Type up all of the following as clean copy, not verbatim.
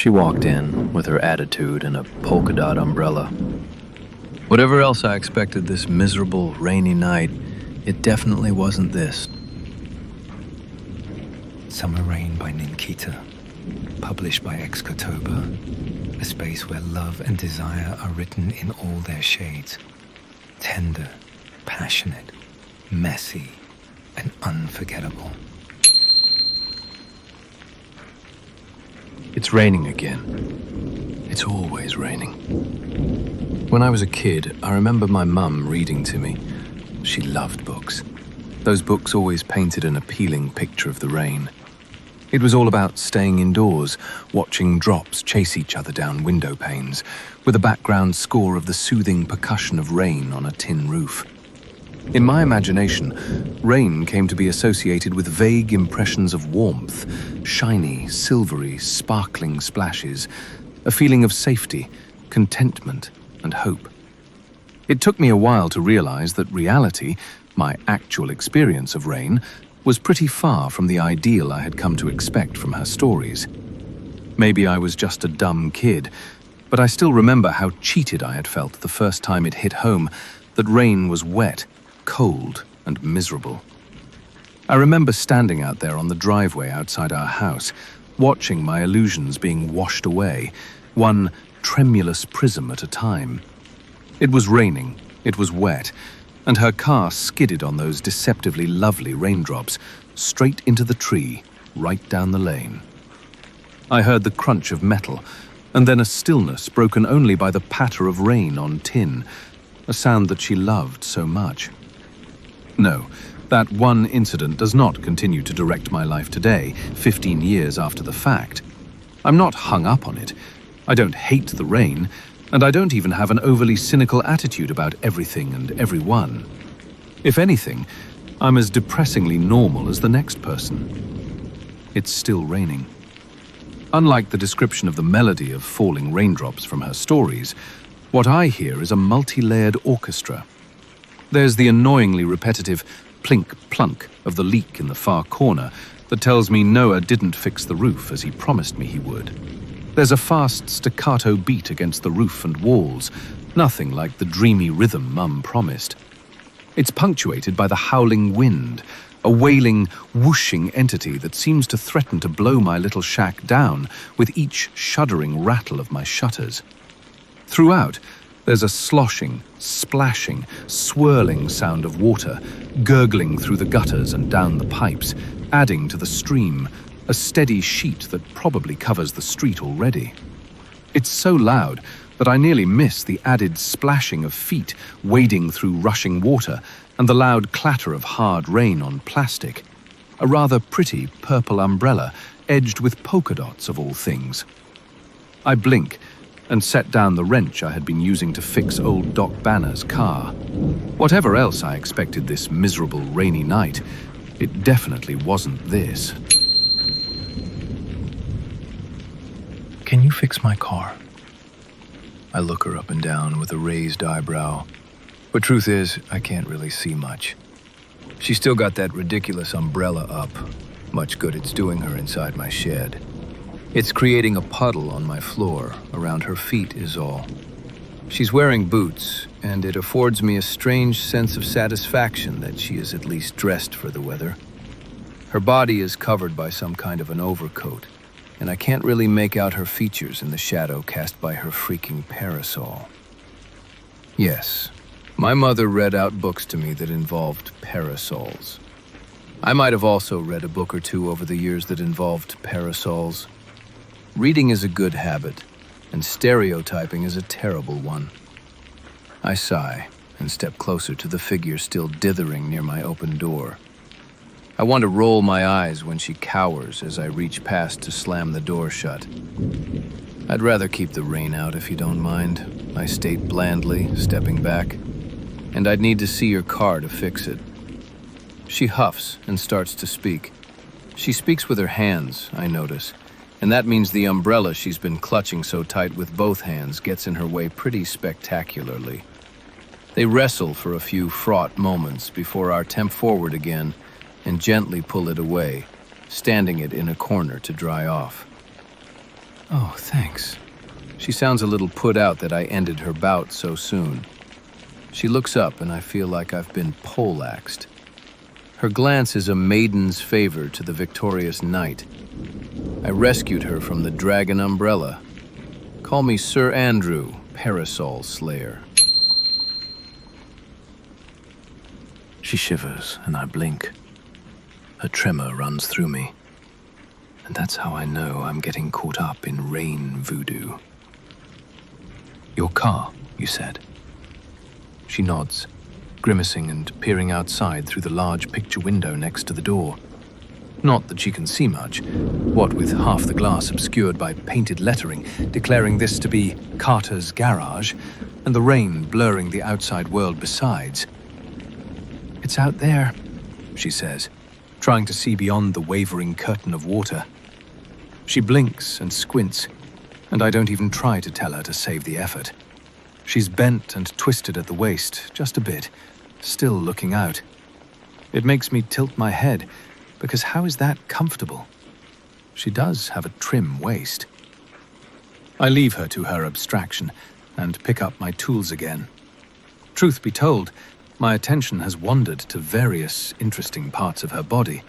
She walked in with her attitude and a polka dot umbrella. Whatever else I expected this miserable, rainy night, it definitely wasn't this. Summer Rain by Ninkita, published by Xkotober, a space where love and desire are written in all their shades. Tender, passionate, messy, and unforgettable. It's raining again. It's always raining. When I was a kid, I remember my mum reading to me. She loved books. Those books always painted an appealing picture of the rain. It was all about staying indoors, watching drops chase each other down window panes, with a background score of the soothing percussion of rain on a tin roof. In my imagination, rain came to be associated with vague impressions of warmth, shiny, silvery, sparkling splashes, a feeling of safety, contentment, and hope. It took me a while to realize that reality, my actual experience of rain, was pretty far from the ideal I had come to expect from her stories. Maybe I was just a dumb kid, but I still remember how cheated I had felt the first time it hit home that rain was wet, cold, and miserable. I remember standing out there on the driveway outside our house, watching my illusions being washed away, one tremulous prism at a time. It was raining, it was wet, and her car skidded on those deceptively lovely raindrops, straight into the tree, right down the lane. I heard the crunch of metal, and then a stillness broken only by the patter of rain on tin, a sound that she loved so much. No, that one incident does not continue to direct my life today, 15 years after the fact. I'm not hung up on it. I don't hate the rain, and I don't even have an overly cynical attitude about everything and everyone. If anything, I'm as depressingly normal as the next person. It's still raining. Unlike the description of the melody of falling raindrops from her stories, what I hear is a multi-layered orchestra. There's the annoyingly repetitive plink-plunk of the leak in the far corner that tells me Noah didn't fix the roof as he promised me he would. There's a fast staccato beat against the roof and walls, nothing like the dreamy rhythm Mum promised. It's punctuated by the howling wind, a wailing, whooshing entity that seems to threaten to blow my little shack down with each shuddering rattle of my shutters. Throughout, there's a sloshing, splashing, swirling sound of water, gurgling through the gutters and down the pipes, adding to the stream, a steady sheet that probably covers the street already. It's so loud that I nearly miss the added splashing of feet wading through rushing water and the loud clatter of hard rain on plastic. A rather pretty purple umbrella, edged with polka dots of all things. I blink and set down the wrench I had been using to fix old Doc Banner's car. Whatever else I expected this miserable rainy night, it definitely wasn't this. Can you fix my car? I look her up and down with a raised eyebrow. But truth is, I can't really see much. She's still got that ridiculous umbrella up. Much good it's doing her inside my shed. It's creating a puddle on my floor, around her feet is all. She's wearing boots, and it affords me a strange sense of satisfaction that she is at least dressed for the weather. Her body is covered by some kind of an overcoat, and I can't really make out her features in the shadow cast by her freaking parasol. Yes, my mother read out books to me that involved parasols. I might have also read a book or two over the years that involved parasols. Reading is a good habit, and stereotyping is a terrible one. I sigh and step closer to the figure still dithering near my open door. I want to roll my eyes when she cowers as I reach past to slam the door shut. I'd rather keep the rain out if you don't mind, I state blandly, stepping back. And I'd need to see your car to fix it. She huffs and starts to speak. She speaks with her hands, I notice, and that means the umbrella she's been clutching so tight with both hands gets in her way pretty spectacularly. They wrestle for a few fraught moments before I tempt forward again and gently pull it away, standing it in a corner to dry off. Oh, thanks. She sounds a little put out that I ended her bout so soon. She looks up and I feel like I've been poleaxed. Her glance is a maiden's favor to the victorious knight. I rescued her from the dragon umbrella. Call me Sir Andrew, Parasol Slayer. She shivers and I blink. A tremor runs through me. And that's how I know I'm getting caught up in rain voodoo. Your car, you said. She nods, grimacing and peering outside through the large picture window next to the door. Not that she can see much, what with half the glass obscured by painted lettering declaring this to be Carter's garage, and the rain blurring the outside world besides. It's out there, she says, trying to see beyond the wavering curtain of water. She blinks and squints, and I don't even try to tell her to save the effort. She's bent and twisted at the waist, just a bit, still looking out. It makes me tilt my head, because how is that comfortable? She does have a trim waist. I leave her to her abstraction and pick up my tools again. Truth be told, my attention has wandered to various interesting parts of her body,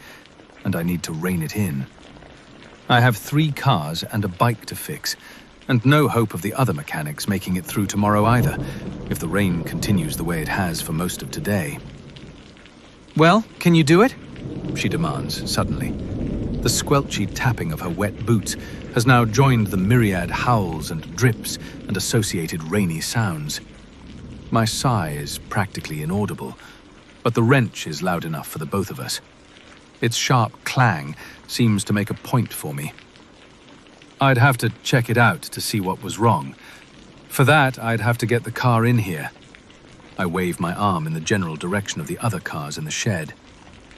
and I need to rein it in. I have 3 cars and a bike to fix, and no hope of the other mechanics making it through tomorrow either, if the rain continues the way it has for most of today. Well, can you do it? She demands suddenly. The squelchy tapping of her wet boots has now joined the myriad howls and drips and associated rainy sounds. My sigh is practically inaudible, but the wrench is loud enough for the both of us. Its sharp clang seems to make a point for me. I'd have to check it out to see what was wrong. For that, I'd have to get the car in here. I wave my arm in the general direction of the other cars in the shed.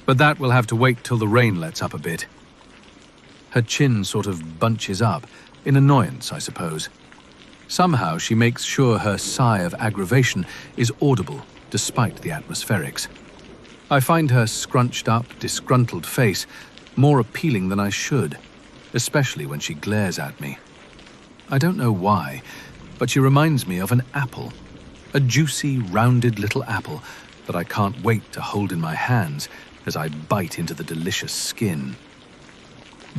But that will have to wait till the rain lets up a bit. Her chin sort of bunches up, in annoyance, I suppose. Somehow she makes sure her sigh of aggravation is audible, despite the atmospherics. I find her scrunched up, disgruntled face more appealing than I should, especially when she glares at me. I don't know why, but she reminds me of an apple, a juicy, rounded little apple that I can't wait to hold in my hands as I bite into the delicious skin.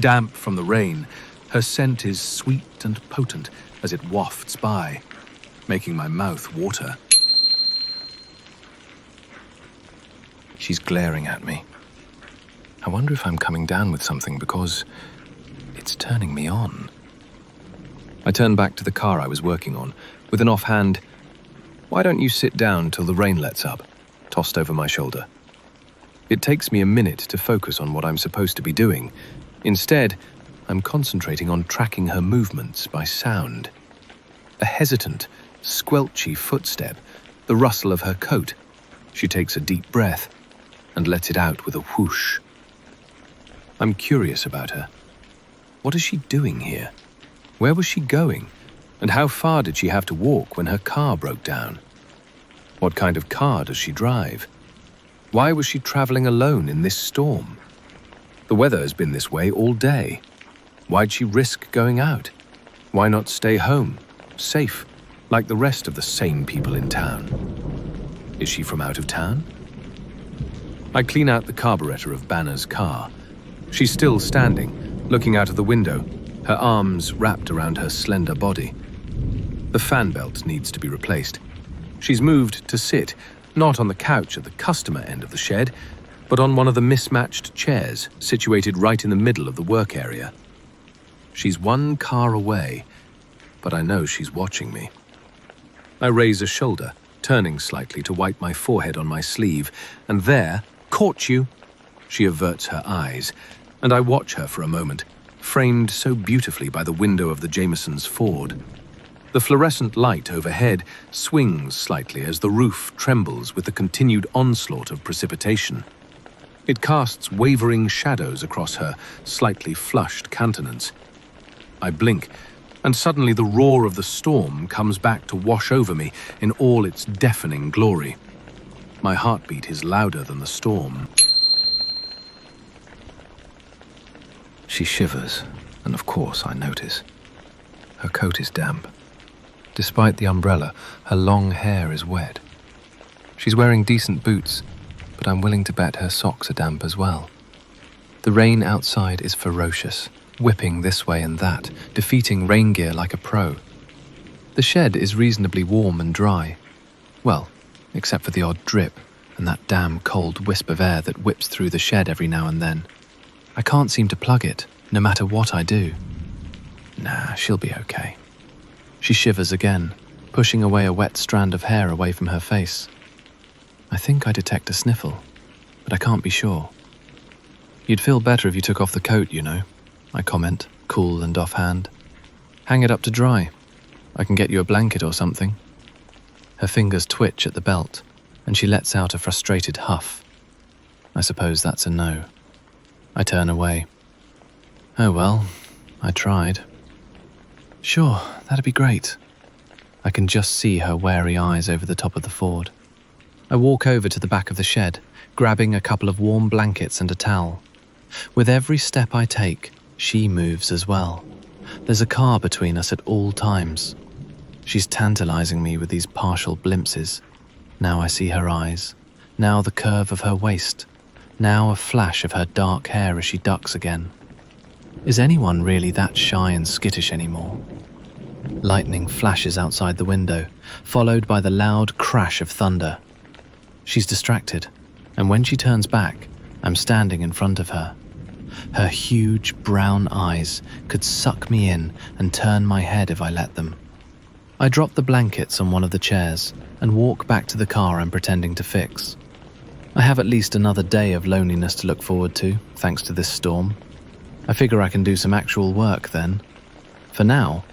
Damp from the rain, her scent is sweet and potent as it wafts by, making my mouth water. She's glaring at me. I wonder if I'm coming down with something because it's turning me on. I turn back to the car I was working on with an offhand, "Why don't you sit down till the rain lets up?" tossed over my shoulder. It takes me a minute to focus on what I'm supposed to be doing. Instead, I'm concentrating on tracking her movements by sound. A hesitant, squelchy footstep, the rustle of her coat. She takes a deep breath and lets it out with a whoosh. I'm curious about her. What is she doing here? Where was she going? And how far did she have to walk when her car broke down? What kind of car does she drive? Why was she traveling alone in this storm? The weather has been this way all day. Why'd she risk going out? Why not stay home, safe, like the rest of the sane people in town? Is she from out of town? I clean out the carburetor of Banner's car. She's still standing, looking out of the window, her arms wrapped around her slender body. The fan belt needs to be replaced. She's moved to sit, not on the couch at the customer end of the shed, but on one of the mismatched chairs situated right in the middle of the work area. She's one car away, but I know she's watching me. I raise a shoulder, turning slightly to wipe my forehead on my sleeve, and there, "Caught you!" She averts her eyes, and I watch her for a moment, framed so beautifully by the window of the Jameson's Ford. The fluorescent light overhead swings slightly as the roof trembles with the continued onslaught of precipitation. It casts wavering shadows across her slightly flushed countenance. I blink, and suddenly the roar of the storm comes back to wash over me in all its deafening glory. My heartbeat is louder than the storm. She shivers, and of course I notice. Her coat is damp. Despite the umbrella, her long hair is wet. She's wearing decent boots, but I'm willing to bet her socks are damp as well. The rain outside is ferocious, whipping this way and that, defeating rain gear like a pro. The shed is reasonably warm and dry. Well, except for the odd drip and that damn cold wisp of air that whips through the shed every now and then. I can't seem to plug it, no matter what I do. Nah, she'll be okay. She shivers again, pushing away a wet strand of hair away from her face. I think I detect a sniffle, but I can't be sure. You'd feel better if you took off the coat, you know, I comment, cool and offhand. Hang it up to dry. I can get you a blanket or something. Her fingers twitch at the belt, and she lets out a frustrated huff. I suppose that's a no. I turn away. Oh well, I tried. Sure, that'd be great. I can just see her wary eyes over the top of the Ford. I walk over to the back of the shed, grabbing a couple of warm blankets and a towel. With every step I take, she moves as well. There's a car between us at all times. She's tantalizing me with these partial glimpses. Now I see her eyes, now the curve of her waist, now a flash of her dark hair as she ducks again. Is anyone really that shy and skittish anymore? Lightning flashes outside the window, followed by the loud crash of thunder. She's distracted, and when she turns back, I'm standing in front of her. Her huge brown eyes could suck me in and turn my head if I let them. I drop the blankets on one of the chairs and walk back to the car I'm pretending to fix. I have at least another day of loneliness to look forward to, thanks to this storm. I figure I can do some actual work then. For now,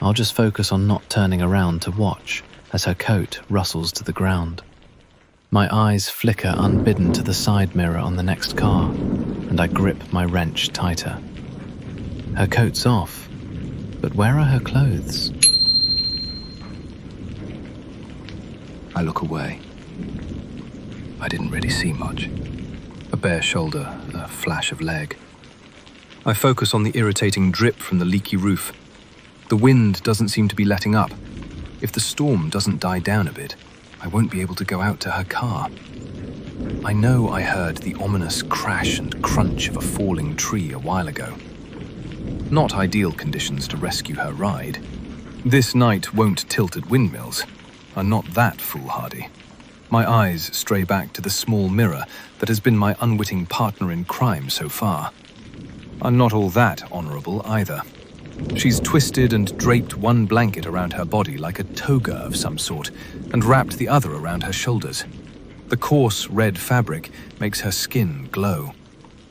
I'll just focus on not turning around to watch as her coat rustles to the ground. My eyes flicker unbidden to the side mirror on the next car, and I grip my wrench tighter. Her coat's off, but where are her clothes? I look away. I didn't really see much. A bare shoulder, a flash of leg. I focus on the irritating drip from the leaky roof. The wind doesn't seem to be letting up. If the storm doesn't die down a bit, I won't be able to go out to her car. I know I heard the ominous crash and crunch of a falling tree a while ago. Not ideal conditions to rescue her ride. This night won't tilt at windmills. I'm not that foolhardy. My eyes stray back to the small mirror that has been my unwitting partner in crime so far. I'm not all that honorable either. She's twisted and draped one blanket around her body like a toga of some sort, and wrapped the other around her shoulders. The coarse red fabric makes her skin glow.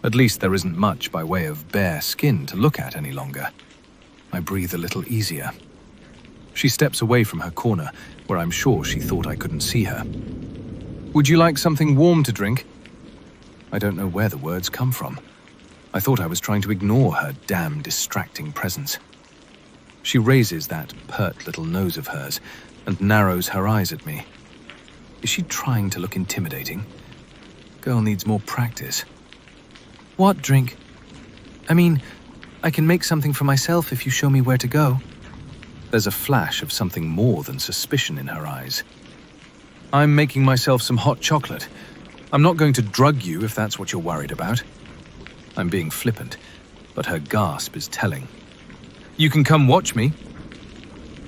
At least there isn't much by way of bare skin to look at any longer. I breathe a little easier. She steps away from her corner, where I'm sure she thought I couldn't see her. Would you like something warm to drink? I don't know where the words come from. I thought I was trying to ignore her damn distracting presence. She raises that pert little nose of hers and narrows her eyes at me. Is she trying to look intimidating? Girl needs more practice. What drink? I mean, I can make something for myself if you show me where to go. There's a flash of something more than suspicion in her eyes. I'm making myself some hot chocolate. I'm not going to drug you if that's what you're worried about. I'm being flippant, but her gasp is telling. You can come watch me.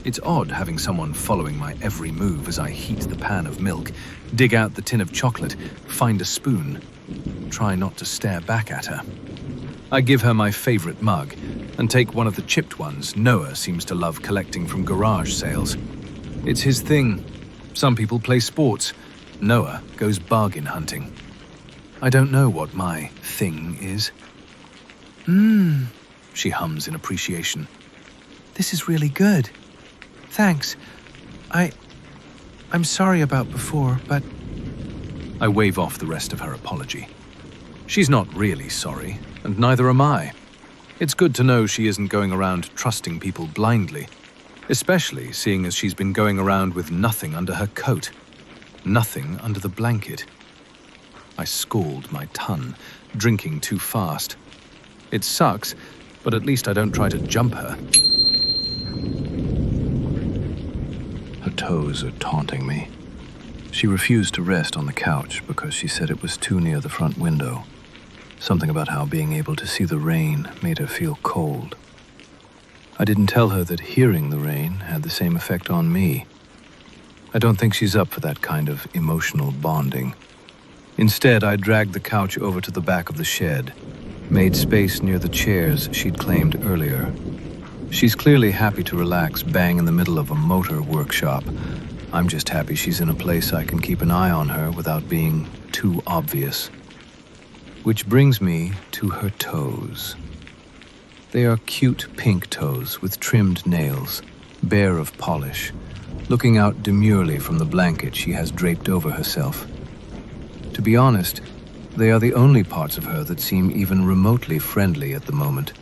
It's odd having someone following my every move as I heat the pan of milk, dig out the tin of chocolate, find a spoon, try not to stare back at her. I give her my favorite mug and take one of the chipped ones Noah seems to love collecting from garage sales. It's his thing. Some people play sports. Noah goes bargain hunting. I don't know what my thing is. She hums in appreciation. This is really good. Thanks. I'm sorry about before, but... I wave off the rest of her apology. She's not really sorry, and neither am I. It's good to know she isn't going around trusting people blindly, especially seeing as she's been going around with nothing under her coat, nothing under the blanket. I scald my tongue, drinking too fast. It sucks, but at least I don't try to jump her. toes are taunting me. She refused to rest on the couch because she said it was too near the front window. Something about how being able to see the rain made her feel cold. I didn't tell her that hearing the rain had the same effect on me. I don't think she's up for that kind of emotional bonding. Instead, I dragged the couch over to the back of the shed, made space near the chairs she'd claimed earlier. She's clearly happy to relax bang in the middle of a motor workshop. I'm just happy she's in a place I can keep an eye on her without being too obvious. Which brings me to her toes. They are cute pink toes with trimmed nails, bare of polish, looking out demurely from the blanket she has draped over herself. To be honest, they are the only parts of her that seem even remotely friendly at the moment.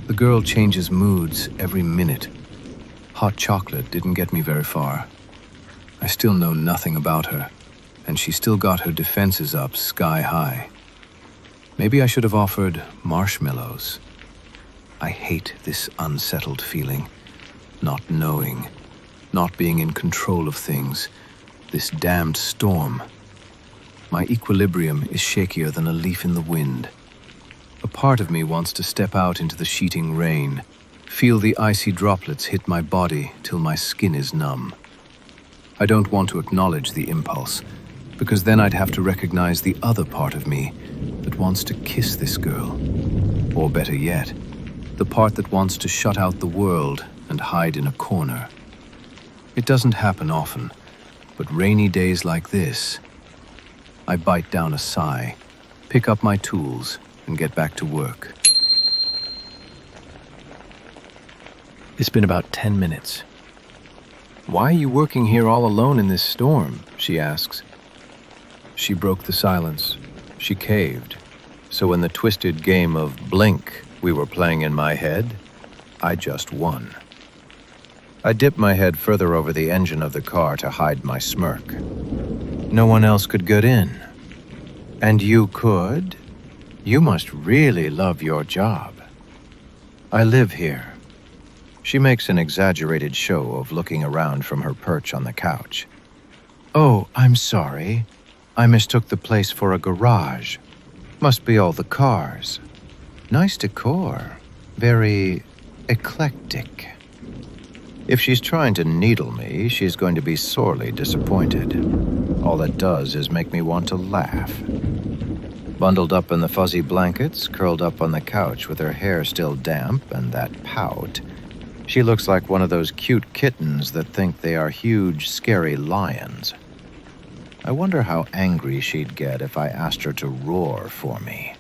The girl changes moods every minute. Hot chocolate didn't get me very far. I still know nothing about her, and she still got her defenses up sky high. Maybe I should have offered marshmallows. I hate this unsettled feeling, not knowing, not being in control of things, this damned storm. My equilibrium is shakier than a leaf in the wind. A part of me wants to step out into the sheeting rain, feel the icy droplets hit my body till my skin is numb. I don't want to acknowledge the impulse, because then I'd have to recognize the other part of me that wants to kiss this girl. Or better yet, the part that wants to shut out the world and hide in a corner. It doesn't happen often, but rainy days like this, I bite down a sigh, pick up my tools, and get back to work. It's been about 10 minutes. "Why are you working here all alone in this storm?" she asks. She broke the silence. She caved. So in the twisted game of blink we were playing in my head, I just won. I dipped my head further over the engine of the car to hide my smirk. No one else could get in. And you could? You must really love your job. I live here. She makes an exaggerated show of looking around from her perch on the couch. Oh, I'm sorry. I mistook the place for a garage. Must be all the cars. Nice decor. Very eclectic. If she's trying to needle me, she's going to be sorely disappointed. All it does is make me want to laugh. Bundled up in the fuzzy blankets, curled up on the couch with her hair still damp and that pout, she looks like one of those cute kittens that think they are huge, scary lions. I wonder how angry she'd get if I asked her to roar for me.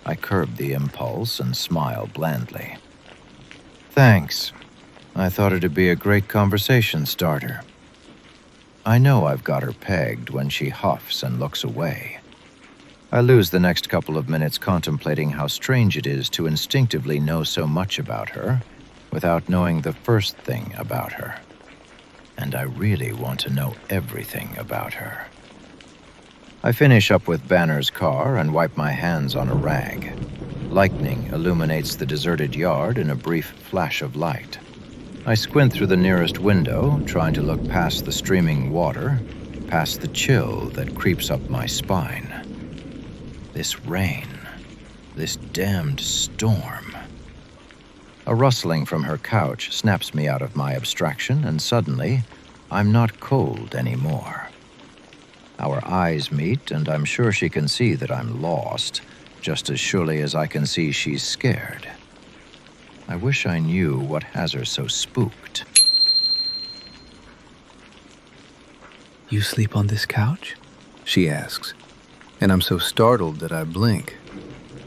I curb the impulse and smile blandly. Thanks. I thought it'd be a great conversation starter. I know I've got her pegged when she huffs and looks away. I lose the next couple of minutes contemplating how strange it is to instinctively know so much about her without knowing the first thing about her. And I really want to know everything about her. I finish up with Banner's car and wipe my hands on a rag. Lightning illuminates the deserted yard in a brief flash of light. I squint through the nearest window, trying to look past the streaming water, past the chill that creeps up my spine. This rain, this damned storm. A rustling from her couch snaps me out of my abstraction, and suddenly, I'm not cold anymore. Our eyes meet, and I'm sure she can see that I'm lost, just as surely as I can see she's scared. I wish I knew what has her so spooked. "You sleep on this couch?" she asks, and I'm so startled that I blink.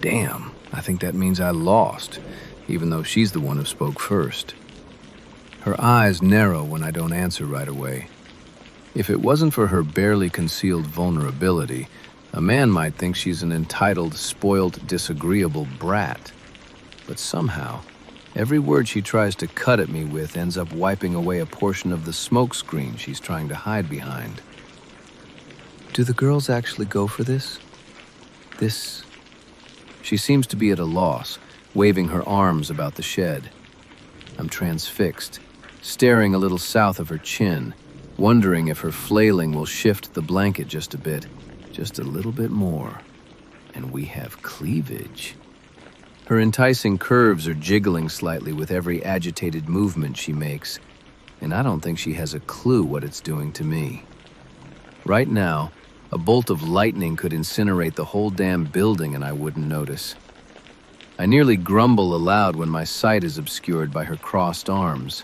Damn, I think that means I lost, even though she's the one who spoke first. Her eyes narrow when I don't answer right away. If it wasn't for her barely concealed vulnerability, a man might think she's an entitled, spoiled, disagreeable brat. But somehow, every word she tries to cut at me with ends up wiping away a portion of the smokescreen she's trying to hide behind. Do the girls actually go for this? This? She seems to be at a loss, waving her arms about the shed. I'm transfixed. staring a little south of her chin, wondering if her flailing will shift the blanket just a bit, just a little bit more. And we have cleavage. Her enticing curves are jiggling slightly with every agitated movement she makes, and I don't think she has a clue what it's doing to me. Right now, a bolt of lightning could incinerate the whole damn building and I wouldn't notice. I nearly grumble aloud when my sight is obscured by her crossed arms.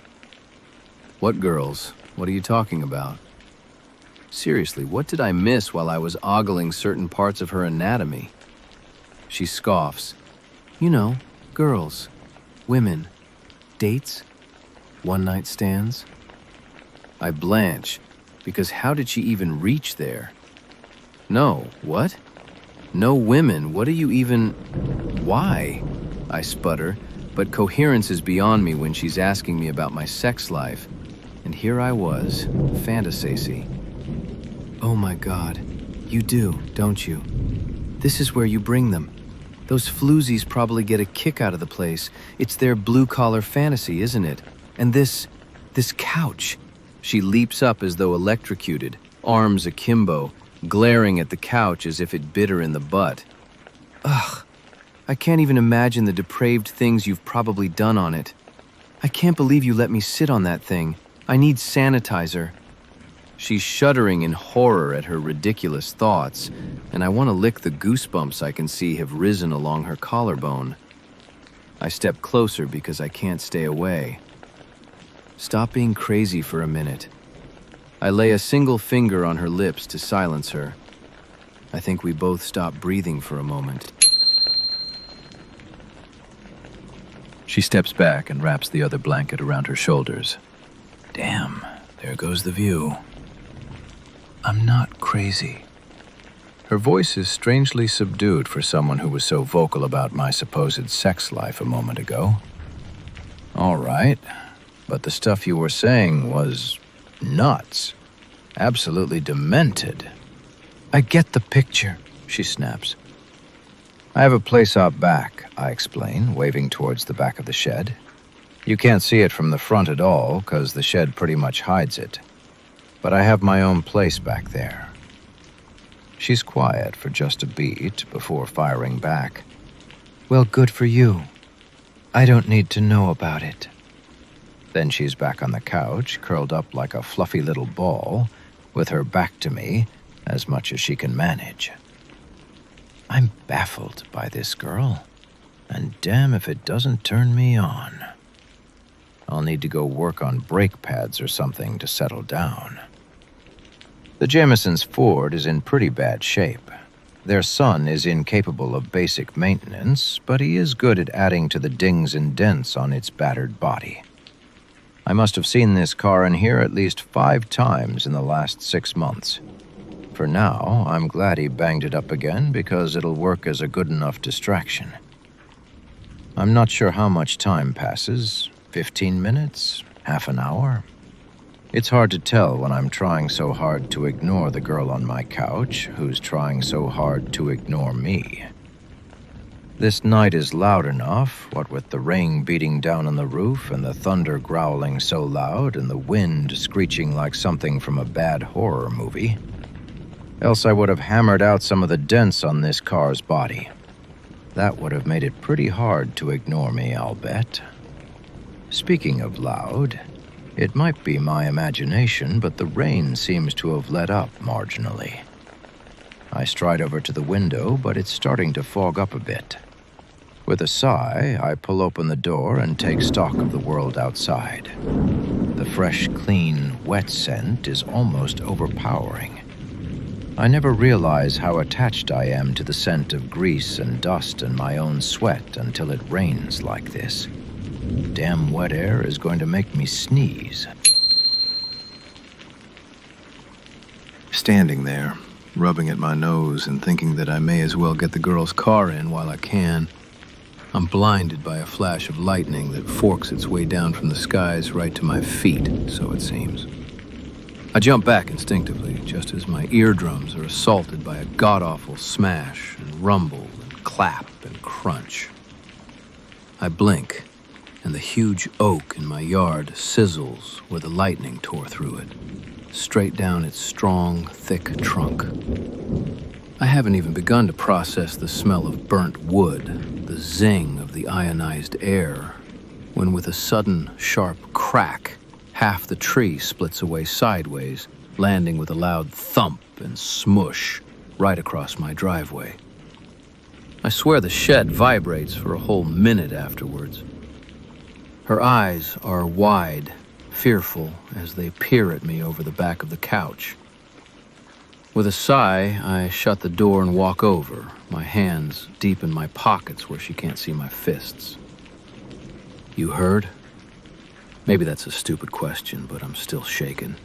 What girls? What are you talking about? Seriously, what did I miss while I was ogling certain parts of her anatomy? She scoffs. You know, girls, women, dates, one-night stands. I blanch, because how did she even reach there? No, what? No women, what do you even... Why? I sputter, but coherence is beyond me when she's asking me about my sex life. And here I was, fantasy. Oh my God, you do, don't you? This is where you bring them. Those floozies probably get a kick out of the place. It's their blue-collar fantasy, isn't it? And this couch. She leaps up as though electrocuted, arms akimbo, glaring at the couch as if it bit her in the butt. Ugh, I can't even imagine the depraved things you've probably done on it. I can't believe you let me sit on that thing. I need sanitizer. She's shuddering in horror at her ridiculous thoughts, and I want to lick the goosebumps I can see have risen along her collarbone. I step closer because I can't stay away. Stop being crazy for a minute. I lay a single finger on her lips to silence her. I think we both stop breathing for a moment. She steps back and wraps the other blanket around her shoulders. Damn, there goes the view. I'm not crazy. Her voice is strangely subdued for someone who was so vocal about my supposed sex life a moment ago. All right, but the stuff you were saying was nuts. Absolutely demented. I get the picture, she snaps. I have a place out back, I explain, waving towards the back of the shed. You can't see it from the front at all, because the shed pretty much hides it. But I have my own place back there. She's quiet for just a beat before firing back. Well, good for you. I don't need to know about it. Then she's back on the couch, curled up like a fluffy little ball, with her back to me, as much as she can manage. I'm baffled by this girl, and damn if it doesn't turn me on. I'll need to go work on brake pads or something to settle down. The Jamesons' Ford is in pretty bad shape. Their son is incapable of basic maintenance, but he is good at adding to the dings and dents on its battered body. I must have seen this car in here at least 5 times in the last 6 months. For now, I'm glad he banged it up again because it'll work as a good enough distraction. I'm not sure how much time passes, 15 minutes, half an hour. It's hard to tell when I'm trying so hard to ignore the girl on my couch, who's trying so hard to ignore me. This night is loud enough, what with the rain beating down on the roof and the thunder growling so loud and the wind screeching like something from a bad horror movie. Else I would have hammered out some of the dents on this car's body. That would have made it pretty hard to ignore me, I'll bet. Speaking of loud, it might be my imagination, but the rain seems to have let up marginally. I stride over to the window, but it's starting to fog up a bit. With a sigh, I pull open the door and take stock of the world outside. The fresh, clean, wet scent is almost overpowering. I never realize how attached I am to the scent of grease and dust and my own sweat until it rains like this. Damn wet air is going to make me sneeze. Standing there, rubbing at my nose and thinking that I may as well get the girl's car in while I can, I'm blinded by a flash of lightning that forks its way down from the skies right to my feet, so it seems. I jump back instinctively, just as my eardrums are assaulted by a god-awful smash and rumble and clap and crunch. I blink, and the huge oak in my yard sizzles where the lightning tore through it, straight down its strong, thick trunk. I haven't even begun to process the smell of burnt wood, the zing of the ionized air, when with a sudden, sharp crack, half the tree splits away sideways, landing with a loud thump and smush right across my driveway. I swear the shed vibrates for a whole minute afterwards. Her eyes are wide, fearful, as they peer at me over the back of the couch. With a sigh, I shut the door and walk over, my hands deep in my pockets where she can't see my fists. You heard? Maybe that's a stupid question, but I'm still shaken.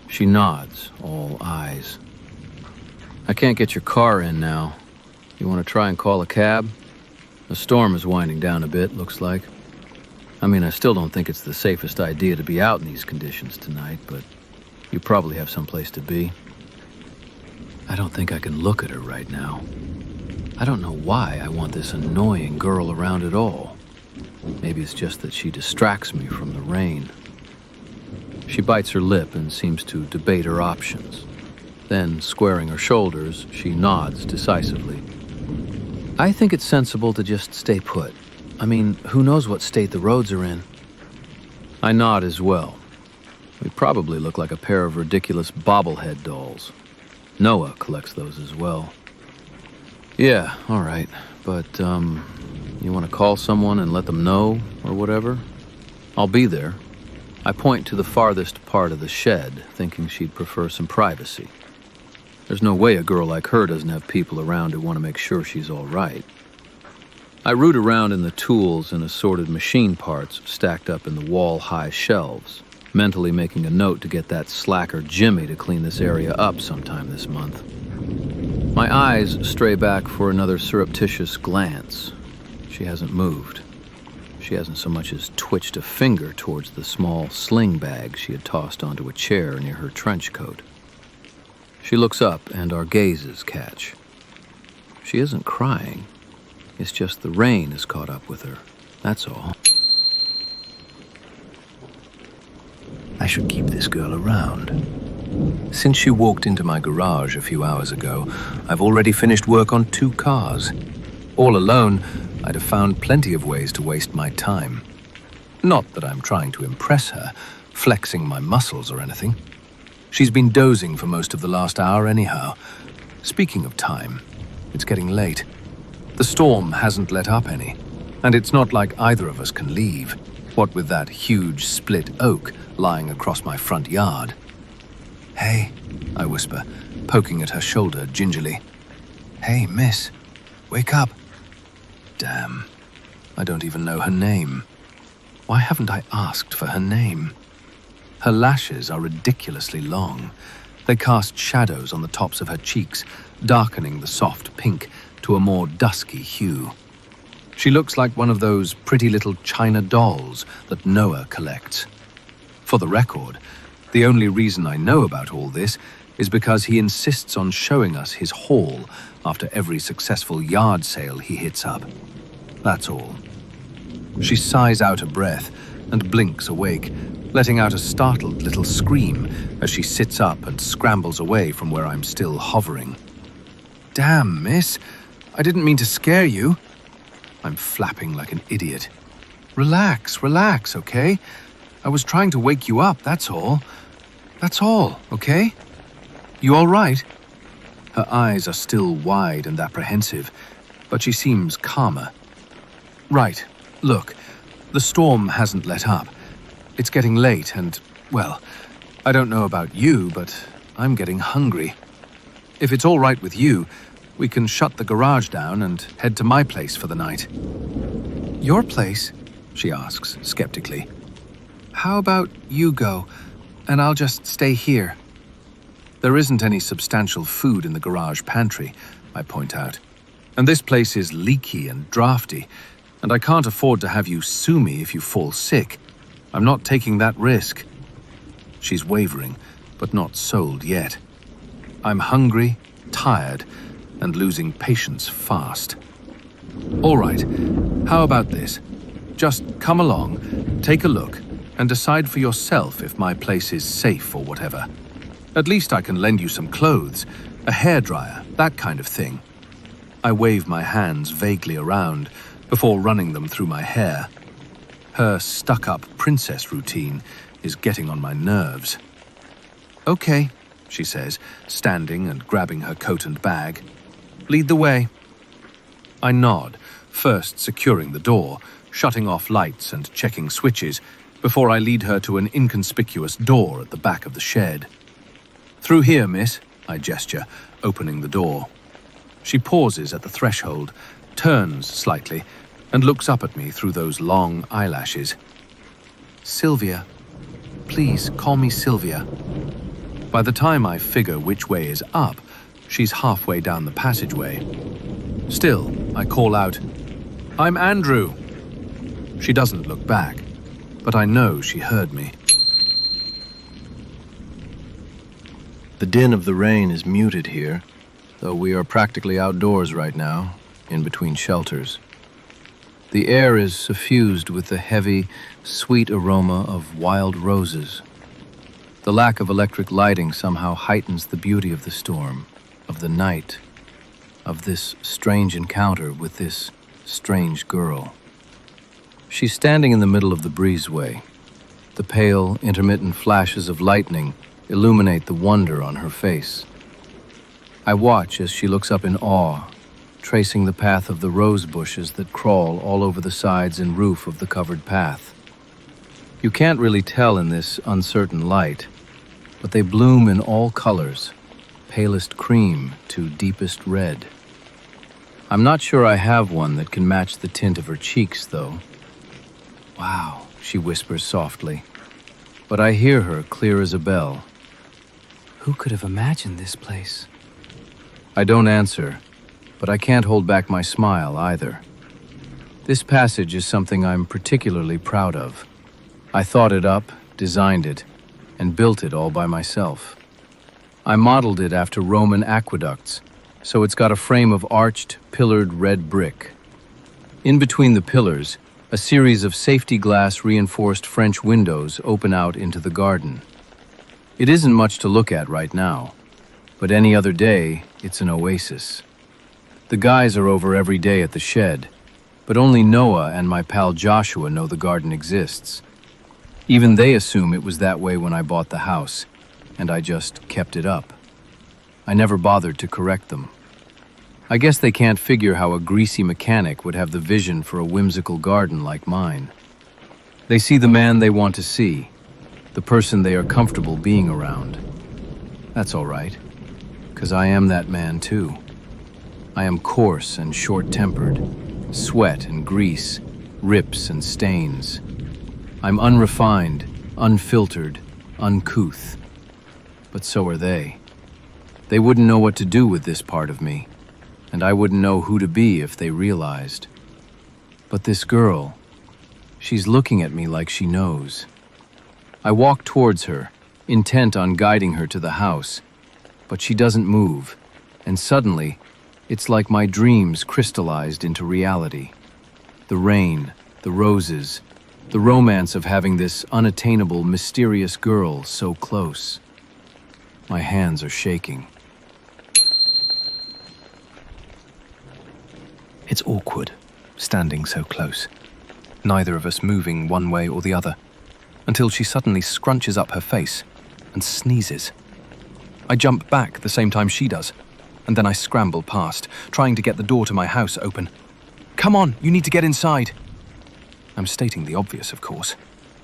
She nods, all eyes. I can't get your car in now. You want to try and call a cab? The storm is winding down a bit, looks like. I mean, I still don't think it's the safest idea to be out in these conditions tonight, but you probably have someplace to be. I don't think I can look at her right now. I don't know why I want this annoying girl around at all. Maybe it's just that she distracts me from the rain. She bites her lip and seems to debate her options. Then, squaring her shoulders, she nods decisively. I think it's sensible to just stay put. I mean, who knows what state the roads are in? I nod as well. We probably look like a pair of ridiculous bobblehead dolls. Noah collects those as well. Yeah, all right. But, you want to call someone and let them know, or whatever? I'll be there. I point to the farthest part of the shed, thinking she'd prefer some privacy. There's no way a girl like her doesn't have people around who want to make sure she's all right. I root around in the tools and assorted machine parts stacked up in the wall-high shelves, mentally making a note to get that slacker Jimmy to clean this area up sometime this month. My eyes stray back for another surreptitious glance. She hasn't moved. She hasn't so much as twitched a finger towards the small sling bag she had tossed onto a chair near her trench coat. She looks up and our gazes catch. She isn't crying. It's just the rain has caught up with her. That's all. I should keep this girl around. Since she walked into my garage a few hours ago, I've already finished work on 2 cars. All alone, I'd have found plenty of ways to waste my time. Not that I'm trying to impress her, flexing my muscles or anything. She's been dozing for most of the last hour anyhow. Speaking of time, it's getting late. The storm hasn't let up any, and it's not like either of us can leave, what with that huge split oak lying across my front yard. Hey, I whisper, poking at her shoulder gingerly. Hey, miss, wake up. Damn, I don't even know her name. Why haven't I asked for her name? Her lashes are ridiculously long. They cast shadows on the tops of her cheeks, darkening the soft pink to a more dusky hue. She looks like one of those pretty little china dolls that Noah collects. For the record, the only reason I know about all this is because he insists on showing us his haul after every successful yard sale he hits up. That's all. She sighs out a breath and blinks awake, letting out a startled little scream as she sits up and scrambles away from where I'm still hovering. Damn, miss, I didn't mean to scare you. I'm flapping like an idiot. Relax, okay? I was trying to wake you up, that's all. That's all, okay? You all right? Her eyes are still wide and apprehensive, but she seems calmer. Right, look, the storm hasn't let up. It's getting late and, well, I don't know about you, but I'm getting hungry. If it's all right with you, we can shut the garage down and head to my place for the night. Your place? She asks, skeptically. How about you go, and I'll just stay here? There isn't any substantial food in the garage pantry, I point out. And this place is leaky and drafty, and I can't afford to have you sue me if you fall sick. I'm not taking that risk. She's wavering, but not sold yet. I'm hungry, tired, and losing patience fast. All right, how about this? Just come along, take a look, and decide for yourself if my place is safe or whatever. At least I can lend you some clothes, a hairdryer, that kind of thing. I wave my hands vaguely around before running them through my hair. Her stuck-up princess routine is getting on my nerves. "Okay," she says, standing and grabbing her coat and bag. "Lead the way." I nod, first securing the door, shutting off lights and checking switches before I lead her to an inconspicuous door at the back of the shed. "Through here, miss," I gesture, opening the door. She pauses at the threshold, turns slightly, and looks up at me through those long eyelashes. "Sylvia. Please call me Sylvia." By the time I figure which way is up, she's halfway down the passageway. Still, I call out, "I'm Andrew." She doesn't look back, but I know she heard me. The din of the rain is muted here, though we are practically outdoors right now, in between shelters. The air is suffused with the heavy, sweet aroma of wild roses. The lack of electric lighting somehow heightens the beauty of the storm, of the night, of this strange encounter with this strange girl. She's standing in the middle of the breezeway. The pale, intermittent flashes of lightning illuminate the wonder on her face. I watch as she looks up in awe, tracing the path of the rose bushes that crawl all over the sides and roof of the covered path. You can't really tell in this uncertain light, but they bloom in all colors, palest cream to deepest red. I'm not sure I have one that can match the tint of her cheeks, though. "Wow," she whispers softly, but I hear her clear as a bell. "Who could have imagined this place?" I don't answer, but I can't hold back my smile either. This passage is something I'm particularly proud of. I thought it up, designed it, and built it all by myself. I modeled it after Roman aqueducts, so it's got a frame of arched, pillared red brick. In between the pillars, a series of safety glass reinforced French windows open out into the garden. It isn't much to look at right now, but any other day, it's an oasis. The guys are over every day at the shed, but only Noah and my pal Joshua know the garden exists. Even they assume it was that way when I bought the house, and I just kept it up. I never bothered to correct them. I guess they can't figure how a greasy mechanic would have the vision for a whimsical garden like mine. They see the man they want to see, the person they are comfortable being around. That's all right, 'cause I am that man too. I am coarse and short-tempered, sweat and grease, rips and stains. I'm unrefined, unfiltered, uncouth. But so are they. They wouldn't know what to do with this part of me, and I wouldn't know who to be if they realized. But this girl, she's looking at me like she knows. I walk towards her, intent on guiding her to the house, but she doesn't move, and suddenly, it's like my dreams crystallized into reality. The rain, the roses, the romance of having this unattainable, mysterious girl so close. My hands are shaking. It's awkward, standing so close, neither of us moving one way or the other, until she suddenly scrunches up her face and sneezes. I jump back the same time she does, and then I scramble past, trying to get the door to my house open. "Come on, you need to get inside." I'm stating the obvious, of course.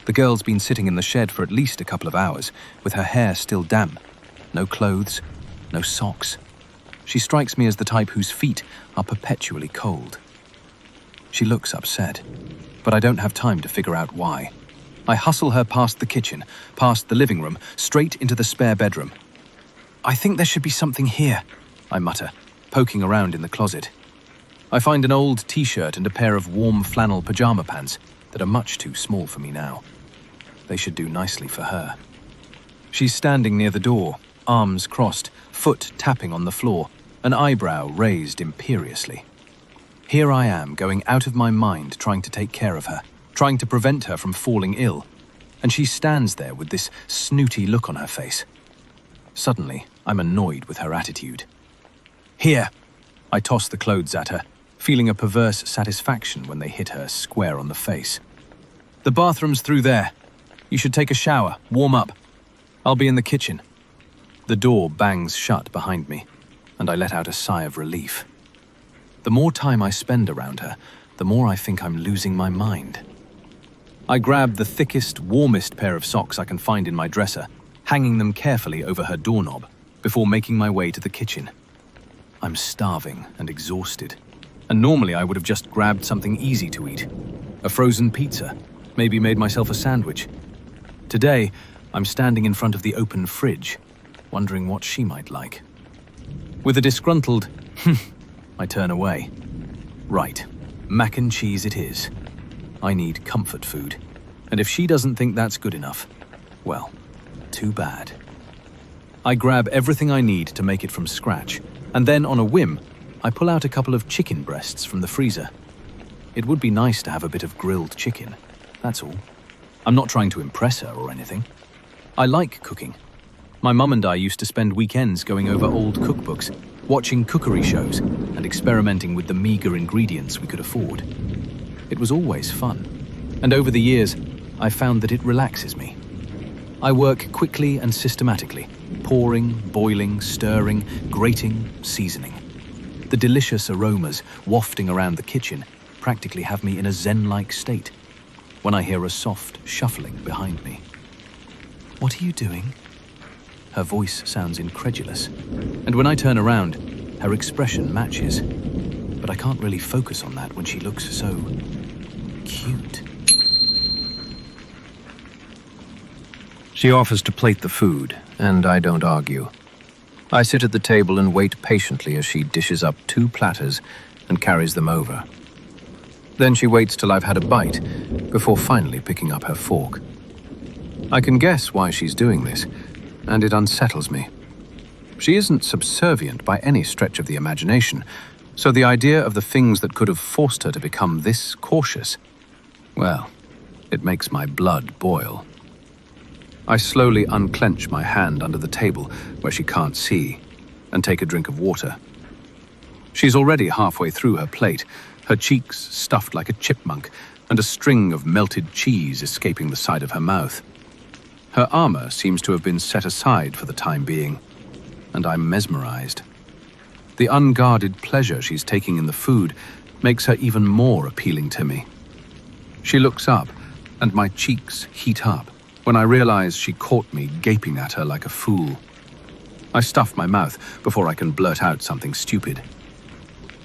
The girl's been sitting in the shed for at least a couple of hours, with her hair still damp. No clothes, no socks. She strikes me as the type whose feet are perpetually cold. She looks upset, but I don't have time to figure out why. I hustle her past the kitchen, past the living room, straight into the spare bedroom. "I think there should be something here," I mutter, poking around in the closet. I find an old t-shirt and a pair of warm flannel pajama pants that are much too small for me now. They should do nicely for her. She's standing near the door, arms crossed, foot tapping on the floor, an eyebrow raised imperiously. Here I am, going out of my mind trying to take care of her, trying to prevent her from falling ill, and she stands there with this snooty look on her face. Suddenly, I'm annoyed with her attitude. "Here!" I toss the clothes at her, feeling a perverse satisfaction when they hit her square on the face. "The bathroom's through there. You should take a shower, warm up. I'll be in the kitchen." The door bangs shut behind me, and I let out a sigh of relief. The more time I spend around her, the more I think I'm losing my mind. I grab the thickest, warmest pair of socks I can find in my dresser, hanging them carefully over her doorknob, before making my way to the kitchen. I'm starving and exhausted, and normally I would have just grabbed something easy to eat. A frozen pizza, maybe made myself a sandwich. Today, I'm standing in front of the open fridge, wondering what she might like. With a disgruntled, I turn away. Right, mac and cheese it is. I need comfort food, and if she doesn't think that's good enough, well, too bad. I grab everything I need to make it from scratch, and then on a whim, I pull out a couple of chicken breasts from the freezer. It would be nice to have a bit of grilled chicken, that's all. I'm not trying to impress her or anything. I like cooking. My mum and I used to spend weekends going over old cookbooks, watching cookery shows, and experimenting with the meager ingredients we could afford. It was always fun, and over the years, I found that it relaxes me. I work quickly and systematically, pouring, boiling, stirring, grating, seasoning. The delicious aromas wafting around the kitchen practically have me in a zen-like state when I hear a soft shuffling behind me. "What are you doing?" Her voice sounds incredulous, and when I turn around, her expression matches. But I can't really focus on that when she looks so cute. She offers to plate the food, and I don't argue. I sit at the table and wait patiently as she dishes up 2 platters and carries them over. Then she waits till I've had a bite, before finally picking up her fork. I can guess why she's doing this, and it unsettles me. She isn't subservient by any stretch of the imagination, so the idea of the things that could have forced her to become this cautious, well, it makes my blood boil. I slowly unclench my hand under the table where she can't see, and take a drink of water. She's already halfway through her plate, her cheeks stuffed like a chipmunk, and a string of melted cheese escaping the side of her mouth. Her armor seems to have been set aside for the time being, and I'm mesmerized. The unguarded pleasure she's taking in the food makes her even more appealing to me. She looks up, and my cheeks heat up when I realize she caught me gaping at her like a fool. I stuff my mouth before I can blurt out something stupid.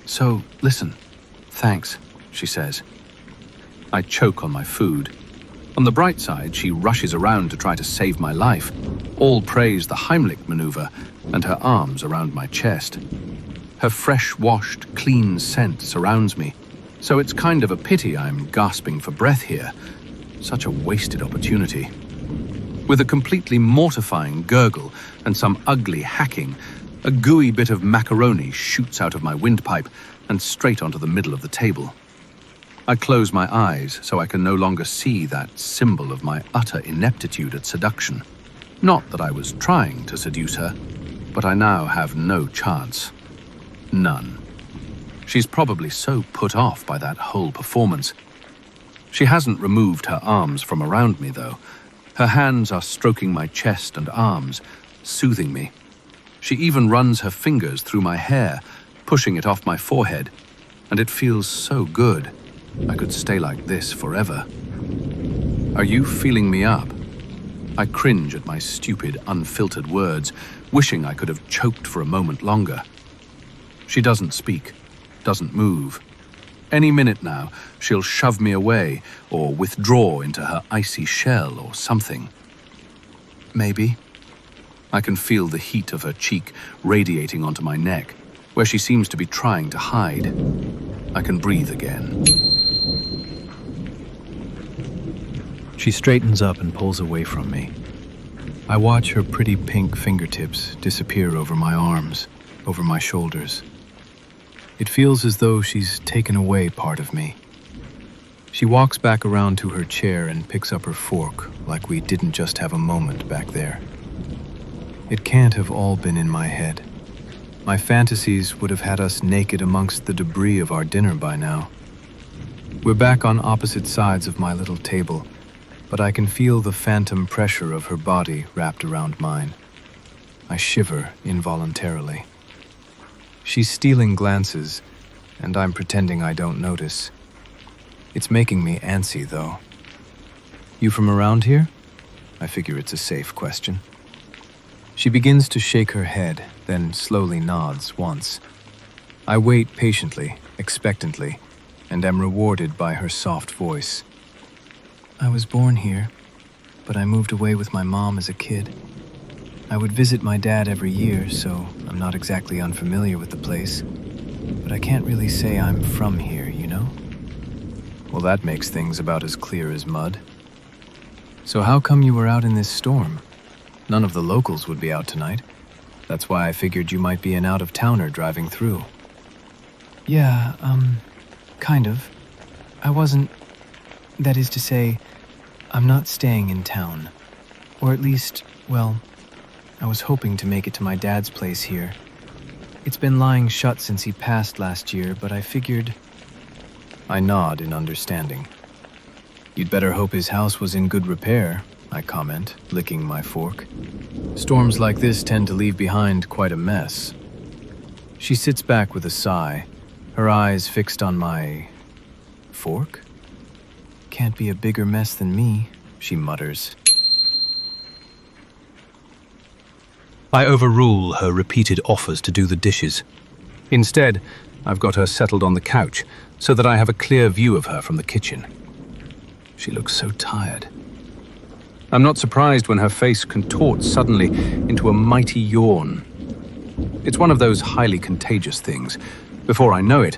"So, listen, thanks," she says. I choke on my food. On the bright side, she rushes around to try to save my life. All praise the Heimlich maneuver and her arms around my chest. Her fresh-washed, clean scent surrounds me, so it's kind of a pity I'm gasping for breath here. Such a wasted opportunity. With a completely mortifying gurgle and some ugly hacking, a gooey bit of macaroni shoots out of my windpipe and straight onto the middle of the table. I close my eyes so I can no longer see that symbol of my utter ineptitude at seduction. Not that I was trying to seduce her, but I now have no chance. None. She's probably so put off by that whole performance. She hasn't removed her arms from around me, though. Her hands are stroking my chest and arms, soothing me. She even runs her fingers through my hair, pushing it off my forehead, and it feels so good. I could stay like this forever. "Are you feeling me up?" I cringe at my stupid, unfiltered words, wishing I could have choked for a moment longer. She doesn't speak, doesn't move. Any minute now, she'll shove me away or withdraw into her icy shell or something. Maybe. I can feel the heat of her cheek radiating onto my neck, where she seems to be trying to hide. I can breathe again. She straightens up and pulls away from me. I watch her pretty pink fingertips disappear over my arms, over my shoulders. It feels as though she's taken away part of me. She walks back around to her chair and picks up her fork like we didn't just have a moment back there. It can't have all been in my head. My fantasies would have had us naked amongst the debris of our dinner by now. We're back on opposite sides of my little table, but I can feel the phantom pressure of her body wrapped around mine. I shiver involuntarily. She's stealing glances, and I'm pretending I don't notice. It's making me antsy, though. You from around here? I figure it's a safe question. She begins to shake her head, then slowly nods once. I wait patiently, expectantly, and am rewarded by her soft voice. I was born here, but I moved away with my mom as a kid. I would visit my dad every year, so I'm not exactly unfamiliar with the place. But I can't really say I'm from here, you know? Well, that makes things about as clear as mud. So how come you were out in this storm? None of the locals would be out tonight. That's why I figured you might be an out-of-towner driving through. Yeah, kind of. I wasn't... That is to say, I'm not staying in town. Or at least, well, I was hoping to make it to my dad's place here. It's been lying shut since he passed last year, but I figured... I nod in understanding. You'd better hope his house was in good repair, I comment, licking my fork. Storms like this tend to leave behind quite a mess. She sits back with a sigh, her eyes fixed on my... fork? Can't be a bigger mess than me, she mutters. I overrule her repeated offers to do the dishes. Instead, I've got her settled on the couch so that I have a clear view of her from the kitchen. She looks so tired. I'm not surprised when her face contorts suddenly into a mighty yawn. It's one of those highly contagious things. Before I know it,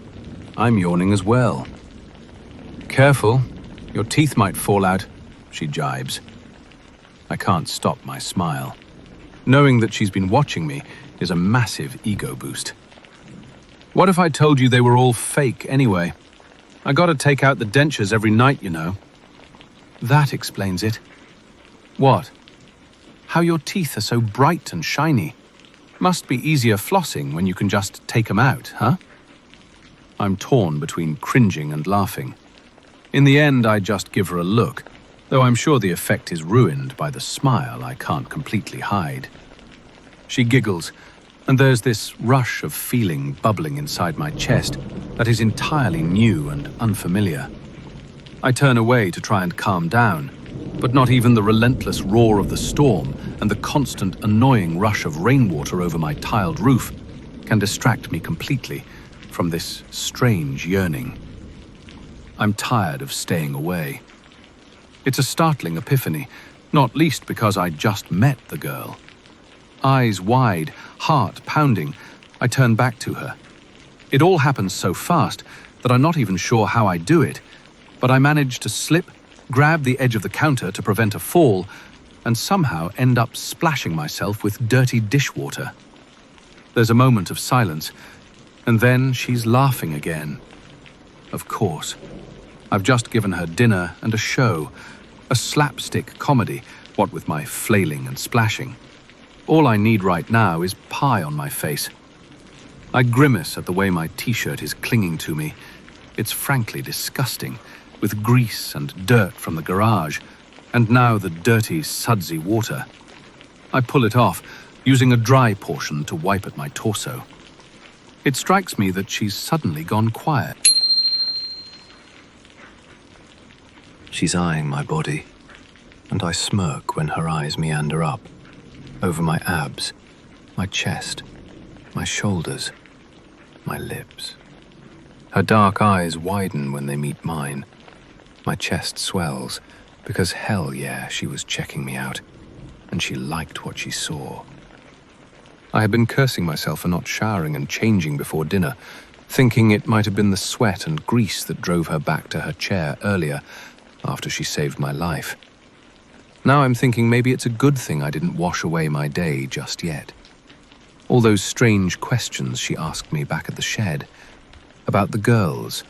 I'm yawning as well. Careful, your teeth might fall out, she jibes. I can't stop my smile. Knowing that she's been watching me is a massive ego boost. What if I told you they were all fake anyway? I gotta take out the dentures every night, you know. That explains it. What? How your teeth are so bright and shiny. Must be easier flossing when you can just take them out, huh? I'm torn between cringing and laughing. In the end, I just give her a look, though I'm sure the effect is ruined by the smile I can't completely hide. She giggles, and there's this rush of feeling bubbling inside my chest that is entirely new and unfamiliar. I turn away to try and calm down, but not even the relentless roar of the storm and the constant annoying rush of rainwater over my tiled roof can distract me completely from this strange yearning. I'm tired of staying away. It's a startling epiphany, not least because I just met the girl. Eyes wide, heart pounding, I turn back to her. It all happens so fast that I'm not even sure how I do it, but I manage to slip, grab the edge of the counter to prevent a fall, and somehow end up splashing myself with dirty dishwater. There's a moment of silence, and then she's laughing again. Of course. I've just given her dinner and a show, a slapstick comedy, what with my flailing and splashing. All I need right now is pie on my face. I grimace at the way my t-shirt is clinging to me. It's frankly disgusting, with grease and dirt from the garage, and now the dirty, sudsy water. I pull it off, using a dry portion to wipe at my torso. It strikes me that she's suddenly gone quiet. She's eyeing my body, and I smirk when her eyes meander up, over my abs, my chest, my shoulders, my lips. Her dark eyes widen when they meet mine. My chest swells, because hell yeah, she was checking me out, and she liked what she saw. I had been cursing myself for not showering and changing before dinner, thinking it might have been the sweat and grease that drove her back to her chair earlier, after she saved my life. Now I'm thinking maybe it's a good thing I didn't wash away my day just yet. All those strange questions she asked me back at the shed, about the girls,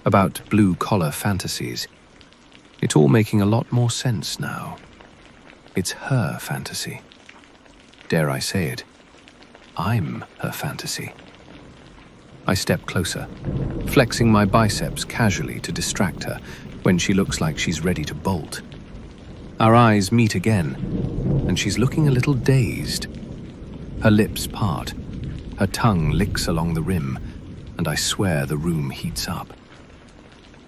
about blue-collar fantasies. It's all making a lot more sense now. It's her fantasy. Dare I say it, I'm her fantasy. I step closer, flexing my biceps casually to distract her when she looks like she's ready to bolt. Our eyes meet again, and she's looking a little dazed. Her lips part, her tongue licks along the rim, and I swear the room heats up.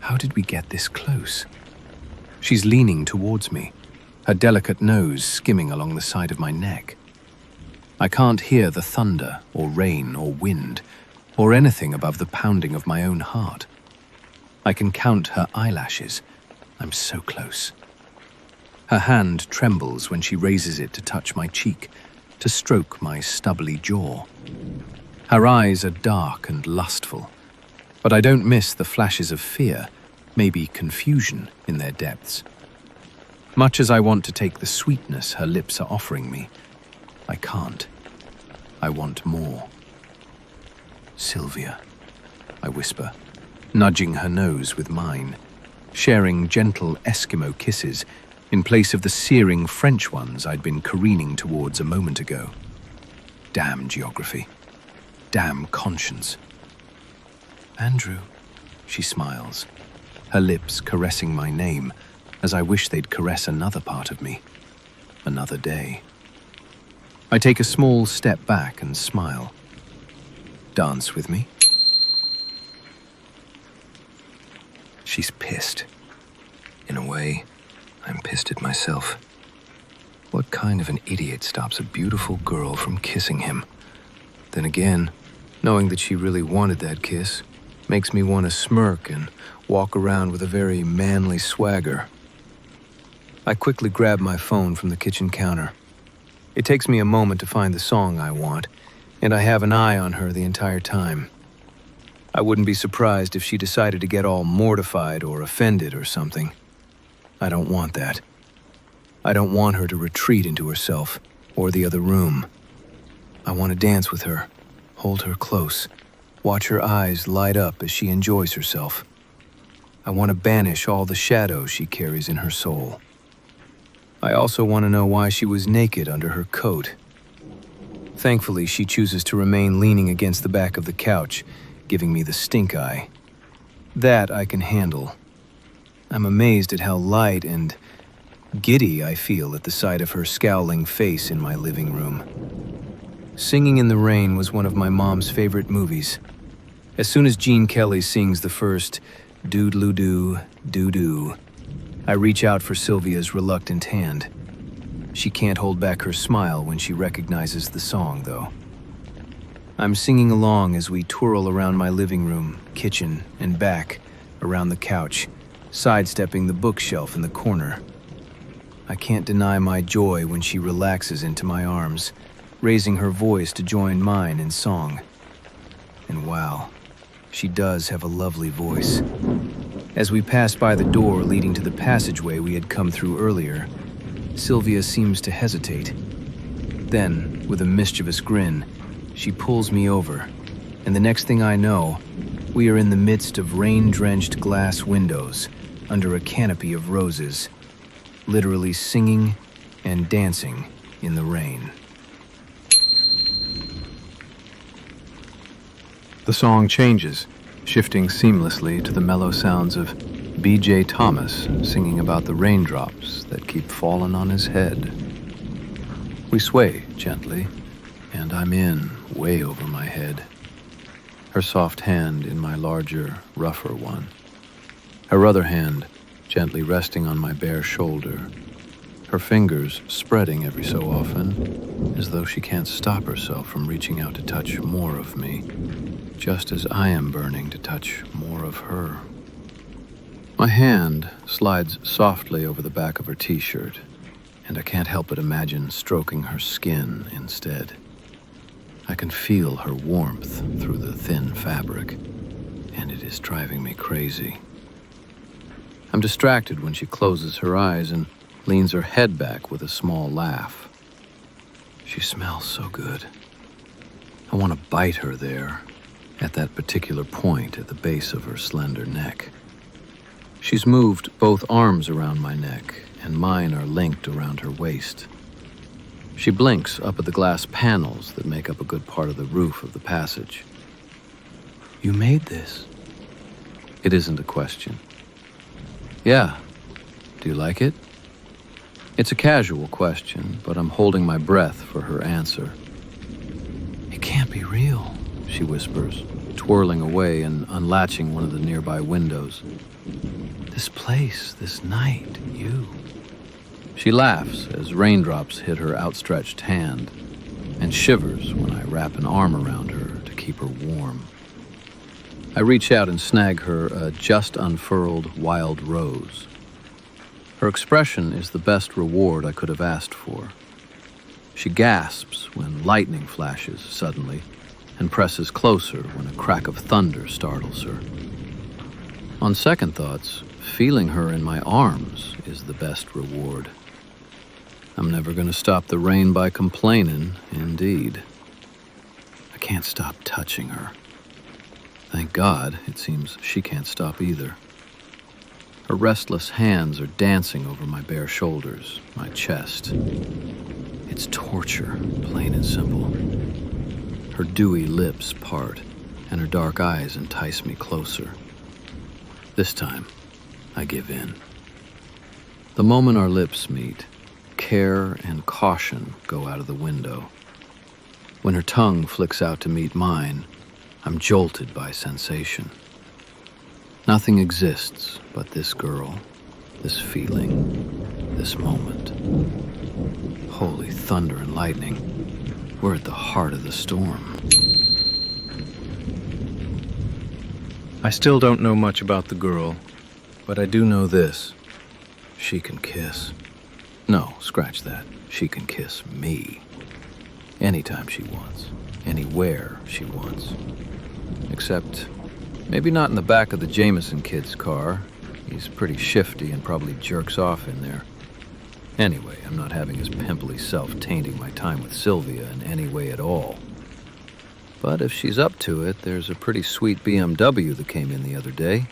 How did we get this close? She's leaning towards me, her delicate nose skimming along the side of my neck. I can't hear the thunder or rain or wind or anything above the pounding of my own heart. I can count her eyelashes. I'm so close. Her hand trembles when she raises it to touch my cheek, to stroke my stubbly jaw. Her eyes are dark and lustful, but I don't miss the flashes of fear, maybe confusion in their depths. Much as I want to take the sweetness her lips are offering me, I can't. I want more. Sylvia, I whisper, nudging her nose with mine, sharing gentle Eskimo kisses in place of the searing French ones I'd been careening towards a moment ago. Damn geography. Damn conscience. Andrew, she smiles, her lips caressing my name as I wish they'd caress another part of me, another day. I take a small step back and smile. Dance with me? She's pissed. In a way, I'm pissed at myself. What kind of an idiot stops a beautiful girl from kissing him? Then again, knowing that she really wanted that kiss makes me want to smirk and walk around with a very manly swagger. I quickly grab my phone from the kitchen counter. It takes me a moment to find the song I want, and I have an eye on her the entire time. I wouldn't be surprised if she decided to get all mortified or offended or something. I don't want that. I don't want her to retreat into herself or the other room. I want to dance with her, hold her close, watch her eyes light up as she enjoys herself. I want to banish all the shadows she carries in her soul. I also want to know why she was naked under her coat. Thankfully, she chooses to remain leaning against the back of the couch, giving me the stink eye. That I can handle. I'm amazed at how light and giddy I feel at the sight of her scowling face in my living room. Singing in the Rain was one of my mom's favorite movies. As soon as Gene Kelly sings the first doodle-doo, doo-doo, I reach out for Sylvia's reluctant hand. She can't hold back her smile when she recognizes the song, though. I'm singing along as we twirl around my living room, kitchen, and back, around the couch, sidestepping the bookshelf in the corner. I can't deny my joy when she relaxes into my arms, raising her voice to join mine in song. And wow, she does have a lovely voice. As we pass by the door leading to the passageway we had come through earlier, Sylvia seems to hesitate. Then, with a mischievous grin, she pulls me over, and the next thing I know, we are in the midst of rain-drenched glass windows under a canopy of roses, literally singing and dancing in the rain. The song changes, shifting seamlessly to the mellow sounds of B.J. Thomas singing about the raindrops that keep falling on his head. We sway gently, and I'm in way over my head, her soft hand in my larger, rougher one, her other hand gently resting on my bare shoulder, her fingers spreading every so often, as though she can't stop herself from reaching out to touch more of me, just as I am burning to touch more of her. My hand slides softly over the back of her t-shirt, and I can't help but imagine stroking her skin instead. I can feel her warmth through the thin fabric, and it is driving me crazy. I'm distracted when she closes her eyes and leans her head back with a small laugh. She smells so good. I want to bite her there, at that particular point at the base of her slender neck. She's moved both arms around my neck, and mine are linked around her waist. She blinks up at the glass panels that make up a good part of the roof of the passage. "You made this?" It isn't a question. "Yeah. Do you like it?" It's a casual question, but I'm holding my breath for her answer. "It can't be real," she whispers, twirling away and unlatching one of the nearby windows. "This place, this night, you." She laughs as raindrops hit her outstretched hand and shivers when I wrap an arm around her to keep her warm. I reach out and snag her a just unfurled wild rose. Her expression is the best reward I could have asked for. She gasps when lightning flashes suddenly and presses closer when a crack of thunder startles her. On second thoughts, feeling her in my arms is the best reward. I'm never going to stop the rain by complaining, indeed. I can't stop touching her. Thank God, it seems she can't stop either. Her restless hands are dancing over my bare shoulders, my chest. It's torture, plain and simple. Her dewy lips part, and her dark eyes entice me closer. This time, I give in. The moment our lips meet, care and caution go out of the window. When her tongue flicks out to meet mine, I'm jolted by sensation. Nothing exists but this girl, this feeling, this moment. Holy thunder and lightning, we're at the heart of the storm. I still don't know much about the girl, but I do know this. She can kiss. No, scratch that. She can kiss me. Anytime she wants. Anywhere she wants. Except, maybe not in the back of the Jameson kid's car. He's pretty shifty and probably jerks off in there. Anyway, I'm not having his pimply self tainting my time with Sylvia in any way at all. But if she's up to it, there's a pretty sweet BMW that came in the other day.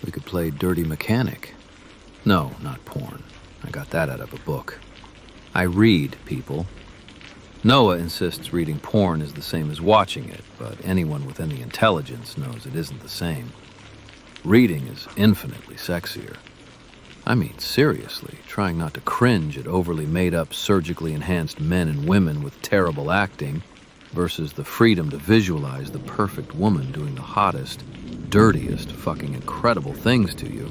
We could play Dirty Mechanic. No, not porn. I got that out of a book. I read, people. Noah insists reading porn is the same as watching it, but anyone with any intelligence knows it isn't the same. Reading is infinitely sexier. I mean, seriously, trying not to cringe at overly made-up, surgically enhanced men and women with terrible acting versus the freedom to visualize the perfect woman doing the hottest, dirtiest, fucking incredible things to you,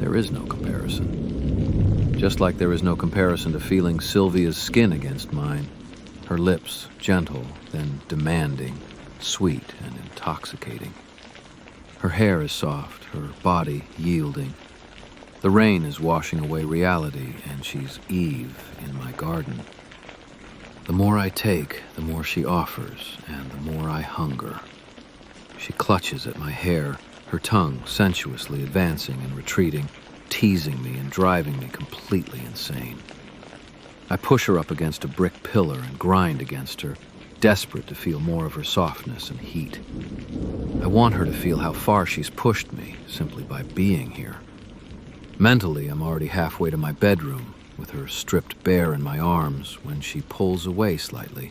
there is no comparison. Just like there is no comparison to feeling Sylvia's skin against mine. Her lips, gentle, then demanding, sweet and intoxicating. Her hair is soft, her body yielding. The rain is washing away reality, and she's Eve in my garden. The more I take, the more she offers, and the more I hunger. She clutches at my hair, her tongue sensuously advancing and retreating, teasing me and driving me completely insane. I push her up against a brick pillar and grind against her, desperate to feel more of her softness and heat. I want her to feel how far she's pushed me simply by being here. Mentally, I'm already halfway to my bedroom, with her stripped bare in my arms, when she pulls away slightly.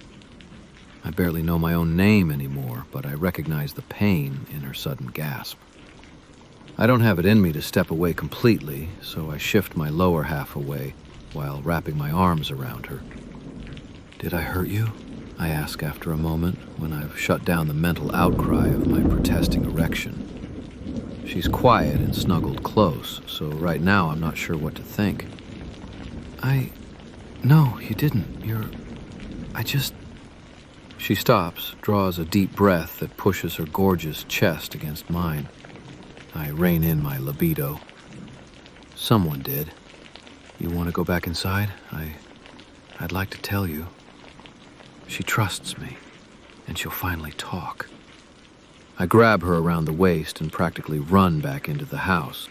I barely know my own name anymore, but I recognize the pain in her sudden gasp. I don't have it in me to step away completely, so I shift my lower half away, while wrapping my arms around her. "Did I hurt you?" I ask after a moment, when I've shut down the mental outcry of my protesting erection. She's quiet and snuggled close, so right now I'm not sure what to think. No, you didn't. She stops, draws a deep breath that pushes her gorgeous chest against mine. I rein in my libido. "Someone did. You want to go back inside? I'd like to tell you. She trusts me, and she'll finally talk." I grab her around the waist and practically run back into the house.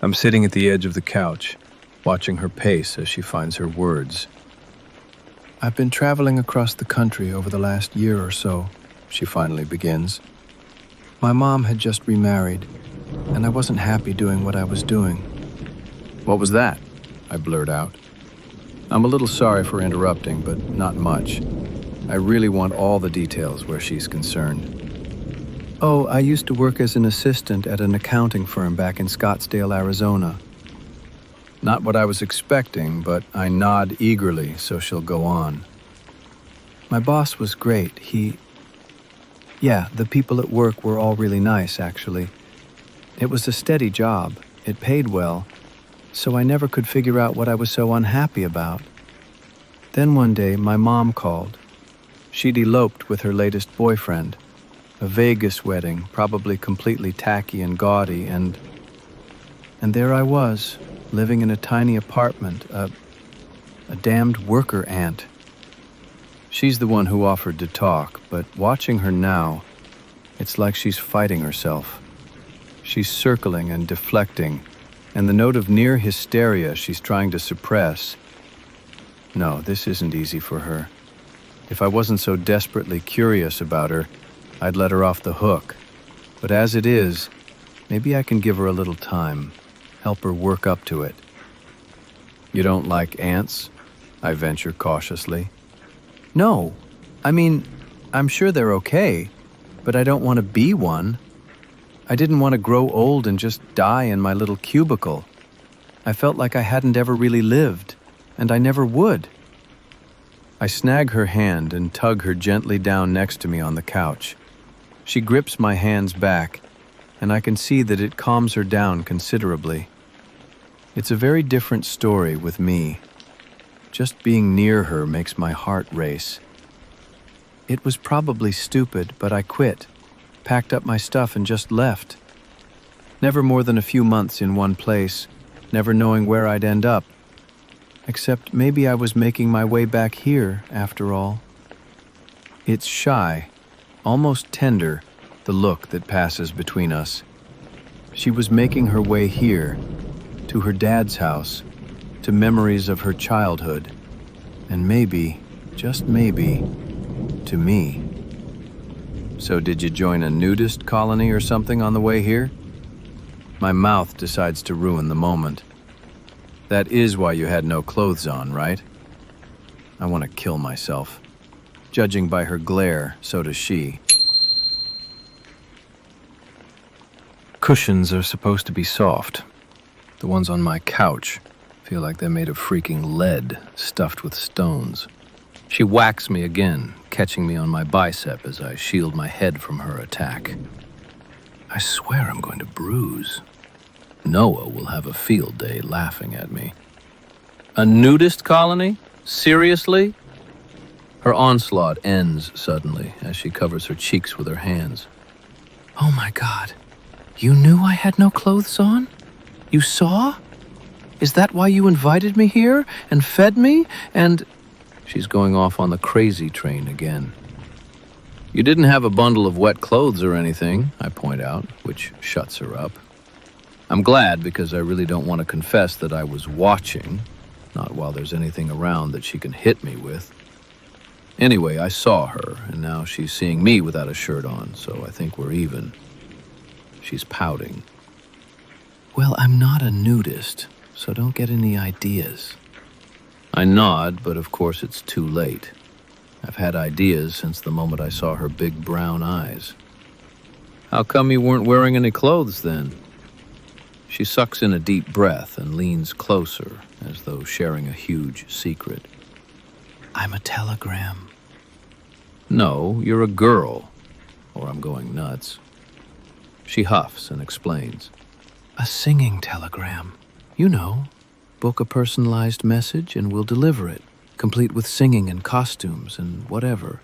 I'm sitting at the edge of the couch, watching her pace as she finds her words. I've been traveling across the country over the last year or so, she finally begins. My mom had just remarried, and I wasn't happy doing what I was doing. What was that? I blurt out. I'm a little sorry for interrupting, but not much. I really want all the details where she's concerned. Oh, I used to work as an assistant at an accounting firm back in Scottsdale, Arizona. Not what I was expecting, but I nod eagerly so she'll go on. My boss was great. The people at work were all really nice, actually. It was a steady job. It paid well, so I never could figure out what I was so unhappy about. Then one day, my mom called. She'd eloped with her latest boyfriend. A Vegas wedding, probably completely tacky and gaudy, and there I was, living in a tiny apartment, a damned worker ant. She's the one who offered to talk, but watching her now, it's like she's fighting herself. She's circling and deflecting, and the note of near hysteria she's trying to suppress. No, this isn't easy for her. If I wasn't so desperately curious about her, I'd let her off the hook. But as it is, maybe I can give her a little time, help her work up to it. You don't like ants? I venture cautiously. No. I mean, I'm sure they're okay, but I don't want to be one. I didn't want to grow old and just die in my little cubicle. I felt like I hadn't ever really lived, and I never would. I snag her hand and tug her gently down next to me on the couch. She grips my hands back, and I can see that it calms her down considerably. It's a very different story with me. Just being near her makes my heart race. It was probably stupid, but I quit, packed up my stuff and just left. Never more than a few months in one place, never knowing where I'd end up. Except maybe I was making my way back here, after all. It's shy, almost tender, the look that passes between us. She was making her way here, to her dad's house, to memories of her childhood, and maybe, just maybe, to me. So did you join a nudist colony or something on the way here? My mouth decides to ruin the moment. That is why you had no clothes on, right? I want to kill myself. Judging by her glare, so does she. Cushions are supposed to be soft. The ones on my couch feel like they're made of freaking lead, stuffed with stones. She whacks me again, catching me on my bicep as I shield my head from her attack. I swear I'm going to bruise. Noah will have a field day laughing at me. A nudist colony? Seriously? Her onslaught ends suddenly as she covers her cheeks with her hands. Oh my God. You knew I had no clothes on? You saw? Is that why you invited me here and fed me and... She's going off on the crazy train again. You didn't have a bundle of wet clothes or anything, I point out, which shuts her up. I'm glad because I really don't want to confess that I was watching, not while there's anything around that she can hit me with. Anyway, I saw her, and now she's seeing me without a shirt on, so I think we're even. She's pouting. Well, I'm not a nudist, so don't get any ideas. I nod, but of course it's too late. I've had ideas since the moment I saw her big brown eyes. How come you weren't wearing any clothes then? She sucks in a deep breath and leans closer, as though sharing a huge secret. I'm a telegram. No, you're a girl, or I'm going nuts. She huffs and explains. A singing telegram. You know, book a personalized message and we'll deliver it, complete with singing and costumes and whatever.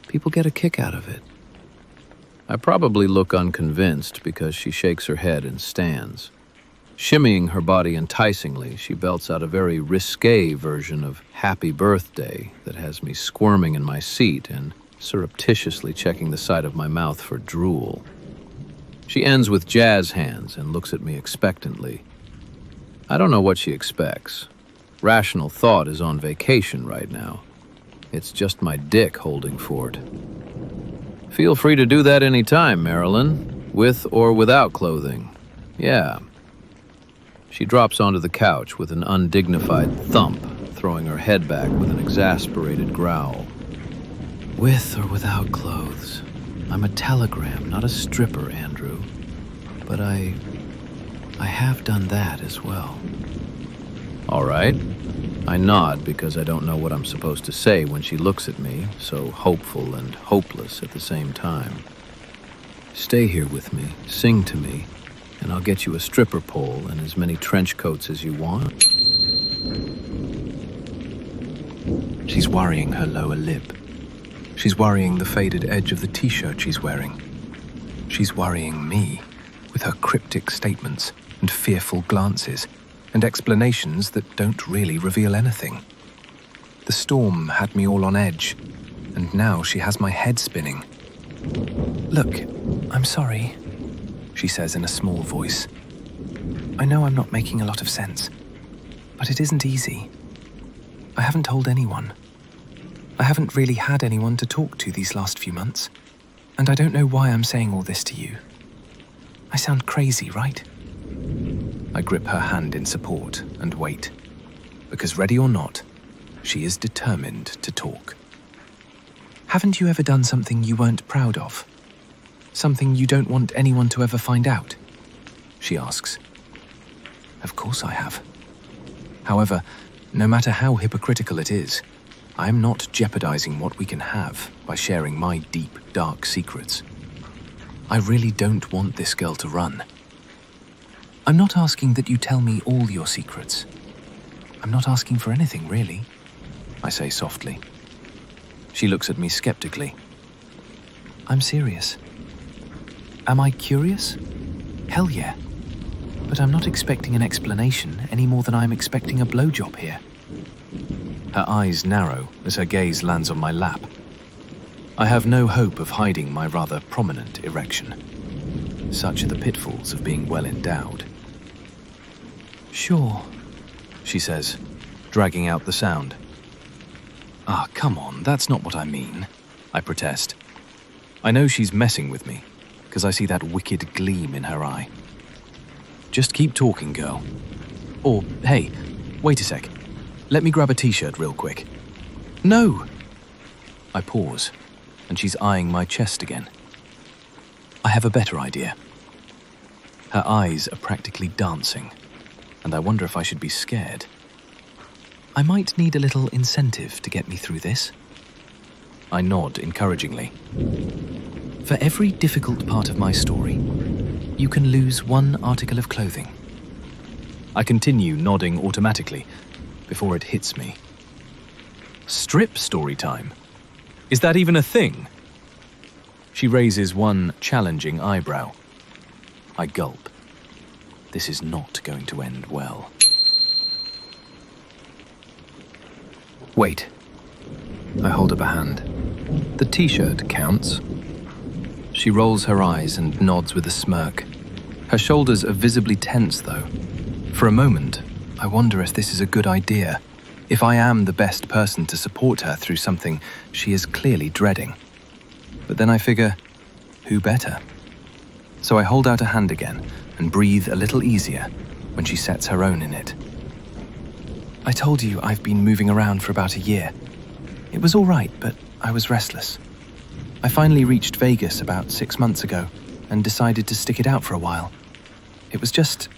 People get a kick out of it. I probably look unconvinced because she shakes her head and stands. Shimmying her body enticingly, she belts out a very risque version of Happy Birthday that has me squirming in my seat and surreptitiously checking the side of my mouth for drool. She ends with jazz hands and looks at me expectantly. I don't know what she expects. Rational thought is on vacation right now. It's just my dick holding forward. Feel free to do that any time, Marilyn, with or without clothing. Yeah. She drops onto the couch with an undignified thump, throwing her head back with an exasperated growl. With or without clothes. I'm a telegram, not a stripper, Andrew. But I have done that as well. All right. I nod because I don't know what I'm supposed to say when she looks at me, so hopeful and hopeless at the same time. Stay here with me, sing to me, and I'll get you a stripper pole and as many trench coats as you want. She's worrying her lower lip. She's worrying the faded edge of the t-shirt she's wearing. She's worrying me with her cryptic statements and fearful glances and explanations that don't really reveal anything. The storm had me all on edge, and now she has my head spinning. Look, I'm sorry, she says in a small voice. I know I'm not making a lot of sense, but it isn't easy. I haven't told anyone. I haven't really had anyone to talk to these last few months, and I don't know why I'm saying all this to you. I sound crazy, right? I grip her hand in support and wait, because ready or not, she is determined to talk. Haven't you ever done something you weren't proud of? Something you don't want anyone to ever find out? She asks. Of course I have. However, no matter how hypocritical it is, I am not jeopardizing what we can have by sharing my deep, dark secrets. I really don't want this girl to run. I'm not asking that you tell me all your secrets. I'm not asking for anything, really, I say softly. She looks at me skeptically. I'm serious. Am I curious? Hell yeah. But I'm not expecting an explanation any more than I'm expecting a blowjob here. Her eyes narrow as her gaze lands on my lap. I have no hope of hiding my rather prominent erection. Such are the pitfalls of being well endowed. Sure, she says, dragging out the sound. Ah, come on, that's not what I mean, I protest. I know she's messing with me, because I see that wicked gleam in her eye. Just keep talking, girl. Or, hey, wait a sec. Let me grab a t-shirt real quick. No! I pause, and she's eyeing my chest again. I have a better idea. Her eyes are practically dancing, and I wonder if I should be scared. I might need a little incentive to get me through this. I nod encouragingly. For every difficult part of my story, you can lose one article of clothing. I continue nodding automatically before it hits me. Strip story time? Is that even a thing? She raises one challenging eyebrow. I gulp. This is not going to end well. Wait. I hold up a hand. The t-shirt counts. She rolls her eyes and nods with a smirk. Her shoulders are visibly tense, though. For a moment, I wonder if this is a good idea, if I am the best person to support her through something she is clearly dreading. But then I figure, who better? So I hold out a hand again and breathe a little easier when she sets her own in it. I told you I've been moving around for about a year. It was all right, but I was restless. I finally reached Vegas about 6 months ago and decided to stick it out for a while. It was just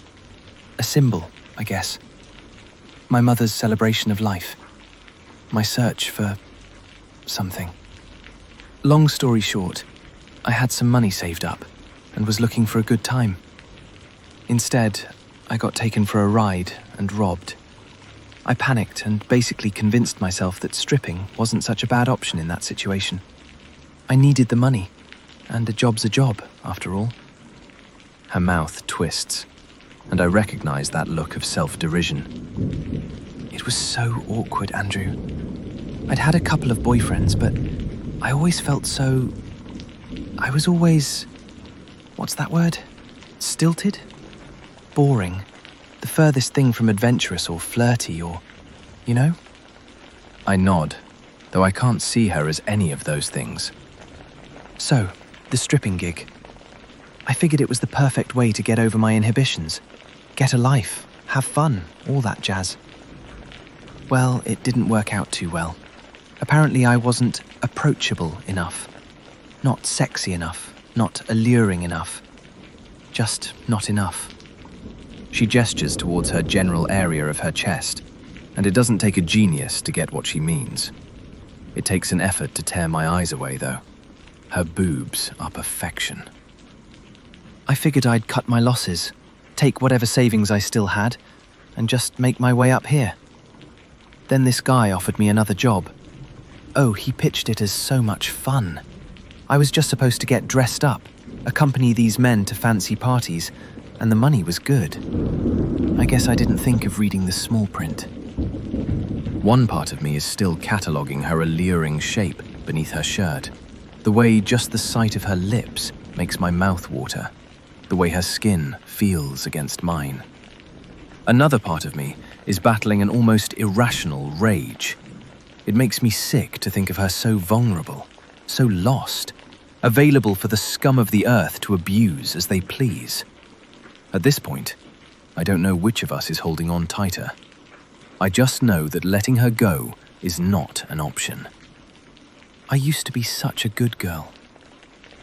a symbol, I guess. My mother's celebration of life. My search for something. Long story short, I had some money saved up and was looking for a good time. Instead, I got taken for a ride and robbed. I panicked and basically convinced myself that stripping wasn't such a bad option in that situation. I needed the money, and a job's a job, after all. Her mouth twists, and I recognize that look of self-derision. It was so awkward, Andrew. I'd had a couple of boyfriends, but I always felt so... I was always... what's that word? Stilted? Boring. The furthest thing from adventurous or flirty or... you know? I nod, though I can't see her as any of those things. So, the stripping gig. I figured it was the perfect way to get over my inhibitions. Get a life, have fun, all that jazz. Well, it didn't work out too well. Apparently I wasn't approachable enough. Not sexy enough, not alluring enough. Just not enough. She gestures towards her general area of her chest, and it doesn't take a genius to get what she means. It takes an effort to tear my eyes away, though. Her boobs are perfection. I figured I'd cut my losses, take whatever savings I still had, and just make my way up here. Then this guy offered me another job. Oh, he pitched it as so much fun. I was just supposed to get dressed up, accompany these men to fancy parties, and the money was good. I guess I didn't think of reading the small print. One part of me is still cataloguing her alluring shape beneath her shirt, the way just the sight of her lips makes my mouth water, the way her skin feels against mine. Another part of me is battling an almost irrational rage. It makes me sick to think of her so vulnerable, so lost, available for the scum of the earth to abuse as they please. At this point, I don't know which of us is holding on tighter. I just know that letting her go is not an option. I used to be such a good girl.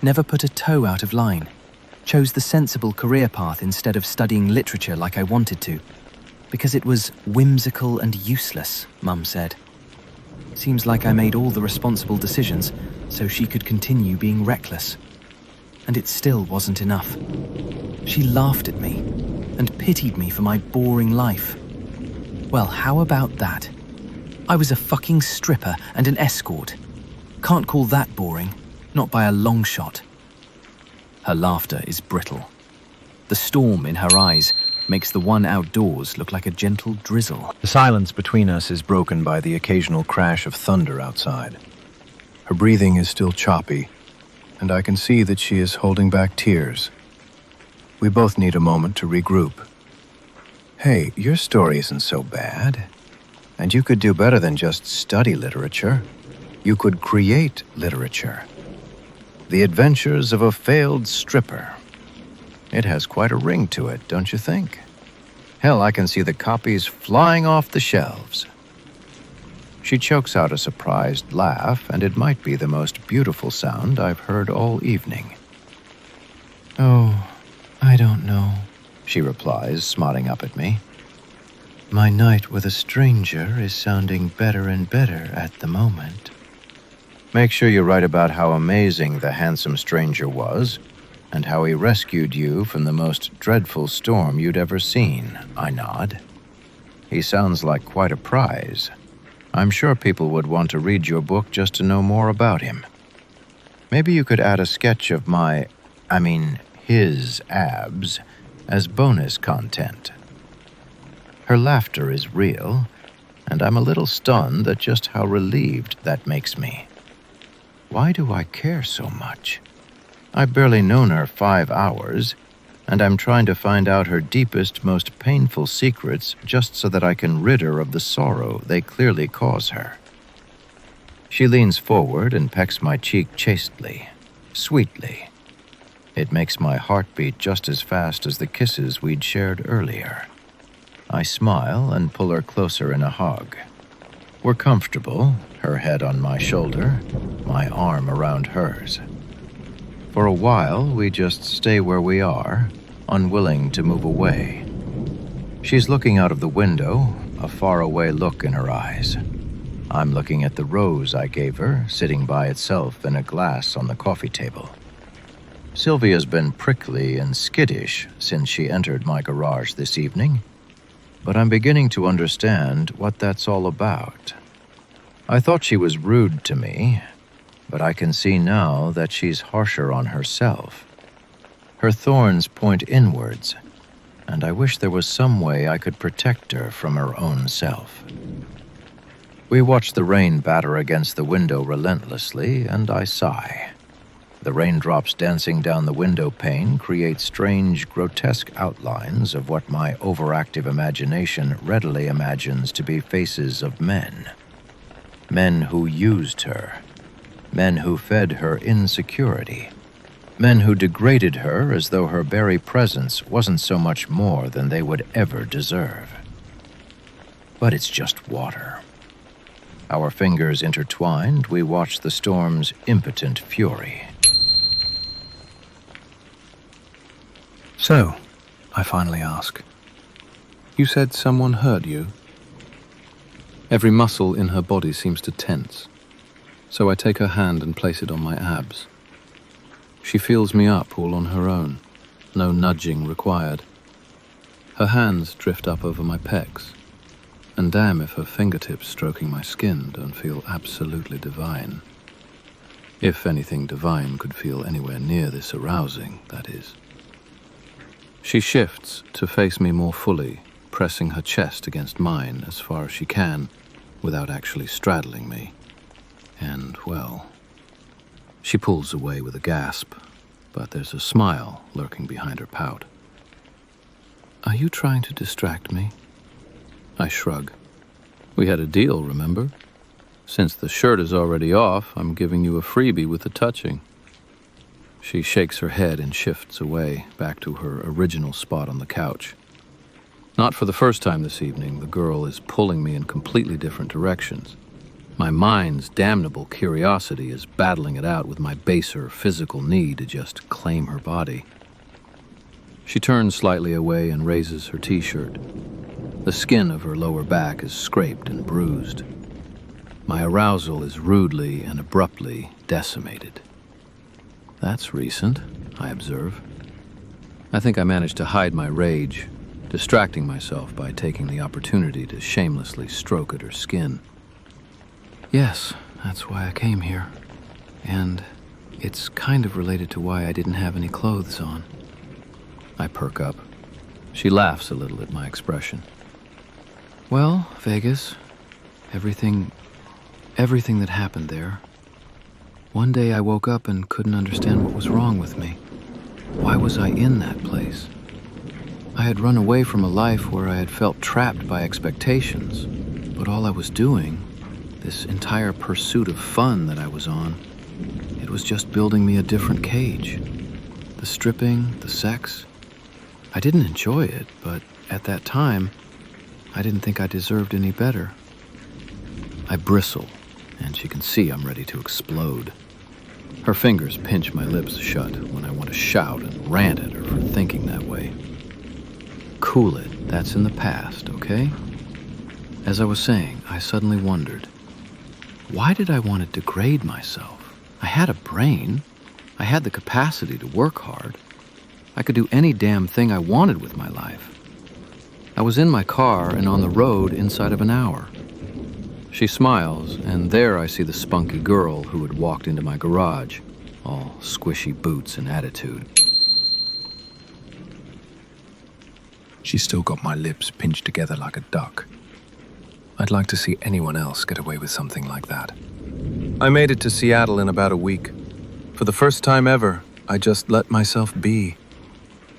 Never put a toe out of line. Chose the sensible career path instead of studying literature like I wanted to, because it was whimsical and useless, Mum said. Seems like I made all the responsible decisions so she could continue being reckless. And it still wasn't enough. She laughed at me and pitied me for my boring life. Well, how about that? I was a fucking stripper and an escort. Can't call that boring, not by a long shot. Her laughter is brittle. The storm in her eyes makes the one outdoors look like a gentle drizzle. The silence between us is broken by the occasional crash of thunder outside. Her breathing is still choppy, and I can see that she is holding back tears. We both need a moment to regroup. Hey, your story isn't so bad. And you could do better than just study literature. You could create literature. The Adventures of a Failed Stripper. It has quite a ring to it, don't you think? Hell, I can see the copies flying off the shelves. She chokes out a surprised laugh, and it might be the most beautiful sound I've heard all evening. Oh, I don't know, she replies, smiling up at me. My night with a stranger is sounding better and better at the moment. Make sure you write about how amazing the handsome stranger was, and how he rescued you from the most dreadful storm you'd ever seen, I nod. He sounds like quite a prize. I'm sure people would want to read your book just to know more about him. Maybe you could add a sketch of his abs as bonus content. Her laughter is real, and I'm a little stunned at just how relieved that makes me. Why do I care so much? I've barely known her 5 hours, and I'm trying to find out her deepest, most painful secrets just so that I can rid her of the sorrow they clearly cause her. She leans forward and pecks my cheek chastely, sweetly. It makes my heart beat just as fast as the kisses we'd shared earlier. I smile and pull her closer in a hug. We're comfortable, her head on my shoulder, my arm around hers. For a while, we just stay where we are, unwilling to move away. She's looking out of the window, a faraway look in her eyes. I'm looking at the rose I gave her, sitting by itself in a glass on the coffee table. Sylvia's been prickly and skittish since she entered my garage this evening, but I'm beginning to understand what that's all about. I thought she was rude to me, but I can see now that she's harsher on herself. Her thorns point inwards, and I wish there was some way I could protect her from her own self. We watch the rain batter against the window relentlessly, and I sigh. The raindrops dancing down the window pane create strange, grotesque outlines of what my overactive imagination readily imagines to be faces of men. Men who used her. Men who fed her insecurity. Men who degraded her as though her very presence wasn't so much more than they would ever deserve. But it's just water. Our fingers intertwined, we watch the storm's impotent fury. So, I finally ask, you said someone hurt you? Every muscle in her body seems to tense, so I take her hand and place it on my abs. She feels me up all on her own, no nudging required. Her hands drift up over my pecs, and damn if her fingertips stroking my skin don't feel absolutely divine. If anything divine could feel anywhere near this arousing, that is. She shifts to face me more fully, pressing her chest against mine as far as she can, without actually straddling me. And, well, she pulls away with a gasp, but there's a smile lurking behind her pout. Are you trying to distract me? I shrug. We had a deal, remember? Since the shirt is already off, I'm giving you a freebie with the touching. She shakes her head and shifts away, back to her original spot on the couch. Not for the first time this evening, the girl is pulling me in completely different directions. My mind's damnable curiosity is battling it out with my baser physical need to just claim her body. She turns slightly away and raises her t-shirt. The skin of her lower back is scraped and bruised. My arousal is rudely and abruptly decimated. That's recent, I observe. I think I managed to hide my rage, distracting myself by taking the opportunity to shamelessly stroke at her skin. Yes, that's why I came here. And it's kind of related to why I didn't have any clothes on. I perk up. She laughs a little at my expression. Well, Vegas, everything that happened there. One day I woke up and couldn't understand what was wrong with me. Why was I in that place? I had run away from a life where I had felt trapped by expectations, but all I was doing, this entire pursuit of fun that I was on, it was just building me a different cage. The stripping, the sex, I didn't enjoy it, but at that time, I didn't think I deserved any better. I bristle, and she can see I'm ready to explode. Her fingers pinch my lips shut when I want to shout and rant at her for thinking that way. Cool it, that's in the past, okay? As I was saying, I suddenly wondered, why did I want to degrade myself? I had a brain. I had the capacity to work hard. I could do any damn thing I wanted with my life. I was in my car and on the road inside of an hour. She smiles, and there I see the spunky girl who had walked into my garage, all squishy boots and attitude. She's still got my lips pinched together like a duck. I'd like to see anyone else get away with something like that. I made it to Seattle in about a week. For the first time ever, I just let myself be.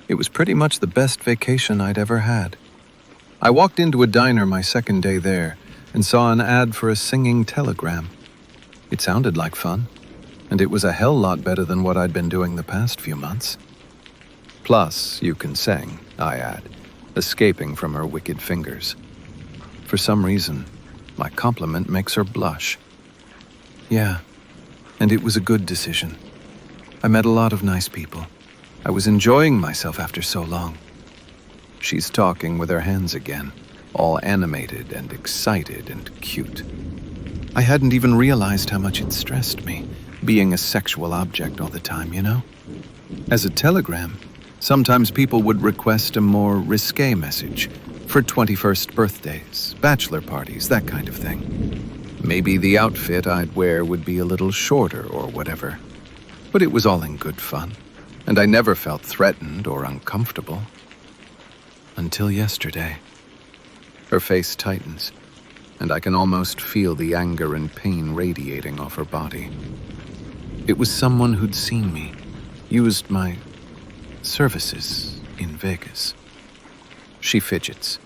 It was pretty much the best vacation I'd ever had. I walked into a diner my second day there and saw an ad for a singing telegram. It sounded like fun, and it was a hell lot better than what I'd been doing the past few months. Plus, you can sing, I add, escaping from her wicked fingers. For some reason, my compliment makes her blush. Yeah, and it was a good decision. I met a lot of nice people. I was enjoying myself after so long. She's talking with her hands again, all animated and excited and cute. I hadn't even realized how much it stressed me, being a sexual object all the time, you know? As a telegram, sometimes people would request a more risque message for 21st birthdays, bachelor parties, that kind of thing. Maybe the outfit I'd wear would be a little shorter or whatever. But it was all in good fun, and I never felt threatened or uncomfortable. Until yesterday. Her face tightens, and I can almost feel the anger and pain radiating off her body. It was someone who'd seen me, used my services in Vegas. She fidgets.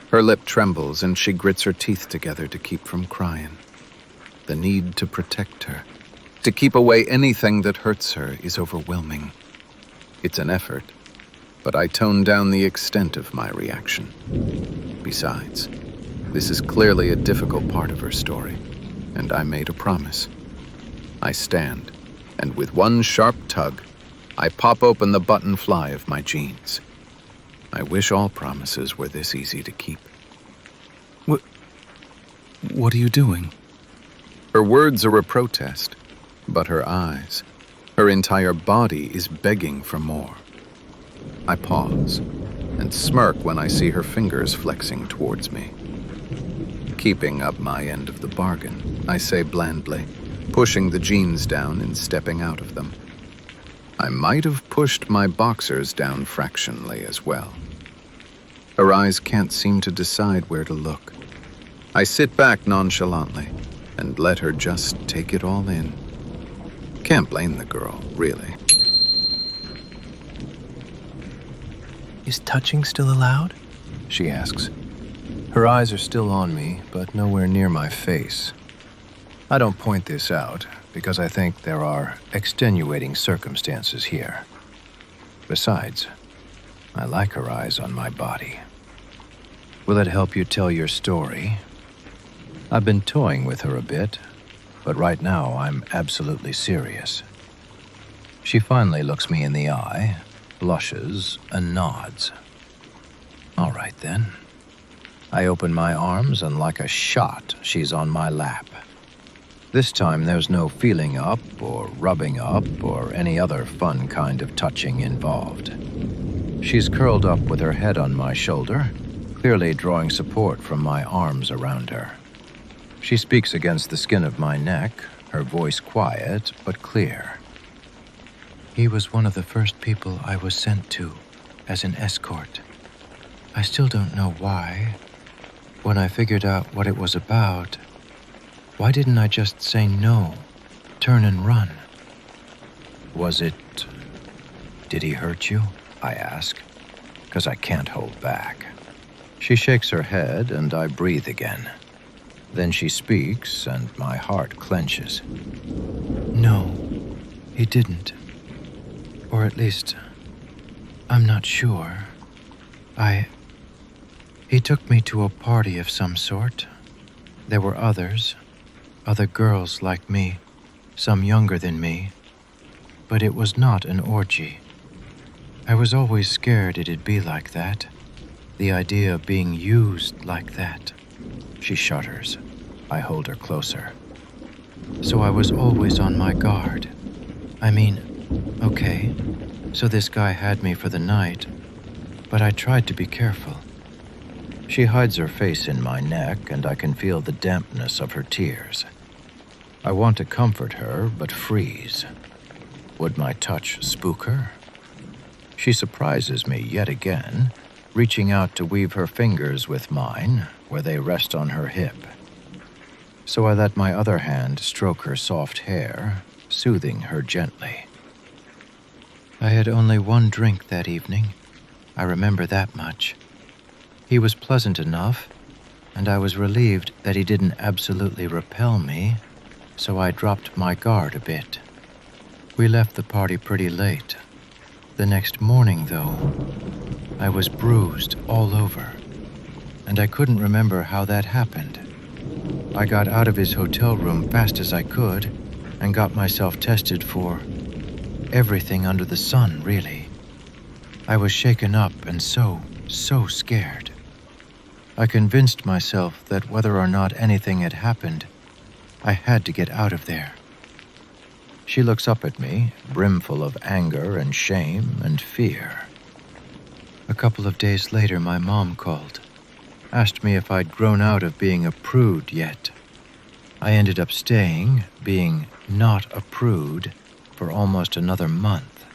Her lip trembles and she grits her teeth together to keep from crying. The need to protect her, to keep away anything that hurts her, is overwhelming. It's an effort, but I tone down the extent of my reaction. Besides, this is clearly a difficult part of her story, and I made a promise. I stand, and with one sharp tug, I pop open the button fly of my jeans. I wish all promises were this easy to keep. What are you doing? Her words are a protest, but her eyes, her entire body is begging for more. I pause and smirk when I see her fingers flexing towards me. Keeping up my end of the bargain, I say blandly, pushing the jeans down and stepping out of them. I might have pushed my boxers down fractionally as well. Her eyes can't seem to decide where to look. I sit back nonchalantly and let her just take it all in. Can't blame the girl, really. Is touching still allowed? She asks. Her eyes are still on me, but nowhere near my face. I don't point this out because I think there are extenuating circumstances here. Besides, I like her eyes on my body. Will it help you tell your story? I've been toying with her a bit, but right now I'm absolutely serious. She finally looks me in the eye, blushes, and nods. All right then. I open my arms and like a shot, she's on my lap. This time there's no feeling up or rubbing up or any other fun kind of touching involved. She's curled up with her head on my shoulder, clearly drawing support from my arms around her. She speaks against the skin of my neck, her voice quiet but clear. He was one of the first people I was sent to as an escort. I still don't know why. When I figured out what it was about, why didn't I just say no, turn and run? Did he hurt you? I ask, because I can't hold back. She shakes her head and I breathe again. Then she speaks and my heart clenches. No, he didn't. Or at least, I'm not sure. He took me to a party of some sort. There were others, other girls like me, some younger than me, but it was not an orgy. I was always scared it'd be like that, the idea of being used like that. She shudders. I hold her closer. So I was always on my guard. I mean, okay, so this guy had me for the night, but I tried to be careful. She hides her face in my neck and I can feel the dampness of her tears. I want to comfort her, but freeze. Would my touch spook her? She surprises me yet again, reaching out to weave her fingers with mine where they rest on her hip. So I let my other hand stroke her soft hair, soothing her gently. I had only one drink that evening. I remember that much. He was pleasant enough, and I was relieved that he didn't absolutely repel me, so I dropped my guard a bit. We left the party pretty late. The next morning, though, I was bruised all over, and I couldn't remember how that happened. I got out of his hotel room fast as I could and got myself tested for everything under the sun, really. I was shaken up and so scared. I convinced myself that whether or not anything had happened, I had to get out of there. She looks up at me, brimful of anger and shame and fear. A couple of days later, my mom called, asked me if I'd grown out of being a prude yet. I ended up staying, being not a prude, for almost another month.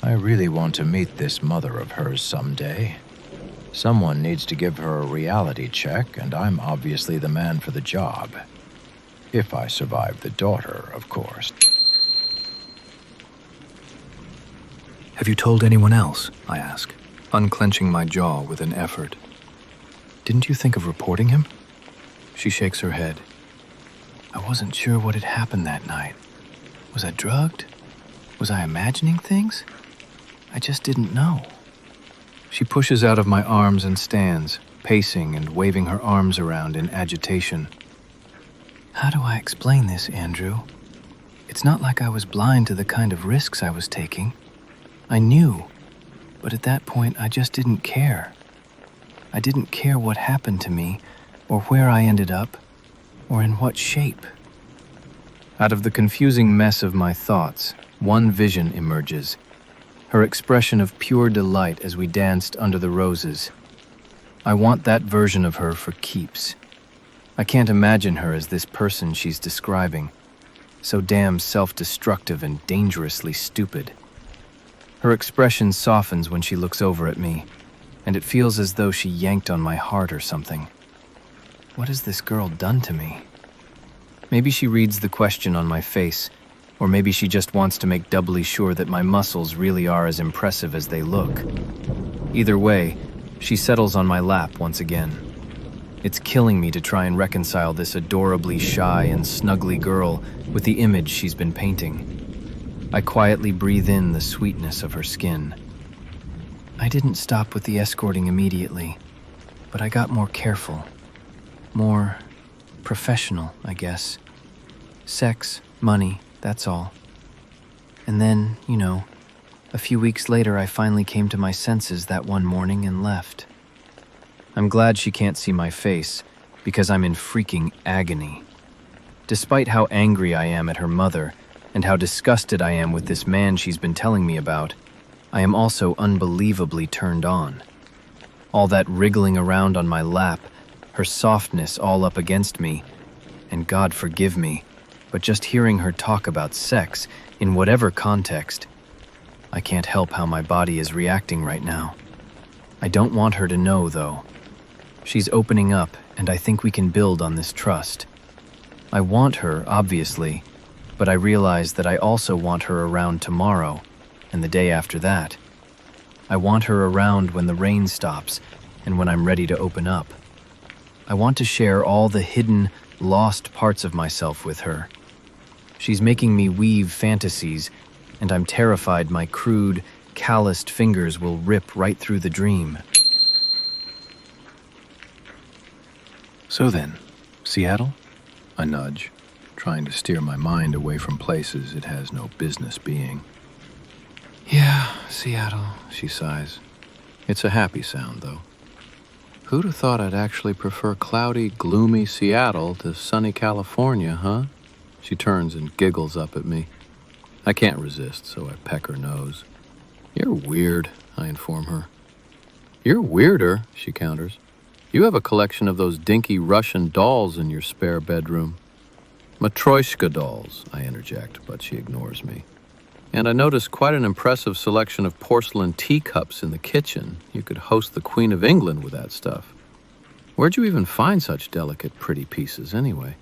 I really want to meet this mother of hers someday. Someone needs to give her a reality check, and I'm obviously the man for the job. If I survive the daughter, of course. Have you told anyone else? I ask, unclenching my jaw with an effort. Didn't you think of reporting him? She shakes her head. I wasn't sure what had happened that night. Was I drugged? Was I imagining things? I just didn't know. She pushes out of my arms and stands, pacing and waving her arms around in agitation. How do I explain this, Andrew? It's not like I was blind to the kind of risks I was taking. I knew, but at that point I just didn't care. I didn't care what happened to me, or where I ended up, or in what shape. Out of the confusing mess of my thoughts, one vision emerges. Her expression of pure delight as we danced under the roses. I want that version of her for keeps. I can't imagine her as this person she's describing, so damn self-destructive and dangerously stupid. Her expression softens when she looks over at me, and it feels as though she yanked on my heart or something. What has this girl done to me? Maybe she reads the question on my face, or maybe she just wants to make doubly sure that my muscles really are as impressive as they look. Either way, she settles on my lap once again. It's killing me to try and reconcile this adorably shy and snuggly girl with the image she's been painting. I quietly breathe in the sweetness of her skin. I didn't stop with the escorting immediately, but I got more careful. More professional, I guess. Sex, money, that's all. And then, a few weeks later I finally came to my senses that one morning and left. I'm glad she can't see my face, because I'm in freaking agony. Despite how angry I am at her mother, and how disgusted I am with this man she's been telling me about, I am also unbelievably turned on. All that wriggling around on my lap, her softness all up against me, and God forgive me, but just hearing her talk about sex, in whatever context, I can't help how my body is reacting right now. I don't want her to know, though. She's opening up, and I think we can build on this trust. I want her, obviously, but I realize that I also want her around tomorrow, and the day after that. I want her around when the rain stops, and when I'm ready to open up. I want to share all the hidden, lost parts of myself with her. She's making me weave fantasies, and I'm terrified my crude, calloused fingers will rip right through the dream. So then, Seattle? I nudge, trying to steer my mind away from places it has no business being. Yeah, Seattle, she sighs. It's a happy sound, though. Who'd have thought I'd actually prefer cloudy, gloomy Seattle to sunny California, huh? She turns and giggles up at me. I can't resist, so I peck her nose. You're weird, I inform her. You're weirder, she counters. You have a collection of those dinky Russian dolls in your spare bedroom. Matryoshka dolls, I interject, but she ignores me. And I notice quite an impressive selection of porcelain teacups in the kitchen. You could host the Queen of England with that stuff. Where'd you even find such delicate, pretty pieces, anyway?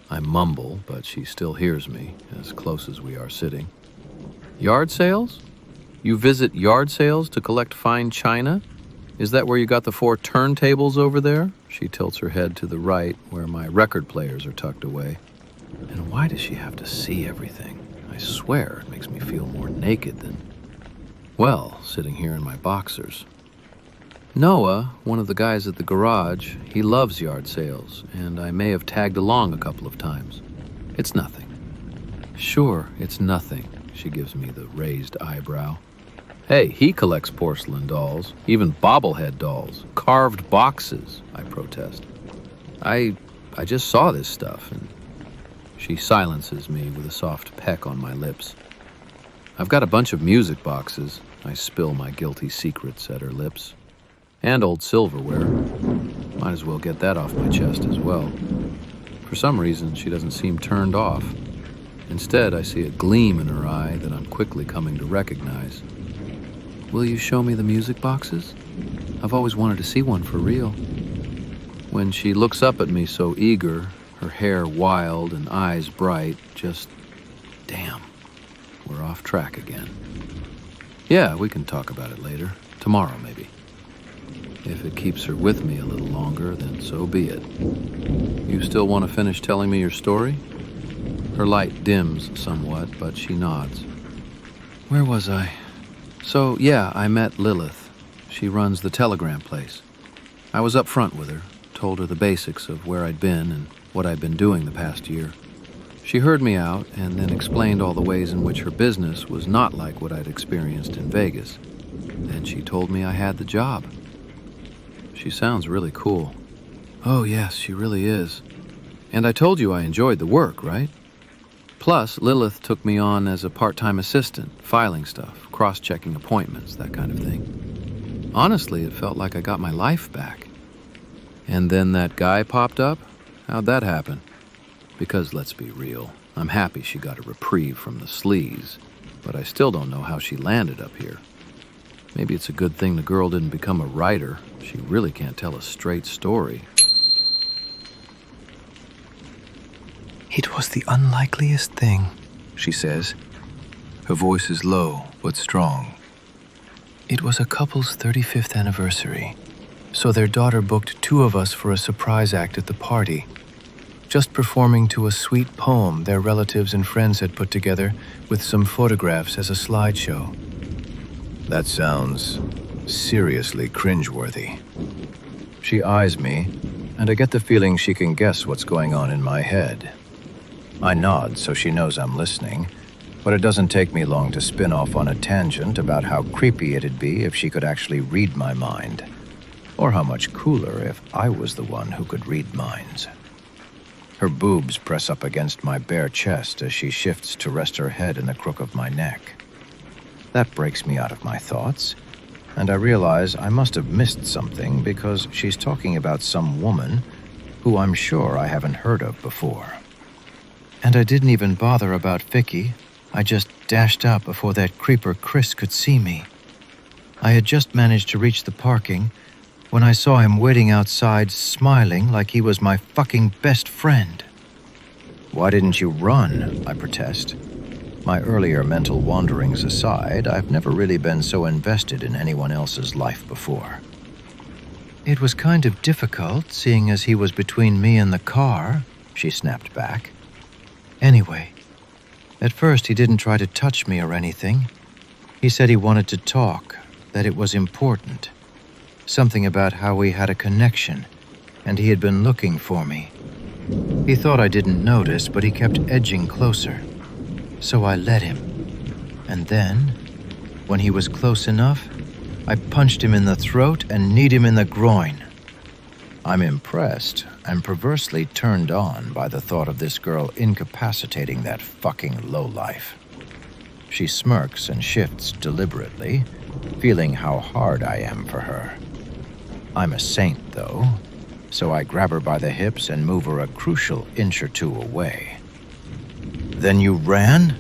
I mumble, but she still hears me, as close as we are sitting. Yard sales? You visit yard sales to collect fine china? Is that where you got the 4 turntables over there? She tilts her head to the right, where my record players are tucked away. And why does she have to see everything? I swear it makes me feel more naked than... well, sitting here in my boxers. Noah, one of the guys at the garage, he loves yard sales, and I may have tagged along a couple of times. It's nothing. Sure, it's nothing, she gives me the raised eyebrow. Hey, he collects porcelain dolls, even bobblehead dolls, carved boxes, I protest. I just saw this stuff, and she silences me with a soft peck on my lips. I've got a bunch of music boxes. I spill my guilty secrets at her lips. And old silverware. Might as well get that off my chest as well. For some reason, she doesn't seem turned off. Instead, I see a gleam in her eye that I'm quickly coming to recognize. Will you show me the music boxes? I've always wanted to see one for real. When she looks up at me so eager, her hair wild and eyes bright, just, damn, we're off track again. Yeah, we can talk about it later. Tomorrow, maybe. If it keeps her with me a little longer, then so be it. You still want to finish telling me your story? Her light dims somewhat, but she nods. Where was I? So, yeah, I met Lilith. She runs the telegram place. I was up front with her, told her the basics of where I'd been and what I'd been doing the past year. She heard me out and then explained all the ways in which her business was not like what I'd experienced in Vegas. Then she told me I had the job. She sounds really cool. Oh yes, she really is. And I told you I enjoyed the work, right? Plus, Lilith took me on as a part-time assistant, filing stuff, cross-checking appointments, that kind of thing. Honestly, it felt like I got my life back. And then that guy popped up? How'd that happen? Because let's be real, I'm happy she got a reprieve from the sleaze, but I still don't know how she landed up here. Maybe it's a good thing the girl didn't become a writer. She really can't tell a straight story. It was the unlikeliest thing, she says. Her voice is low but strong. It was a couple's 35th anniversary, so their daughter booked 2 of us for a surprise act at the party, just performing to a sweet poem their relatives and friends had put together with some photographs as a slideshow. That sounds seriously cringeworthy. She eyes me, and I get the feeling she can guess what's going on in my head. I nod so she knows I'm listening, but it doesn't take me long to spin off on a tangent about how creepy it'd be if she could actually read my mind, or how much cooler if I was the one who could read minds. Her boobs press up against my bare chest as she shifts to rest her head in the crook of my neck. That breaks me out of my thoughts, and I realize I must have missed something because she's talking about some woman who I'm sure I haven't heard of before. And I didn't even bother about Vicky. I just dashed out before that creeper Chris could see me. I had just managed to reach the parking when I saw him waiting outside, smiling like he was my fucking best friend. Why didn't you run? I protest. My earlier mental wanderings aside, I've never really been so invested in anyone else's life before. It was kind of difficult, seeing as he was between me and the car, she snapped back. Anyway, at first he didn't try to touch me or anything. He said he wanted to talk, that it was important. Something about how we had a connection, and he had been looking for me. He thought I didn't notice, but he kept edging closer. So I let him. And then, when he was close enough, I punched him in the throat and kneed him in the groin. I'm impressed and perversely turned on by the thought of this girl incapacitating that fucking lowlife. She smirks and shifts deliberately, feeling how hard I am for her. I'm a saint, though, so I grab her by the hips and move her a crucial inch or two away. Then you ran?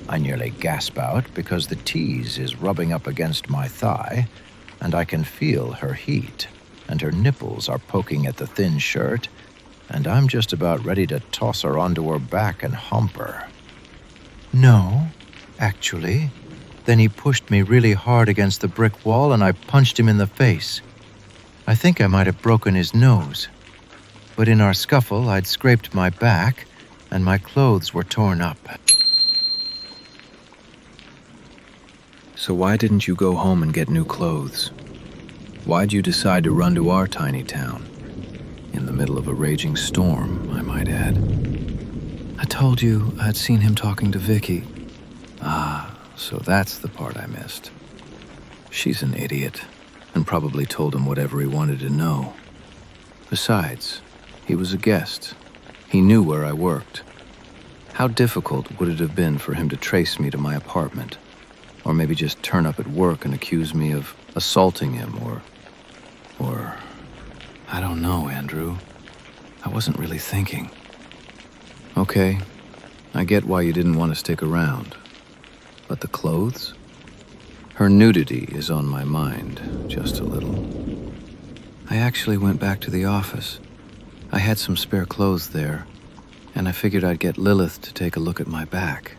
I nearly gasp out because the tease is rubbing up against my thigh, and I can feel her heat, and her nipples are poking at the thin shirt, and I'm just about ready to toss her onto her back and hump her. No, actually. Then he pushed me really hard against the brick wall and I punched him in the face. I think I might have broken his nose, but in our scuffle I'd scraped my back and my clothes were torn up. So why didn't you go home and get new clothes? Why'd you decide to run to our tiny town? In the middle of a raging storm, I might add. I told you I'd seen him talking to Vicky. Ah, so that's the part I missed. She's an idiot, and probably told him whatever he wanted to know. Besides, he was a guest. He knew where I worked. How difficult would it have been for him to trace me to my apartment? Or maybe just turn up at work and accuse me of assaulting him, or I don't know, Andrew. I wasn't really thinking. Okay, I get why you didn't want to stick around. But the clothes? Her nudity is on my mind, just a little. I actually went back to the office. I had some spare clothes there, and I figured I'd get Lilith to take a look at my back.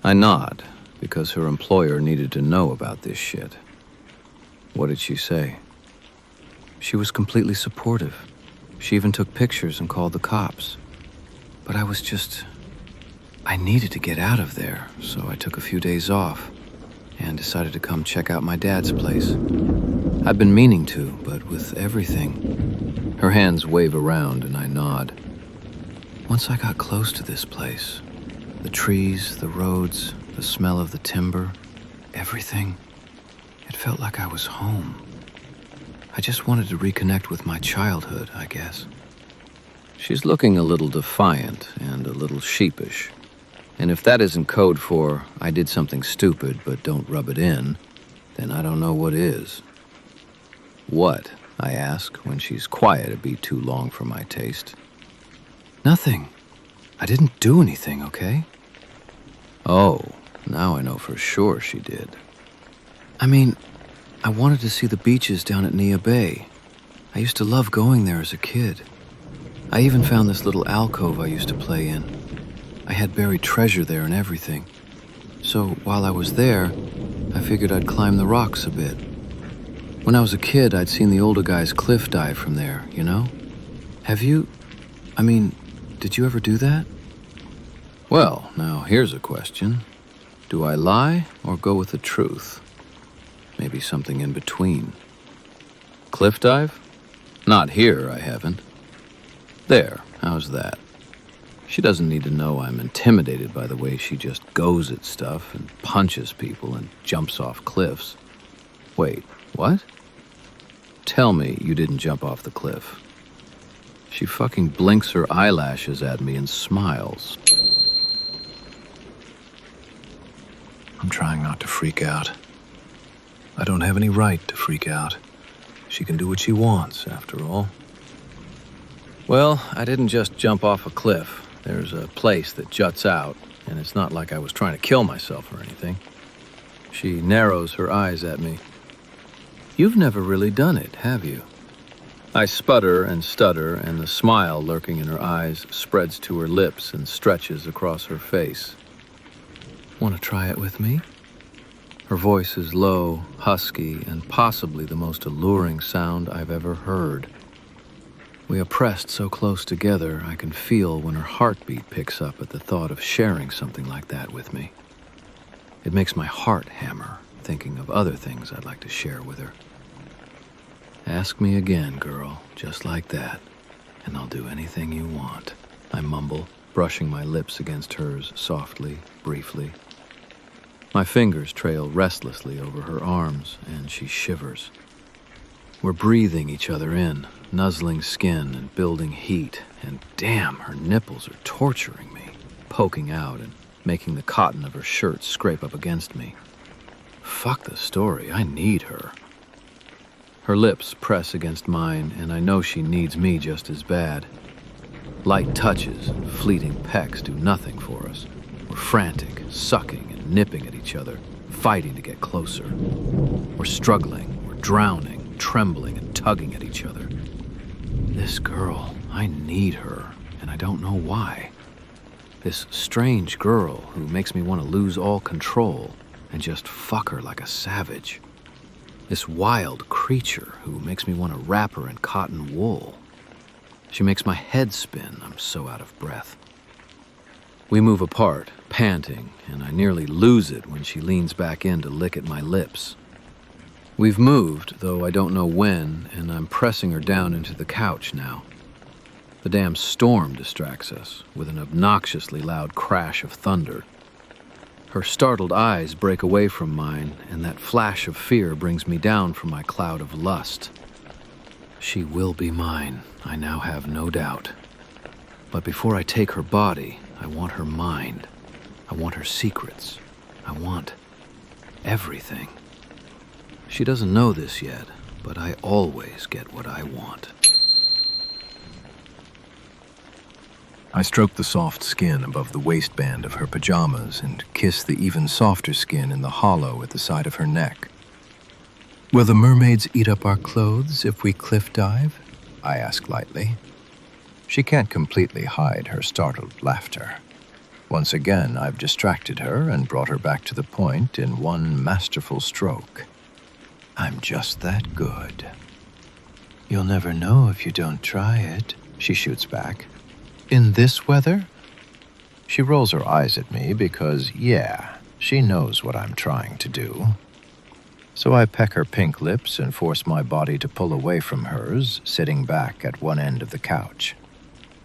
I nod, because her employer needed to know about this shit. What did she say? She was completely supportive. She even took pictures and called the cops. But I needed to get out of there, so I took a few days off and decided to come check out my dad's place. I've been meaning to, but with everything. Her hands wave around and I nod. Once I got close to this place, the trees, the roads, the smell of the timber, everything, it felt like I was home. I just wanted to reconnect with my childhood, I guess. She's looking a little defiant and a little sheepish. And if that isn't code for, I did something stupid but don't rub it in, then I don't know what is. What? I ask when she's quiet a beat too long for my taste. Nothing. I didn't do anything, okay? Oh, now I know for sure she did. I mean, I wanted to see the beaches down at Nia Bay. I used to love going there as a kid. I even found this little alcove I used to play in. I had buried treasure there and everything. So while I was there, I figured I'd climb the rocks a bit. When I was a kid, I'd seen the older guys cliff dive from there, you know? Did you ever do that? Well, now here's a question. Do I lie or go with the truth? Maybe something in between. Cliff dive? Not here, I haven't. There, how's that? She doesn't need to know I'm intimidated by the way she just goes at stuff and punches people and jumps off cliffs. Wait, what? Tell me you didn't jump off the cliff. She fucking blinks her eyelashes at me and smiles. I'm trying not to freak out. I don't have any right to freak out. She can do what she wants, after all. Well, I didn't just jump off a cliff. There's a place that juts out, and it's not like I was trying to kill myself or anything. She narrows her eyes at me. You've never really done it, have you? I sputter and stutter, and the smile lurking in her eyes spreads to her lips and stretches across her face. Want to try it with me? Her voice is low, husky, and possibly the most alluring sound I've ever heard. We are pressed so close together, I can feel when her heartbeat picks up at the thought of sharing something like that with me. It makes my heart hammer, thinking of other things I'd like to share with her. Ask me again, girl, just like that, and I'll do anything you want, I mumble, brushing my lips against hers softly, briefly. My fingers trail restlessly over her arms, and she shivers. We're breathing each other in, nuzzling skin and building heat, and damn, her nipples are torturing me, poking out and making the cotton of her shirt scrape up against me. Fuck the story, I need her. Her lips press against mine, and I know she needs me just as bad. Light touches and fleeting pecks do nothing for us. We're frantic, sucking and nipping at each other, fighting to get closer. We're struggling, we're drowning, trembling and tugging at each other. This girl, I need her, and I don't know why. This strange girl who makes me want to lose all control and just fuck her like a savage. This wild creature who makes me want to wrap her in cotton wool. She makes my head spin, I'm so out of breath. We move apart, panting, and I nearly lose it when she leans back in to lick at my lips. We've moved, though I don't know when, and I'm pressing her down into the couch now. The damn storm distracts us with an obnoxiously loud crash of thunder. Her startled eyes break away from mine, and that flash of fear brings me down from my cloud of lust. She will be mine, I now have no doubt. But before I take her body, I want her mind. I want her secrets. I want everything. She doesn't know this yet, but I always get what I want. I stroke the soft skin above the waistband of her pajamas and kiss the even softer skin in the hollow at the side of her neck. Will the mermaids eat up our clothes if we cliff dive? I ask lightly. She can't completely hide her startled laughter. Once again, I've distracted her and brought her back to the point in one masterful stroke. I'm just that good. You'll never know if you don't try it, she shoots back. In this weather? She rolls her eyes at me because, yeah, she knows what I'm trying to do. So I peck her pink lips and force my body to pull away from hers, sitting back at one end of the couch.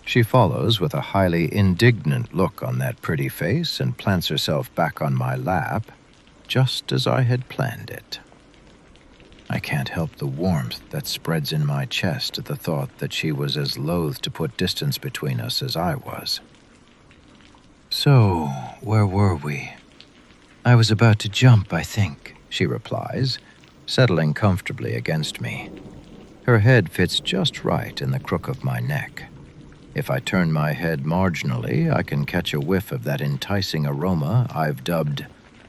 She follows with a highly indignant look on that pretty face and plants herself back on my lap, just as I had planned it. I can't help the warmth that spreads in my chest at the thought that she was as loath to put distance between us as I was. So, where were we? I was about to jump, I think, she replies, settling comfortably against me. Her head fits just right in the crook of my neck. If I turn my head marginally, I can catch a whiff of that enticing aroma I've dubbed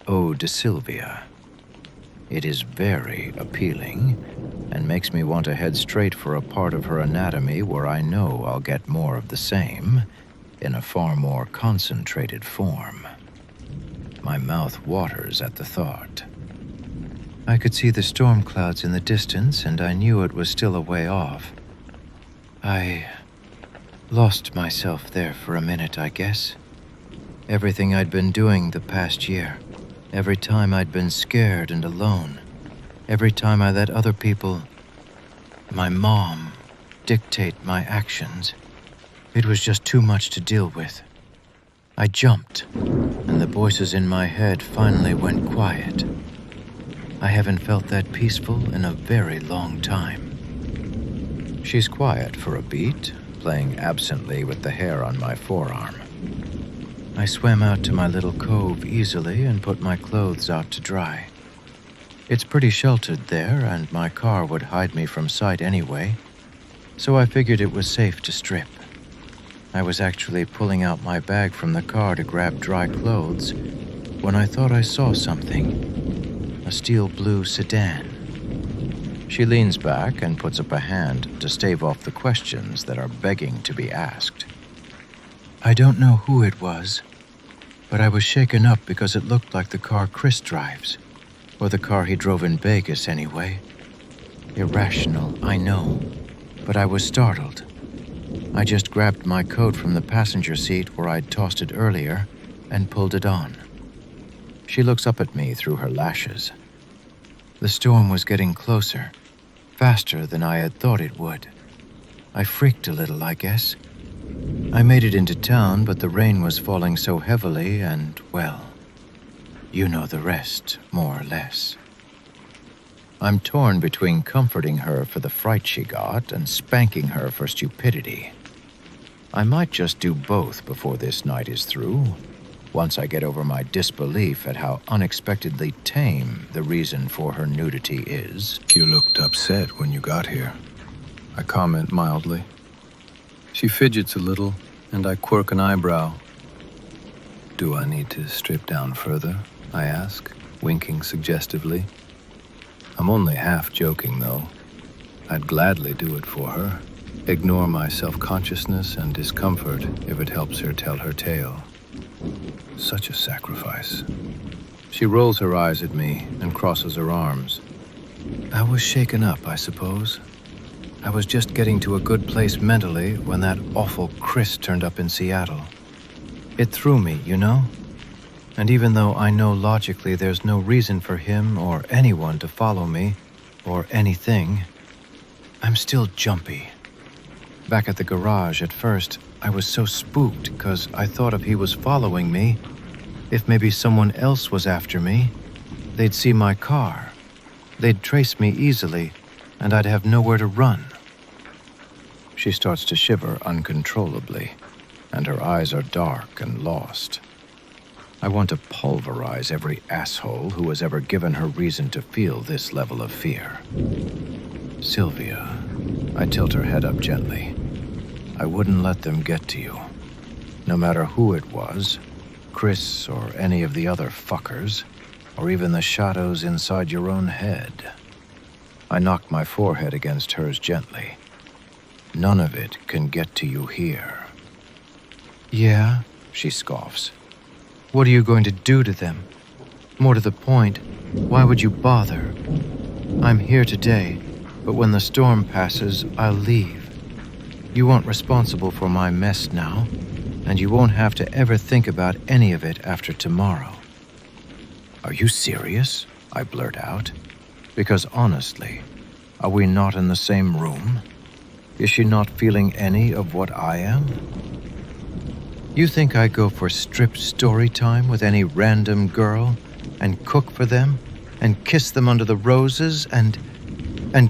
Eau de Sylvia. It is very appealing and makes me want to head straight for a part of her anatomy where I know I'll get more of the same in a far more concentrated form. My mouth waters at the thought. I could see the storm clouds in the distance, and I knew it was still a way off. I lost myself there for a minute, I guess. Everything I'd been doing the past year, every time I'd been scared and alone, every time I let other people, my mom, dictate my actions, it was just too much to deal with. I jumped, and the voices in my head finally went quiet. I haven't felt that peaceful in a very long time. She's quiet for a beat, playing absently with the hair on my forearm. I swam out to my little cove easily and put my clothes out to dry. It's pretty sheltered there, and my car would hide me from sight anyway, so I figured it was safe to strip. I was actually pulling out my bag from the car to grab dry clothes when I thought I saw something. A steel blue sedan. She leans back and puts up a hand to stave off the questions that are begging to be asked. I don't know who it was, but I was shaken up because it looked like the car Chris drives, or the car he drove in Vegas anyway. Irrational, I know, but I was startled. I just grabbed my coat from the passenger seat where I'd tossed it earlier and pulled it on. She looks up at me through her lashes. The storm was getting closer, faster than I had thought it would. I freaked a little, I guess. I made it into town, but the rain was falling so heavily and, well, you know the rest, more or less. I'm torn between comforting her for the fright she got and spanking her for stupidity. I might just do both before this night is through, once I get over my disbelief at how unexpectedly tame the reason for her nudity is. You looked upset when you got here, I comment mildly. She fidgets a little, and I quirk an eyebrow. Do I need to strip down further? I ask, winking suggestively. I'm only half joking, though. I'd gladly do it for her, ignore my self-consciousness and discomfort if it helps her tell her tale. Such a sacrifice. She rolls her eyes at me and crosses her arms. I was shaken up, I suppose. I was just getting to a good place mentally when that awful Chris turned up in Seattle. It threw me, you know? And even though I know logically there's no reason for him or anyone to follow me, or anything, I'm still jumpy. Back at the garage at first, I was so spooked because I thought if he was following me, if maybe someone else was after me, they'd see my car. They'd trace me easily, and I'd have nowhere to run. She starts to shiver uncontrollably, and her eyes are dark and lost. I want to pulverize every asshole who has ever given her reason to feel this level of fear. Sylvia, I tilt her head up gently. I wouldn't let them get to you. No matter who it was, Chris or any of the other fuckers, or even the shadows inside your own head. I knock my forehead against hers gently. None of it can get to you here. Yeah, she scoffs. What are you going to do to them? More to the point, why would you bother? I'm here today, But when the storm passes, I'll leave. You aren't responsible for my mess now, and you won't have to ever think about any of it after tomorrow." "Are you serious?" I blurt out. "Because honestly, are we not in the same room? Is she not feeling any of what I am? You think I go for stripped story time with any random girl and cook for them and kiss them under the roses and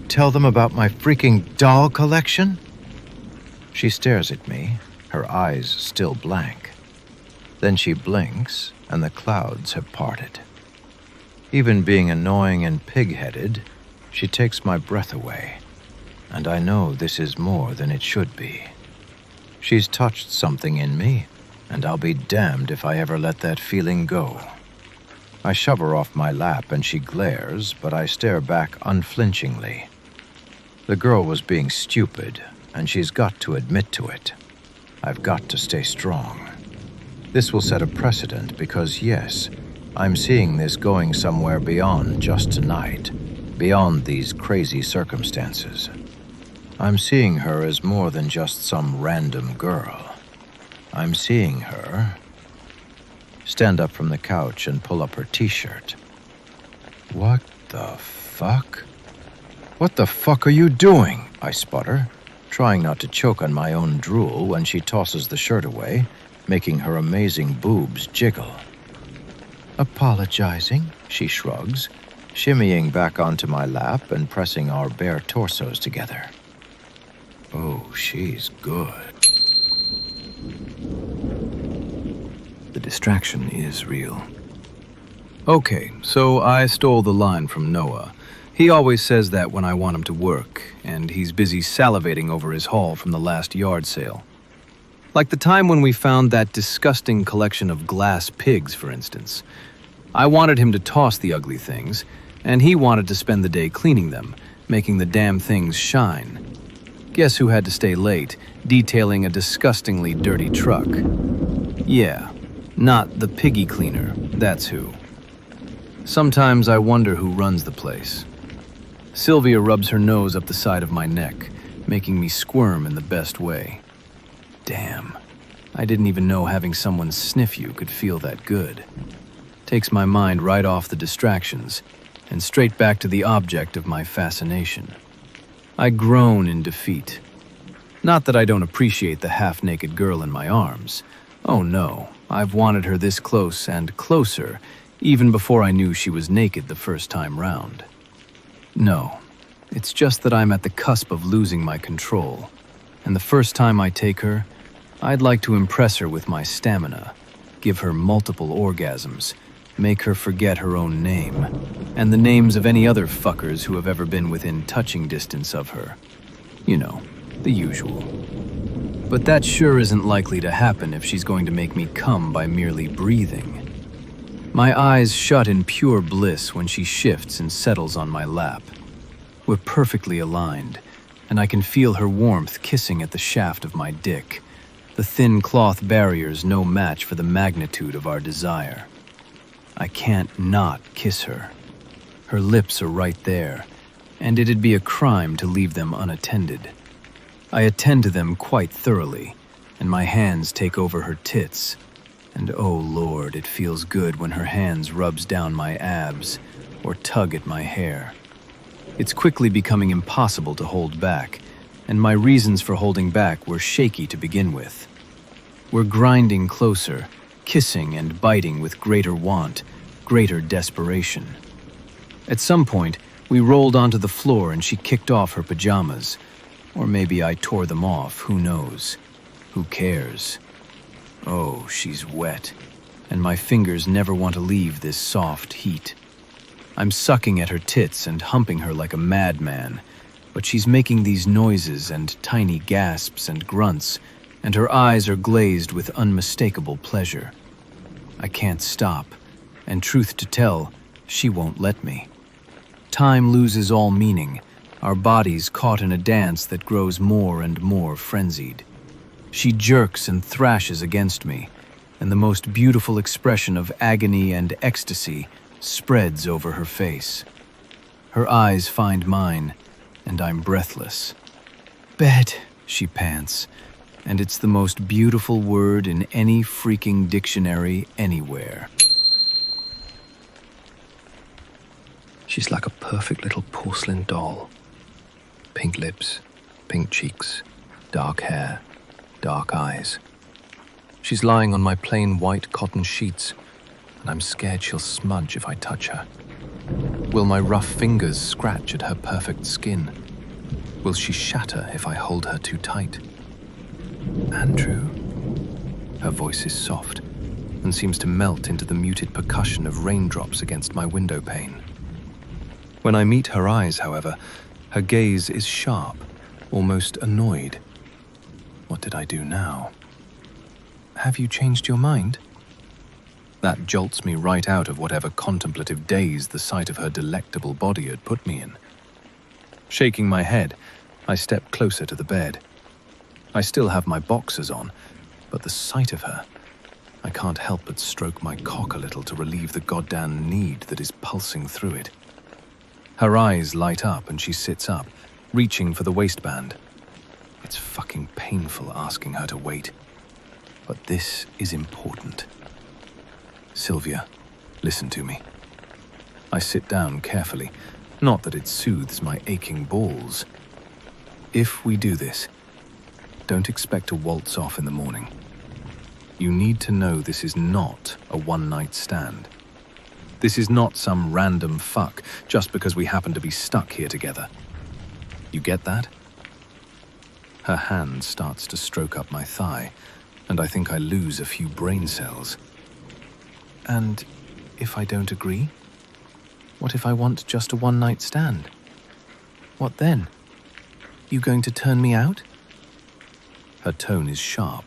tell them about my freaking doll collection?" She stares at me, her eyes still blank. Then she blinks and the clouds have parted. Even being annoying and pig-headed, she takes my breath away, and I know this is more than it should be. She's touched something in me, and I'll be damned if I ever let that feeling go. I shove her off my lap and she glares, but I stare back unflinchingly. The girl was being stupid, and she's got to admit to it. I've got to stay strong. This will set a precedent because, yes, I'm seeing this going somewhere beyond just tonight, beyond these crazy circumstances. I'm seeing her as more than just some random girl. I'm seeing her stand up from the couch and pull up her t-shirt. "What the fuck? What the fuck are you doing?" I sputter, trying not to choke on my own drool when she tosses the shirt away, making her amazing boobs jiggle. "Apologizing," she shrugs, shimmying back onto my lap and pressing our bare torsos together. Oh, she's good. The distraction is real. Okay, so I stole the line from Noah. He always says that when I want him to work, and he's busy salivating over his haul from the last yard sale. Like the time when we found that disgusting collection of glass pigs, for instance. I wanted him to toss the ugly things, and he wanted to spend the day cleaning them, making the damn things shine. Guess who had to stay late, detailing a disgustingly dirty truck? Yeah, not the piggy cleaner, that's who. Sometimes I wonder who runs the place. Sylvia rubs her nose up the side of my neck, making me squirm in the best way. Damn, I didn't even know having someone sniff you could feel that good. Takes my mind right off the distractions and straight back to the object of my fascination. I groan in defeat. Not that I don't appreciate the half-naked girl in my arms. Oh no, I've wanted her this close and closer even before I knew she was naked the first time round. No, it's just that I'm at the cusp of losing my control, and the first time I take her, I'd like to impress her with my stamina, give her multiple orgasms, make her forget her own name, and the names of any other fuckers who have ever been within touching distance of her. You know, the usual. But that sure isn't likely to happen if she's going to make me come by merely breathing. My eyes shut in pure bliss when she shifts and settles on my lap. We're perfectly aligned, and I can feel her warmth kissing at the shaft of my dick, the thin cloth barriers no match for the magnitude of our desire. I can't not kiss her. Her lips are right there, and it'd be a crime to leave them unattended. I attend to them quite thoroughly, and my hands take over her tits. And oh Lord, it feels good when her hands rubs down my abs or tug at my hair. It's quickly becoming impossible to hold back, and my reasons for holding back were shaky to begin with. We're grinding closer, kissing and biting with greater want, greater desperation. At some point, we rolled onto the floor and she kicked off her pajamas. Or maybe I tore them off, who knows? Who cares? Oh, she's wet, and my fingers never want to leave this soft heat. I'm sucking at her tits and humping her like a madman, but she's making these noises and tiny gasps and grunts, and her eyes are glazed with unmistakable pleasure. I can't stop, and truth to tell, she won't let me. Time loses all meaning, our bodies caught in a dance that grows more and more frenzied. She jerks and thrashes against me, and the most beautiful expression of agony and ecstasy spreads over her face. Her eyes find mine, and I'm breathless. Bed, she pants, and it's the most beautiful word in any freaking dictionary anywhere. She's like a perfect little porcelain doll. Pink lips, pink cheeks, dark hair, dark eyes. She's lying on my plain white cotton sheets, and I'm scared she'll smudge if I touch her. Will my rough fingers scratch at her perfect skin? Will she shatter if I hold her too tight? Andrew? Her voice is soft and seems to melt into the muted percussion of raindrops against my window pane. When I meet her eyes, however, her gaze is sharp, almost annoyed. What did I do now? Have you changed your mind? That jolts me right out of whatever contemplative daze the sight of her delectable body had put me in. Shaking my head, I step closer to the bed. I still have my boxers on, but the sight of her, I can't help but stroke my cock a little to relieve the goddamn need that is pulsing through it. Her eyes light up and she sits up, reaching for the waistband. It's fucking painful asking her to wait. But this is important. Sylvia, listen to me. I sit down carefully, not that it soothes my aching balls. If we do this, don't expect to waltz off in the morning. You need to know this is not a one-night stand. This is not some random fuck just because we happen to be stuck here together. You get that? Her hand starts to stroke up my thigh, and I think I lose a few brain cells. And if I don't agree? What if I want just a one-night stand? What then? You going to turn me out? Her tone is sharp,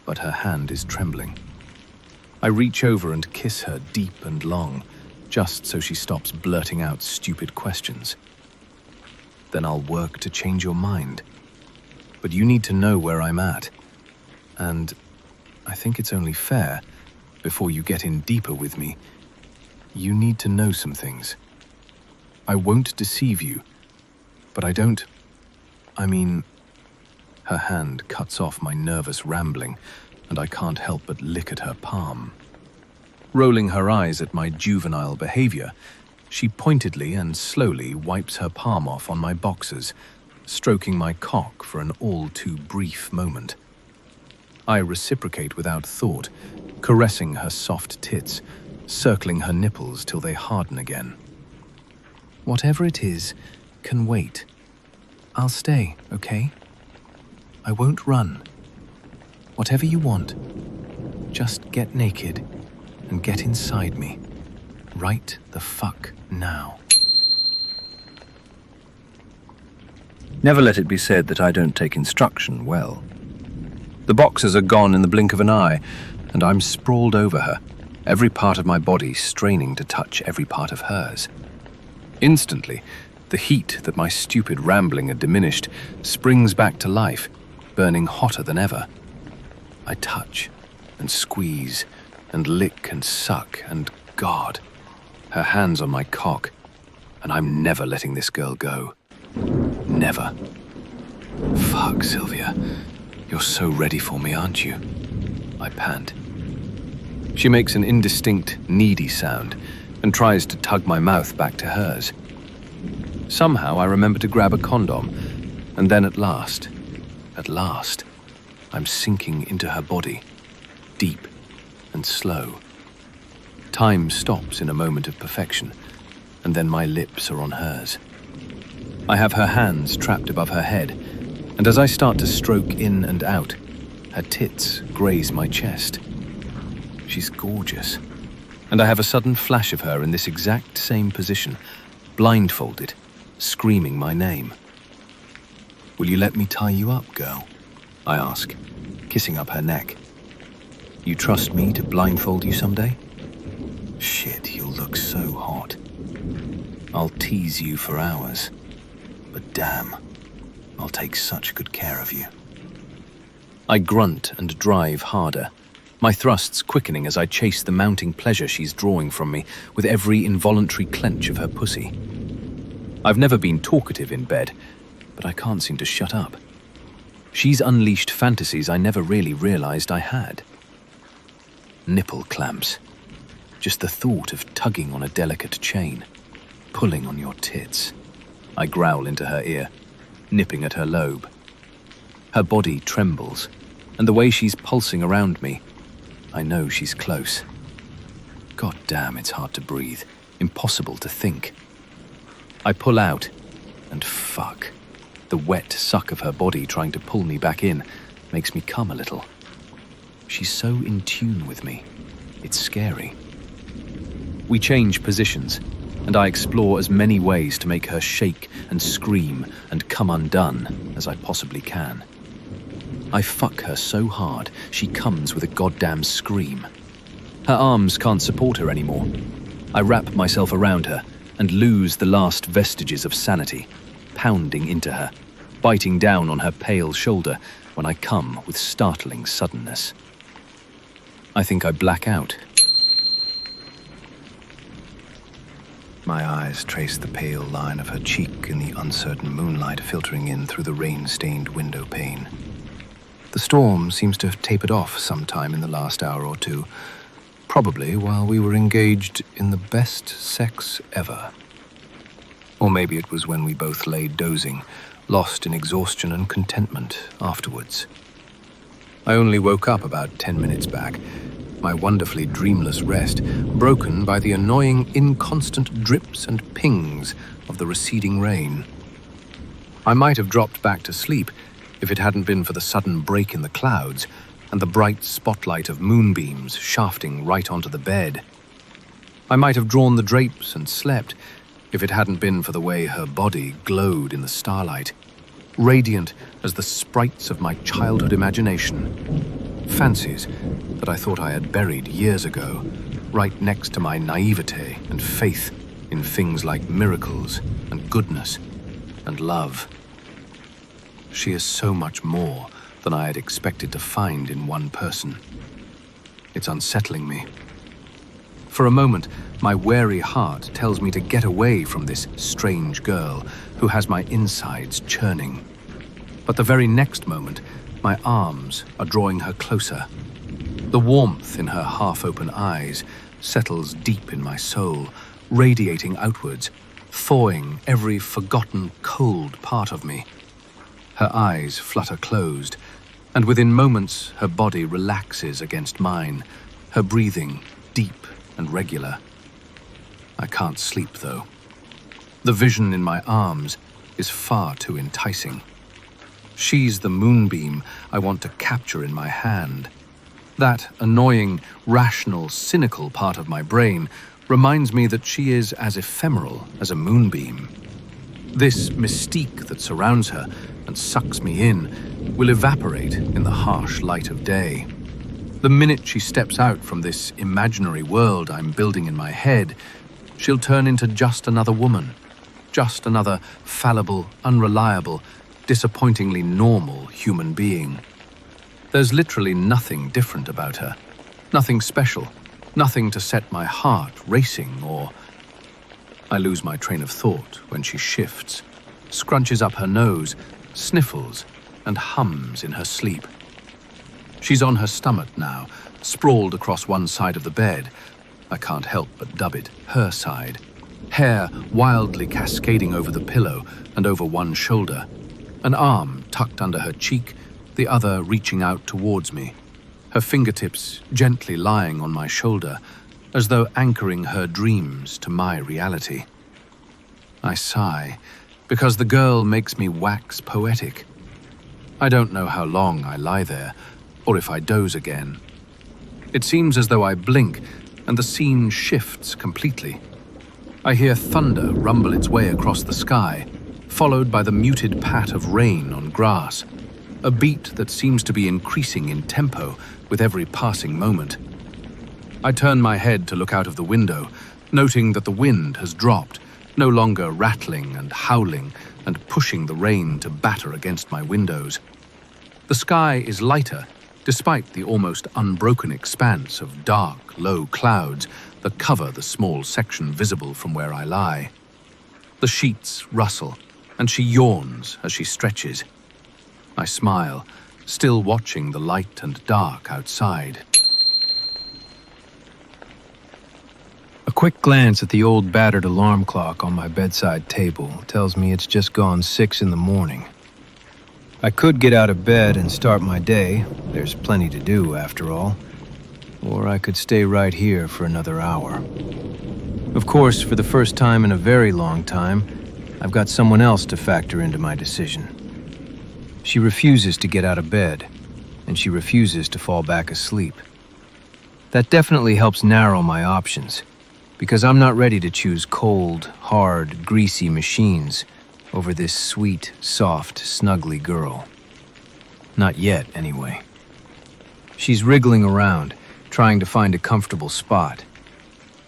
but her hand is trembling. I reach over and kiss her deep and long, just so she stops blurting out stupid questions. Then I'll work to change your mind. But you need to know where I'm at. And I think it's only fair, before you get in deeper with me, you need to know some things. I won't deceive you, but her hand cuts off my nervous rambling, and I can't help but lick at her palm. Rolling her eyes at my juvenile behavior, she pointedly and slowly wipes her palm off on my boxers, stroking my cock for an all-too-brief moment. I reciprocate without thought, caressing her soft tits, circling her nipples till they harden again. Whatever it is can wait. I'll stay, okay? I won't run. Whatever you want, just get naked and get inside me. Right the fuck now. Never let it be said that I don't take instruction well. The boxers are gone in the blink of an eye, and I'm sprawled over her, every part of my body straining to touch every part of hers. Instantly, the heat that my stupid rambling had diminished springs back to life, burning hotter than ever. I touch and squeeze and lick and suck and God, her hands on my cock, and I'm never letting this girl go. Never. Fuck, Sylvia. You're so ready for me, aren't you? I pant. She makes an indistinct, needy sound and tries to tug my mouth back to hers. Somehow I remember to grab a condom, and then at last, I'm sinking into her body, deep and slow. Time stops in a moment of perfection, and then my lips are on hers. I have her hands trapped above her head, and as I start to stroke in and out, her tits graze my chest. She's gorgeous, and I have a sudden flash of her in this exact same position, blindfolded, screaming my name. Will you let me tie you up, girl? I ask, kissing up her neck. You trust me to blindfold you someday? Shit, you'll look so hot. I'll tease you for hours, but damn, I'll take such good care of you. I grunt and drive harder, my thrusts quickening as I chase the mounting pleasure she's drawing from me with every involuntary clench of her pussy. I've never been talkative in bed, but I can't seem to shut up. She's unleashed fantasies I never really realized I had. Nipple clamps. Just the thought of tugging on a delicate chain, pulling on your tits. I growl into her ear, nipping at her lobe. Her body trembles, and the way she's pulsing around me, I know she's close. God damn, it's hard to breathe, impossible to think. I pull out, and fuck. The wet suck of her body trying to pull me back in makes me come a little. She's so in tune with me. It's scary. We change positions, and I explore as many ways to make her shake and scream and come undone as I possibly can. I fuck her so hard, she comes with a goddamn scream. Her arms can't support her anymore. I wrap myself around her and lose the last vestiges of sanity, pounding into her, biting down on her pale shoulder when I come with startling suddenness. I think I black out. My eyes trace the pale line of her cheek in the uncertain moonlight filtering in through the rain-stained window pane. The storm seems to have tapered off sometime in the last hour or two, probably while we were engaged in the best sex ever. Or maybe it was when we both lay dozing, lost in exhaustion and contentment afterwards. I only woke up about 10 minutes back, my wonderfully dreamless rest broken by the annoying inconstant drips and pings of the receding rain. I might have dropped back to sleep if it hadn't been for the sudden break in the clouds and the bright spotlight of moonbeams shafting right onto the bed. I might have drawn the drapes and slept if it hadn't been for the way her body glowed in the starlight, radiant as the sprites of my childhood imagination. Fancies that I thought I had buried years ago, right next to my naivete and faith in things like miracles and goodness and love. She is so much more than I had expected to find in one person. It's unsettling me. For a moment, my wary heart tells me to get away from this strange girl who has my insides churning. But the very next moment, my arms are drawing her closer. The warmth in her half-open eyes settles deep in my soul, radiating outwards, thawing every forgotten cold part of me. Her eyes flutter closed, and within moments her body relaxes against mine, her breathing deep and regular. I can't sleep, though. The vision in my arms is far too enticing. She's the moonbeam I want to capture in my hand. That annoying, rational, cynical part of my brain reminds me that she is as ephemeral as a moonbeam. This mystique that surrounds her and sucks me in will evaporate in the harsh light of day. The minute she steps out from this imaginary world I'm building in my head, she'll turn into just another woman, just another fallible, unreliable, disappointingly normal human being. There's literally nothing different about her, nothing special, nothing to set my heart racing or... I lose my train of thought when she shifts, scrunches up her nose, sniffles, and hums in her sleep. She's on her stomach now, sprawled across one side of the bed. I can't help but dub it her side. Hair wildly cascading over the pillow and over one shoulder. An arm tucked under her cheek, the other reaching out towards me. Her fingertips gently lying on my shoulder, as though anchoring her dreams to my reality. I sigh, because the girl makes me wax poetic. I don't know how long I lie there, or if I doze again. It seems as though I blink, and the scene shifts completely. I hear thunder rumble its way across the sky, followed by the muted pat of rain on grass, a beat that seems to be increasing in tempo with every passing moment. I turn my head to look out of the window, noting that the wind has dropped, no longer rattling and howling and pushing the rain to batter against my windows. The sky is lighter, despite the almost unbroken expanse of dark, low clouds that cover the small section visible from where I lie. The sheets rustle, and she yawns as she stretches. I smile, still watching the light and dark outside. A quick glance at the old battered alarm clock on my bedside table tells me it's just gone 6 in the morning. I could get out of bed and start my day. There's plenty to do, after all. Or I could stay right here for another hour. Of course, for the first time in a very long time, I've got someone else to factor into my decision. She refuses to get out of bed, and she refuses to fall back asleep. That definitely helps narrow my options, because I'm not ready to choose cold, hard, greasy machines over this sweet, soft, snuggly girl. Not yet, anyway. She's wriggling around, trying to find a comfortable spot.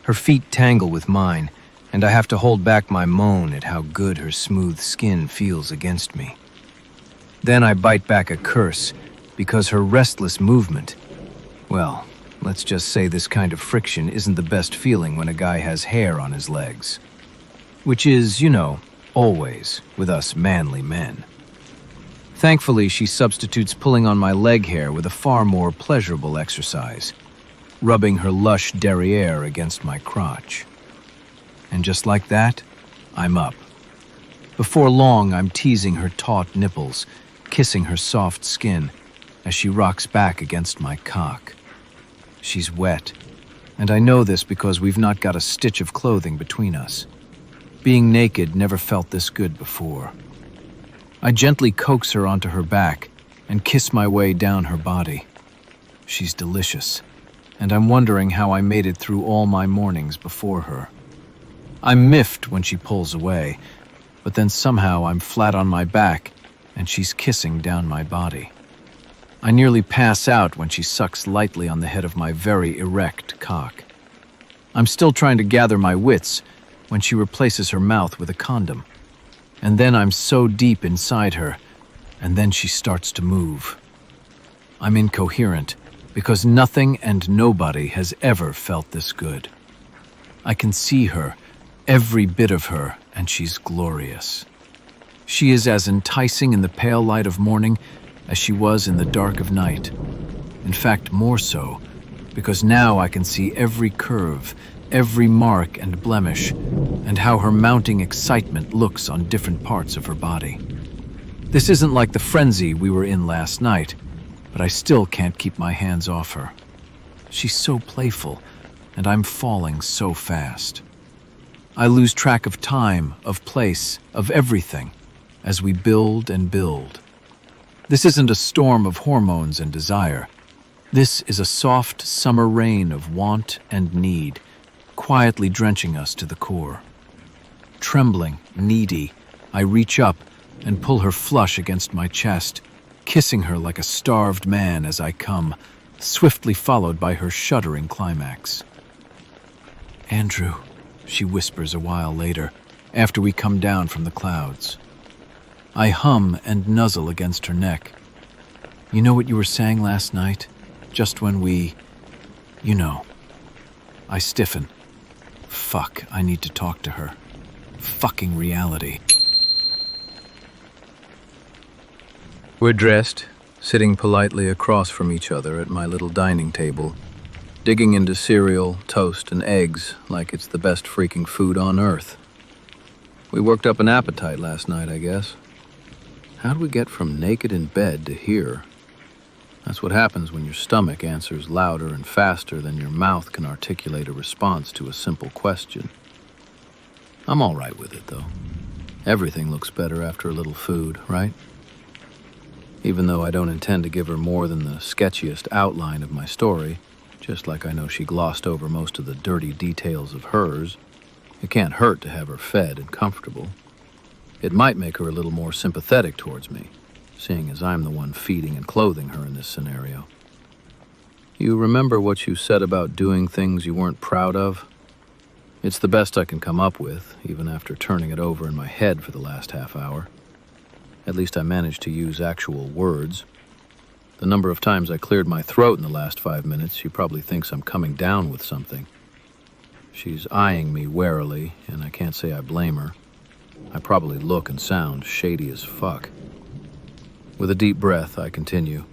Her feet tangle with mine, and I have to hold back my moan at how good her smooth skin feels against me. Then I bite back a curse, because her restless movement, well, let's just say this kind of friction isn't the best feeling when a guy has hair on his legs. Which is, you know, always with us manly men. Thankfully, she substitutes pulling on my leg hair with a far more pleasurable exercise, rubbing her lush derriere against my crotch. And just like that, I'm up. Before long, I'm teasing her taut nipples, kissing her soft skin as she rocks back against my cock. She's wet, and I know this because we've not got a stitch of clothing between us. Being naked never felt this good before. I gently coax her onto her back and kiss my way down her body. She's delicious, and I'm wondering how I made it through all my mornings before her. I'm miffed when she pulls away, but then somehow I'm flat on my back and she's kissing down my body. I nearly pass out when she sucks lightly on the head of my very erect cock. I'm still trying to gather my wits when she replaces her mouth with a condom. And then I'm so deep inside her, and then she starts to move. I'm incoherent, because nothing and nobody has ever felt this good. I can see her, every bit of her, and she's glorious. She is as enticing in the pale light of morning as she was in the dark of night. In fact, more so, because now I can see every curve, every mark and blemish, and how her mounting excitement looks on different parts of her body. This isn't like the frenzy we were in last night, but I still can't keep my hands off her. She's so playful, and I'm falling so fast. I lose track of time, of place, of everything, as we build and build. This isn't a storm of hormones and desire. This is a soft summer rain of want and need, quietly drenching us to the core. Trembling, needy, I reach up and pull her flush against my chest, kissing her like a starved man as I come, swiftly followed by her shuddering climax. "Andrew," she whispers a while later, after we come down from the clouds. I hum and nuzzle against her neck. "You know what you were saying last night? Just when we... you know." I stiffen. Fuck, I need to talk to her. Fucking reality. We're dressed, sitting politely across from each other at my little dining table, digging into cereal, toast, and eggs like it's the best freaking food on earth. We worked up an appetite last night, I guess. How'd we get from naked in bed to here? That's what happens when your stomach answers louder and faster than your mouth can articulate a response to a simple question. I'm all right with it, though. Everything looks better after a little food, right? Even though I don't intend to give her more than the sketchiest outline of my story, just like I know she glossed over most of the dirty details of hers, it can't hurt to have her fed and comfortable. It might make her a little more sympathetic towards me, seeing as I'm the one feeding and clothing her in this scenario. You remember what you said about doing things you weren't proud of? It's the best I can come up with, even after turning it over in my head for the last half hour. At least I managed to use actual words. The number of times I cleared my throat in the last 5 minutes, she probably thinks I'm coming down with something. She's eyeing me warily, and I can't say I blame her. I probably look and sound shady as fuck. With a deep breath, I continue.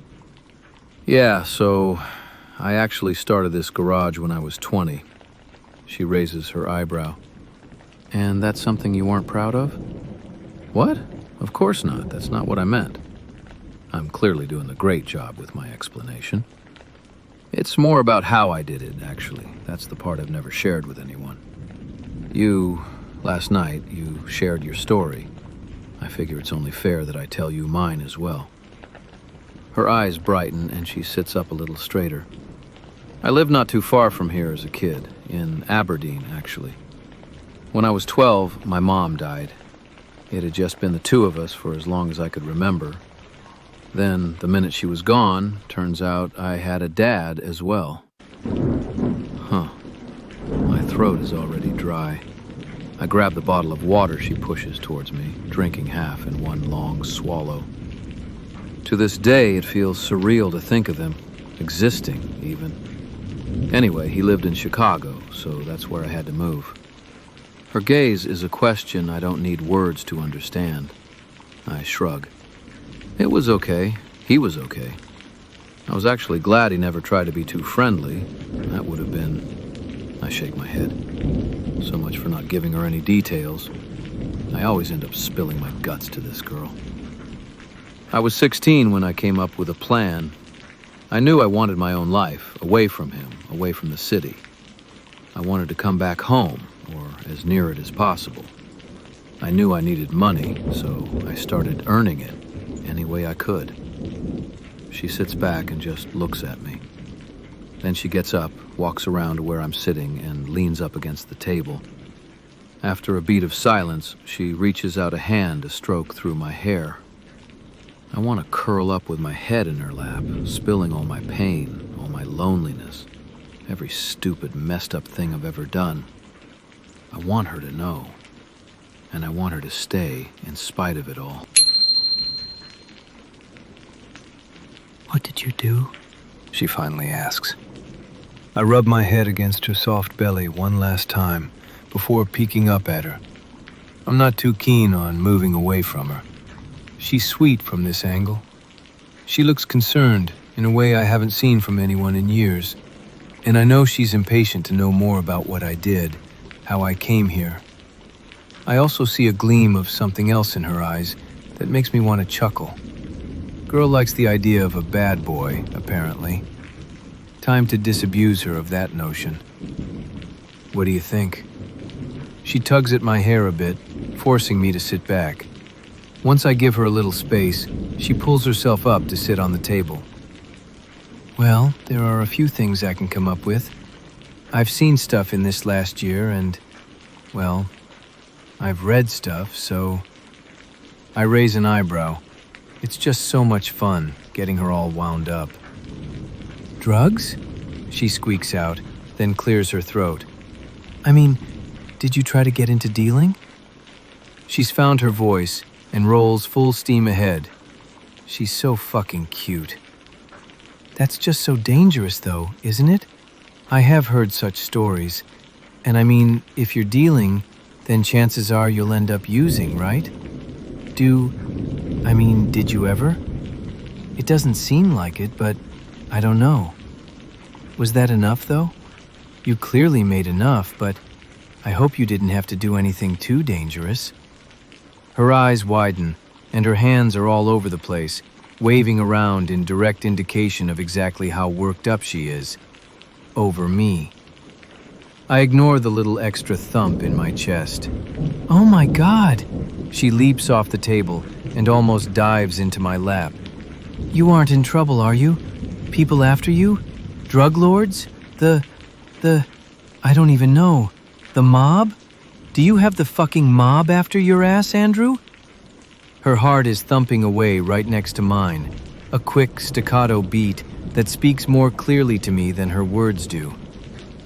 Yeah, so I actually started this garage when I was 20. She raises her eyebrow. And that's something you weren't proud of? What? Of course not. That's not what I meant. I'm clearly doing a great job with my explanation. It's more about how I did it, actually. That's the part I've never shared with anyone. Last night, you shared your story. I figure it's only fair that I tell you mine as well. Her eyes brighten and she sits up a little straighter. I lived not too far from here as a kid, in Aberdeen, actually. When I was 12, my mom died. It had just been the two of us for as long as I could remember. Then, the minute she was gone, turns out I had a dad as well. Huh. My throat is already dry. I grab the bottle of water she pushes towards me, drinking half in one long swallow. To this day, it feels surreal to think of them, existing even. Anyway, he lived in Chicago, so that's where I had to move. Her gaze is a question I don't need words to understand. I shrug. It was okay. He was okay. I was actually glad he never tried to be too friendly. That would have been... I shake my head. So much for not giving her any details. I always end up spilling my guts to this girl. I was 16 when I came up with a plan. I knew I wanted my own life, away from him, away from the city. I wanted to come back home, or as near it as possible. I knew I needed money, so I started earning it any way I could. She sits back and just looks at me. Then she gets up, walks around to where I'm sitting, and leans up against the table. After a beat of silence, she reaches out a hand to stroke through my hair. I want to curl up with my head in her lap, spilling all my pain, all my loneliness, every stupid, messed up thing I've ever done. I want her to know, and I want her to stay in spite of it all. What did you do? She finally asks. I rub my head against her soft belly one last time before peeking up at her. I'm not too keen on moving away from her. She's sweet from this angle. She looks concerned in a way I haven't seen from anyone in years, and I know she's impatient to know more about what I did, how I came here. I also see a gleam of something else in her eyes that makes me want to chuckle. Girl likes the idea of a bad boy, apparently. Time to disabuse her of that notion. What do you think? She tugs at my hair a bit, forcing me to sit back. Once I give her a little space, she pulls herself up to sit on the table. Well, there are a few things I can come up with. I've seen stuff in this last year and, well, I've read stuff, so... I raise an eyebrow. It's just so much fun, getting her all wound up. Drugs? She squeaks out, then clears her throat. I mean, did you try to get into dealing? She's found her voice and rolls full steam ahead. She's so fucking cute. That's just so dangerous, though, isn't it? I have heard such stories. And I mean, if you're dealing, then chances are you'll end up using, right? Did you ever? It doesn't seem like it, but I don't know. Was that enough, though? You clearly made enough, but I hope you didn't have to do anything too dangerous. Her eyes widen, and her hands are all over the place, waving around in direct indication of exactly how worked up she is. Over me. I ignore the little extra thump in my chest. Oh my God! She leaps off the table and almost dives into my lap. You aren't in trouble, are you? People after you? Drug lords? I don't even know. The mob? Do you have the fucking mob after your ass, Andrew? Her heart is thumping away right next to mine, a quick staccato beat that speaks more clearly to me than her words do.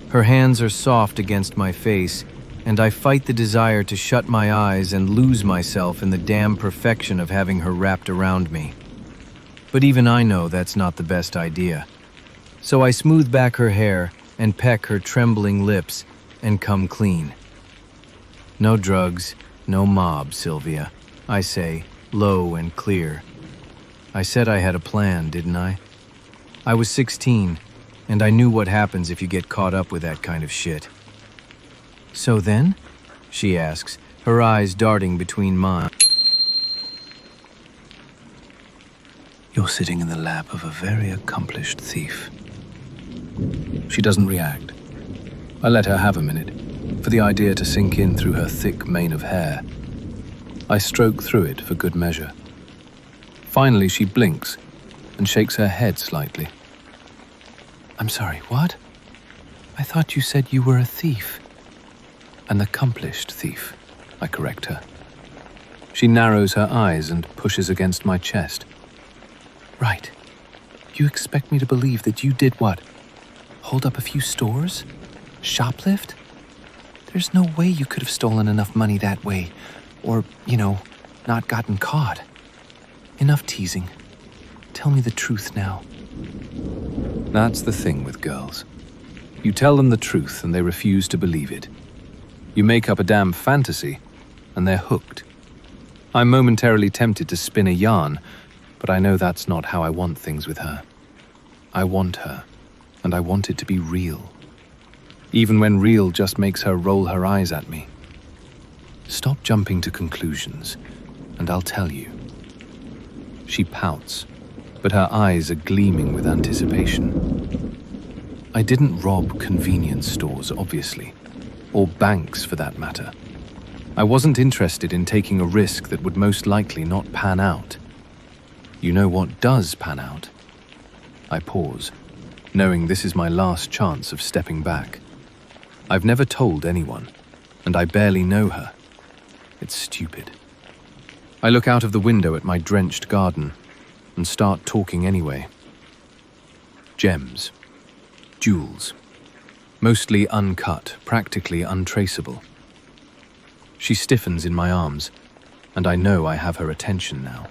Her hands are soft against my face, and I fight the desire to shut my eyes and lose myself in the damn perfection of having her wrapped around me. But even I know that's not the best idea. So I smooth back her hair and peck her trembling lips and come clean. No drugs, No mob, Sylvia. I say, low and clear. I said I had a plan, didn't I? I was 16, and I knew what happens if you get caught up with that kind of shit. So then? She asks, her eyes darting between mine. You're sitting in the lap of a very accomplished thief. She doesn't react. I let her have a minute, for the idea to sink in through her thick mane of hair. I stroke through it for good measure. Finally, she blinks and shakes her head slightly. I'm sorry, what? I thought you said you were a thief. An accomplished thief, I correct her. She narrows her eyes and pushes against my chest. Right. You expect me to believe that you did what? Hold up a few stores? Shoplift? There's no way you could have stolen enough money that way. Or, not gotten caught. Enough teasing. Tell me the truth now. That's the thing with girls. You tell them the truth and they refuse to believe it. You make up a damn fantasy and they're hooked. I'm momentarily tempted to spin a yarn, but I know that's not how I want things with her. I want her, and I want it to be real. Even when real just makes her roll her eyes at me. Stop jumping to conclusions, and I'll tell you. She pouts, but her eyes are gleaming with anticipation. I didn't rob convenience stores, obviously, or banks for that matter. I wasn't interested in taking a risk that would most likely not pan out. You know what does pan out? I pause, knowing this is my last chance of stepping back. I've never told anyone, and I barely know her. It's stupid. I look out of the window at my drenched garden and start talking anyway. Gems. Jewels. Mostly uncut, practically untraceable. She stiffens in my arms, and I know I have her attention now.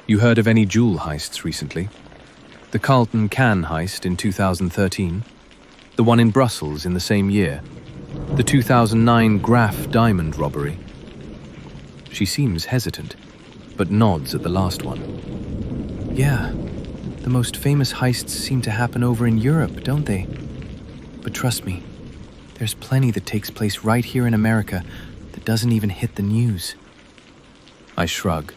You heard of any jewel heists recently? The Carlton Cannes heist in 2013, the one in Brussels in the same year, the 2009 Graf diamond robbery. She seems hesitant, but nods at the last one. Yeah, the most famous heists seem to happen over in Europe, don't they? But trust me, there's plenty that takes place right here in America that doesn't even hit the news. I shrug.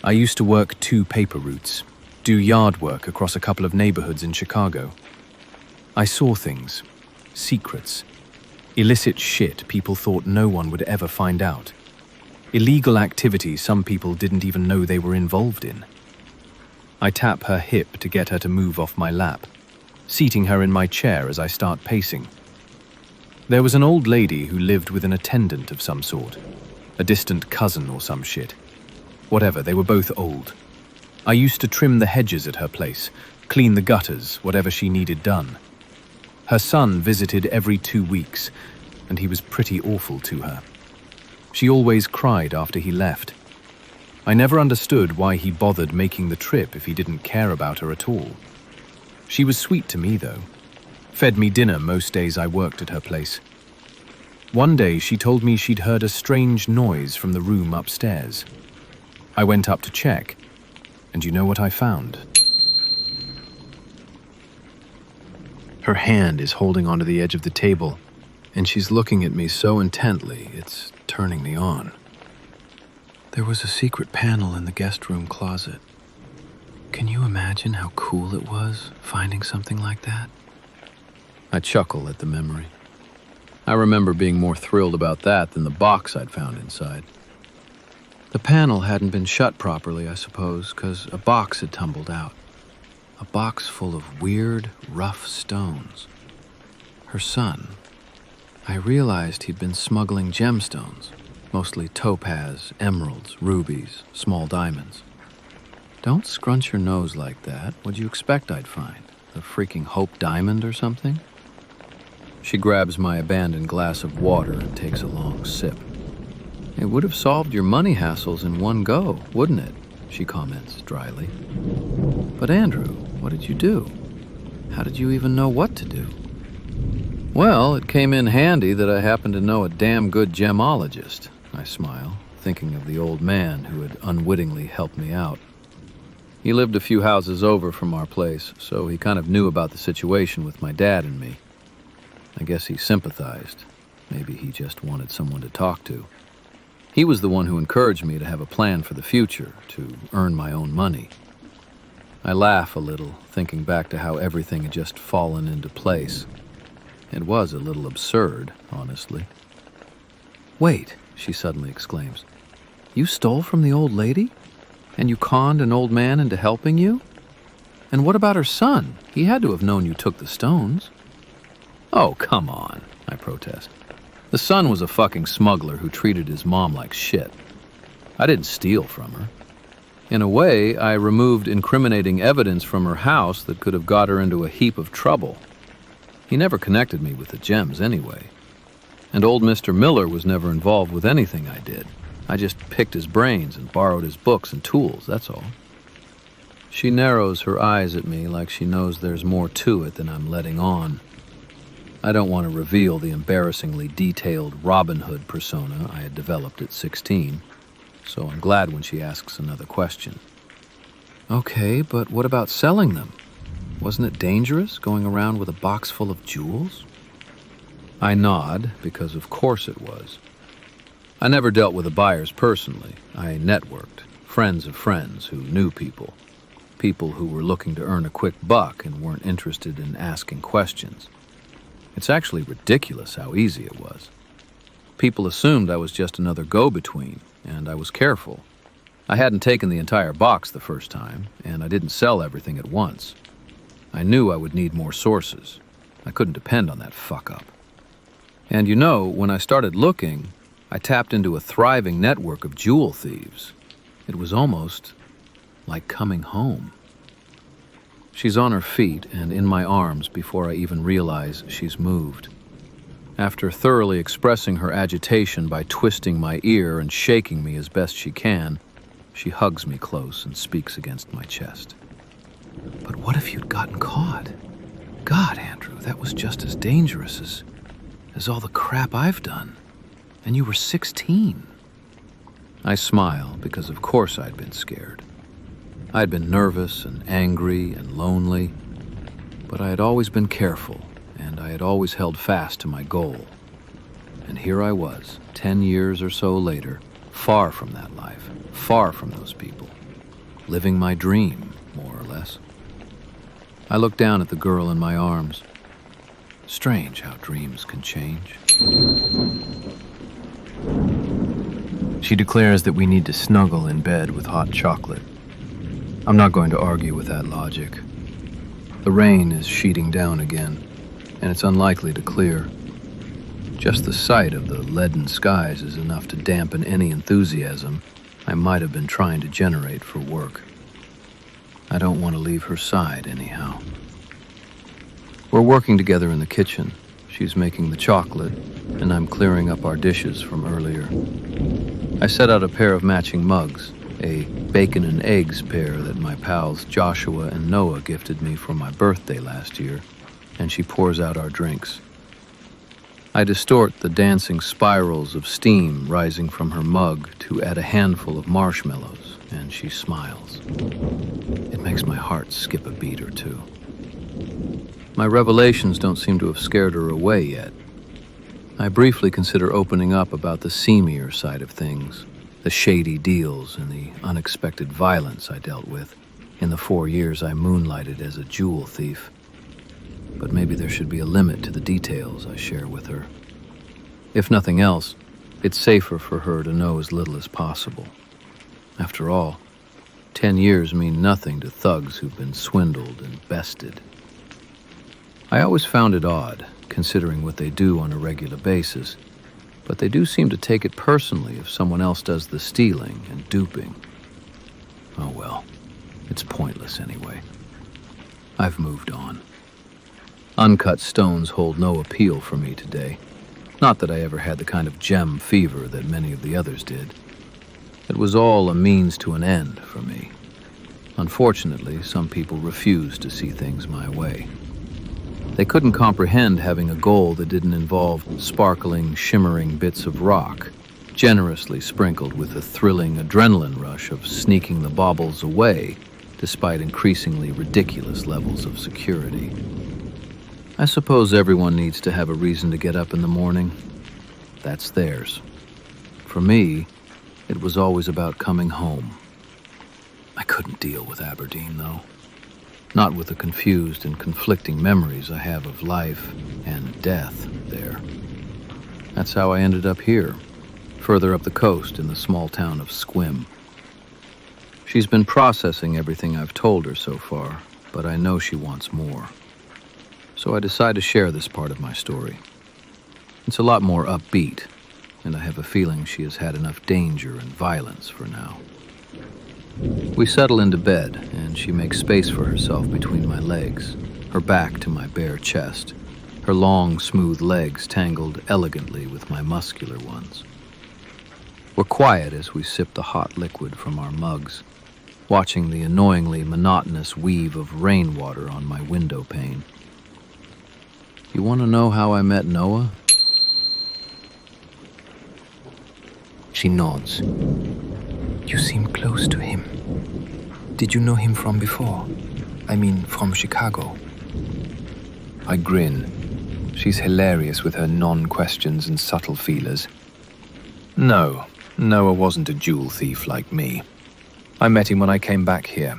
I used to work 2 paper routes, do yard work across a couple of neighborhoods in Chicago. I saw things, secrets, illicit shit people thought no one would ever find out. Illegal activity some people didn't even know they were involved in. I tap her hip to get her to move off my lap, seating her in my chair as I start pacing. There was an old lady who lived with an attendant of some sort, a distant cousin or some shit. Whatever, they were both old. I used to trim the hedges at her place, clean the gutters, whatever she needed done. Her son visited every 2 weeks, and he was pretty awful to her. She always cried after he left. I never understood why he bothered making the trip if he didn't care about her at all. She was sweet to me, though. Fed me dinner most days I worked at her place. One day she told me she'd heard a strange noise from the room upstairs. I went up to check, and you know what I found? Her hand is holding onto the edge of the table, and she's looking at me so intently, it's turning me on. There was a secret panel in the guest room closet. Can you imagine how cool it was, finding something like that? I chuckle at the memory. I remember being more thrilled about that than the box I'd found inside. The panel hadn't been shut properly, I suppose, 'cause a box had tumbled out. A box full of weird, rough stones. Her son. I realized he'd been smuggling gemstones, mostly topaz, emeralds, rubies, small diamonds. Don't scrunch your nose like that. What'd you expect I'd find? A freaking Hope diamond or something? She grabs my abandoned glass of water and takes a long sip. It would have solved your money hassles in one go, wouldn't it? She comments dryly. But Andrew, what did you do? How did you even know what to do? Well, it came in handy that I happen to know a damn good gemologist, I smile, thinking of the old man who had unwittingly helped me out. He lived a few houses over from our place, so he kind of knew about the situation with my dad and me. I guess he sympathized. Maybe he just wanted someone to talk to. He was the one who encouraged me to have a plan for the future, to earn my own money. I laugh a little, thinking back to how everything had just fallen into place. It was a little absurd, honestly. "Wait," she suddenly exclaims. "You stole from the old lady? And you conned an old man into helping you? And what about her son? He had to have known you took the stones." "Oh, come on," I protest. "The son was a fucking smuggler who treated his mom like shit. I didn't steal from her. In a way, I removed incriminating evidence from her house that could have got her into a heap of trouble. He never connected me with the gems anyway. And old Mr. Miller was never involved with anything I did. I just picked his brains and borrowed his books and tools, that's all." She narrows her eyes at me like she knows there's more to it than I'm letting on. I don't want to reveal the embarrassingly detailed Robin Hood persona I had developed at 16, so I'm glad when she asks another question. "Okay, but what about selling them? Wasn't it dangerous going around with a box full of jewels?" I nod, because of course it was. I never dealt with the buyers personally. I networked, friends of friends who knew people who were looking to earn a quick buck and weren't interested in asking questions. It's actually ridiculous how easy it was. People assumed I was just another go-between, and I was careful. I hadn't taken the entire box the first time, and I didn't sell everything at once. I knew I would need more sources. I couldn't depend on that fuck-up. And you know, when I started looking, I tapped into a thriving network of jewel thieves. It was almost like coming home. She's on her feet and in my arms before I even realize she's moved. After thoroughly expressing her agitation by twisting my ear and shaking me as best she can, she hugs me close and speaks against my chest. "But what if you'd gotten caught? God, Andrew, that was just as dangerous as all the crap I've done. And you were 16. I smile because of course I'd been scared. I'd been nervous and angry and lonely, but I had always been careful, and I had always held fast to my goal. And here I was, 10 years or so later, far from that life, far from those people, living my dream, more or less. I look down at the girl in my arms. Strange how dreams can change. She declares that we need to snuggle in bed with hot chocolate. I'm not going to argue with that logic. The rain is sheeting down again, and it's unlikely to clear. Just the sight of the leaden skies is enough to dampen any enthusiasm I might have been trying to generate for work. I don't want to leave her side anyhow. We're working together in the kitchen. She's making the chocolate, and I'm clearing up our dishes from earlier. I set out a pair of matching mugs, a bacon and eggs pair that my pals Joshua and Noah gifted me for my birthday last year, and she pours out our drinks. I distort the dancing spirals of steam rising from her mug to add a handful of marshmallows, and she smiles. It makes my heart skip a beat or two. My revelations don't seem to have scared her away yet. I briefly consider opening up about the seamier side of things, the shady deals and the unexpected violence I dealt with in the 4 years I moonlighted as a jewel thief. But maybe there should be a limit to the details I share with her. If nothing else, it's safer for her to know as little as possible. After all, 10 years mean nothing to thugs who've been swindled and bested. I always found it odd, considering what they do on a regular basis, but they do seem to take it personally if someone else does the stealing and duping. Oh well, it's pointless anyway. I've moved on. Uncut stones hold no appeal for me today. Not that I ever had the kind of gem fever that many of the others did. It was all a means to an end for me. Unfortunately, some people refuse to see things my way. They couldn't comprehend having a goal that didn't involve sparkling, shimmering bits of rock, generously sprinkled with the thrilling adrenaline rush of sneaking the baubles away despite increasingly ridiculous levels of security. I suppose everyone needs to have a reason to get up in the morning. That's theirs. For me, it was always about coming home. I couldn't deal with Aberdeen, though. Not with the confused and conflicting memories I have of life and death there. That's how I ended up here, further up the coast in the small town of Squim. She's been processing everything I've told her so far, but I know she wants more. So I decided to share this part of my story. It's a lot more upbeat, and I have a feeling she has had enough danger and violence for now. We settle into bed, and she makes space for herself between my legs, her back to my bare chest, her long, smooth legs tangled elegantly with my muscular ones. We're quiet as we sip the hot liquid from our mugs, watching the annoyingly monotonous weave of rainwater on my window pane. You want to know how I met Noah? She nods. You seem close to him. Did you know him from before? I mean, from Chicago? I grin. She's hilarious with her non-questions and subtle feelers. No, Noah wasn't a jewel thief like me. I met him when I came back here.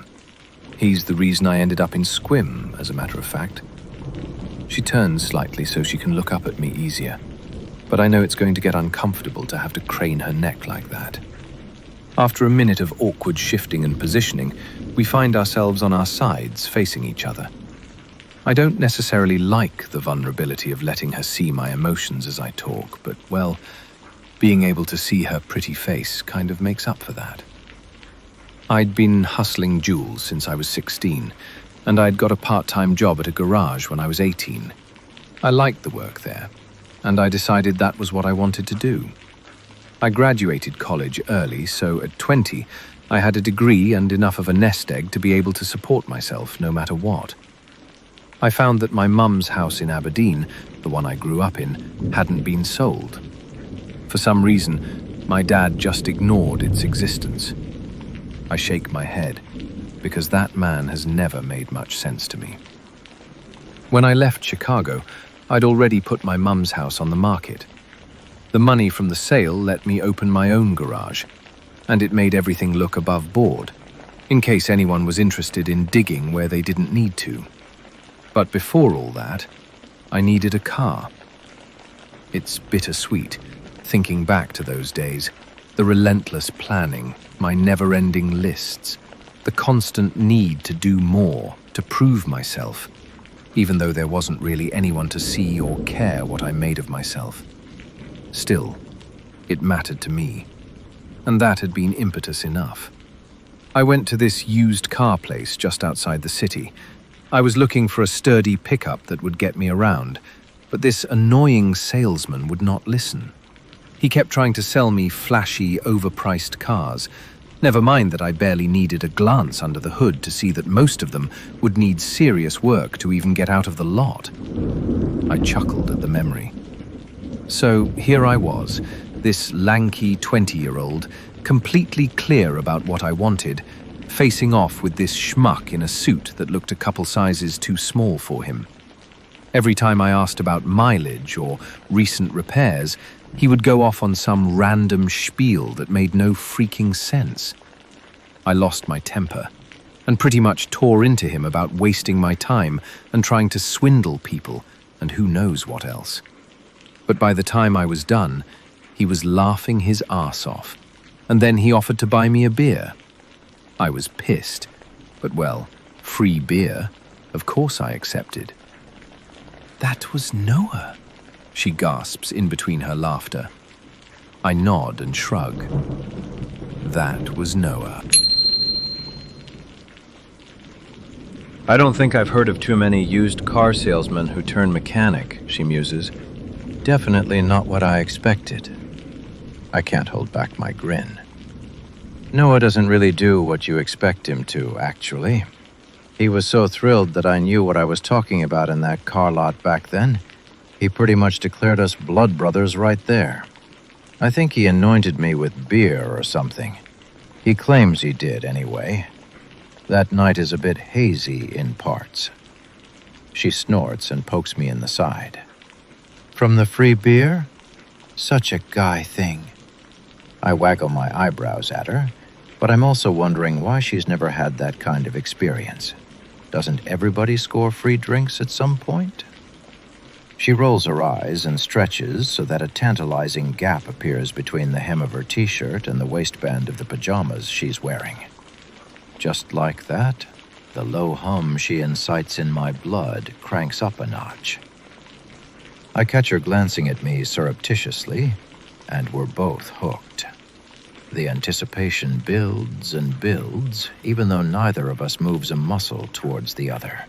He's the reason I ended up in Squim, as a matter of fact. She turns slightly so she can look up at me easier, but I know it's going to get uncomfortable to have to crane her neck like that. After a minute of awkward shifting and positioning, we find ourselves on our sides, facing each other. I don't necessarily like the vulnerability of letting her see my emotions as I talk, but, well, being able to see her pretty face kind of makes up for that. I'd been hustling jewels since I was 16, and I'd got a part-time job at a garage when I was 18. I liked the work there, and I decided that was what I wanted to do. I graduated college early, so at 20, I had a degree and enough of a nest egg to be able to support myself no matter what. I found that my mum's house in Aberdeen, the one I grew up in, hadn't been sold. For some reason, my dad just ignored its existence. I shake my head, because that man has never made much sense to me. When I left Chicago, I'd already put my mum's house on the market. The money from the sale let me open my own garage, and it made everything look above board, in case anyone was interested in digging where they didn't need to. But before all that, I needed a car. It's bittersweet, thinking back to those days, the relentless planning, my never-ending lists, the constant need to do more, to prove myself, even though there wasn't really anyone to see or care what I made of myself. Still, it mattered to me, and that had been impetus enough. I went to this used car place just outside the city. I was looking for a sturdy pickup that would get me around, but this annoying salesman would not listen. He kept trying to sell me flashy, overpriced cars. Never mind that I barely needed a glance under the hood to see that most of them would need serious work to even get out of the lot. I chuckled at the memory. So here I was, this lanky 20-year-old, completely clear about what I wanted, facing off with this schmuck in a suit that looked a couple sizes too small for him. Every time I asked about mileage or recent repairs, he would go off on some random spiel that made no freaking sense. I lost my temper and pretty much tore into him about wasting my time and trying to swindle people and who knows what else. But by the time I was done, he was laughing his arse off, and then he offered to buy me a beer. I was pissed, but well, free beer, of course I accepted. That was Noah, she gasps in between her laughter. I nod and shrug. That was Noah. I don't think I've heard of too many used car salesmen who turn mechanic, she muses. Definitely not what I expected. I can't hold back my grin. Noah doesn't really do what you expect him to, actually. He was so thrilled that I knew what I was talking about in that car lot back then. He pretty much declared us blood brothers right there. I think he anointed me with beer or something. He claims he did, anyway. That night is a bit hazy in parts. She snorts and pokes me in the side. From the free beer? Such a guy thing. I waggle my eyebrows at her, but I'm also wondering why she's never had that kind of experience. Doesn't everybody score free drinks at some point? She rolls her eyes and stretches so that a tantalizing gap appears between the hem of her t-shirt and the waistband of the pajamas she's wearing. Just like that, the low hum she incites in my blood cranks up a notch. I catch her glancing at me surreptitiously, and we're both hooked. The anticipation builds and builds, even though neither of us moves a muscle towards the other.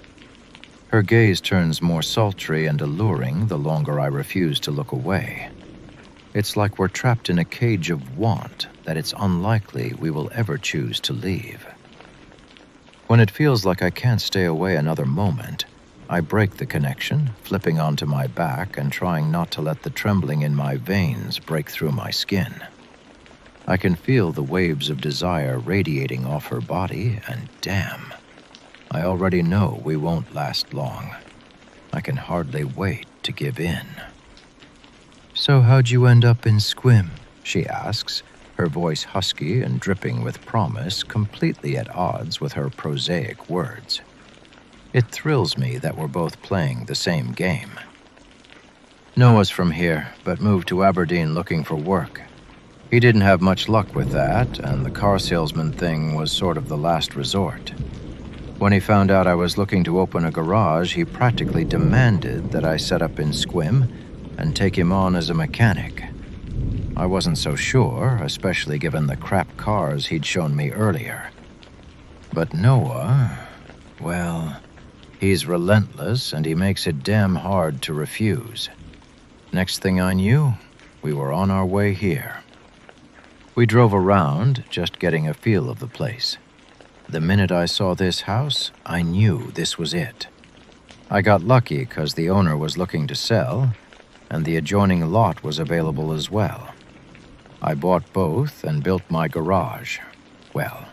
Her gaze turns more sultry and alluring the longer I refuse to look away. It's like we're trapped in a cage of want that it's unlikely we will ever choose to leave. When it feels like I can't stay away another moment, I break the connection, flipping onto my back and trying not to let the trembling in my veins break through my skin. I can feel the waves of desire radiating off her body, and damn, I already know we won't last long. I can hardly wait to give in. "So how'd you end up in Squim?" she asks, her voice husky and dripping with promise, completely at odds with her prosaic words. It thrills me that we're both playing the same game. Noah's from here, but moved to Aberdeen looking for work. He didn't have much luck with that, and the car salesman thing was sort of the last resort. When he found out I was looking to open a garage, he practically demanded that I set up in Squim and take him on as a mechanic. I wasn't so sure, especially given the crap cars he'd shown me earlier. But Noah, well, he's relentless and he makes it damn hard to refuse. Next thing I knew, we were on our way here. We drove around, just getting a feel of the place. The minute I saw this house, I knew this was it. I got lucky because the owner was looking to sell, and the adjoining lot was available as well. I bought both and built my garage. Well,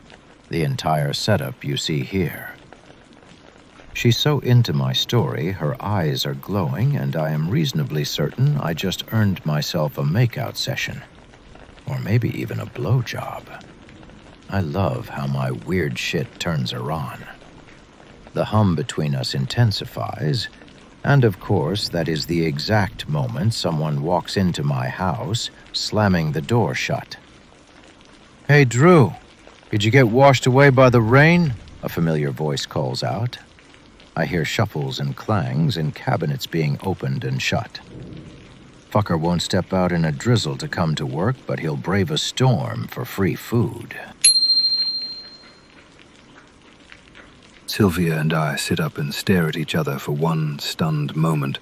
the entire setup you see here. She's so into my story, her eyes are glowing, and I am reasonably certain I just earned myself a makeout session. Or maybe even a blowjob. I love how my weird shit turns her on. The hum between us intensifies, and of course that is the exact moment someone walks into my house, slamming the door shut. "Hey Drew, did you get washed away by the rain?" a familiar voice calls out. I hear shuffles and clangs and cabinets being opened and shut. Fucker won't step out in a drizzle to come to work, but he'll brave a storm for free food. Sylvia and I sit up and stare at each other for one stunned moment,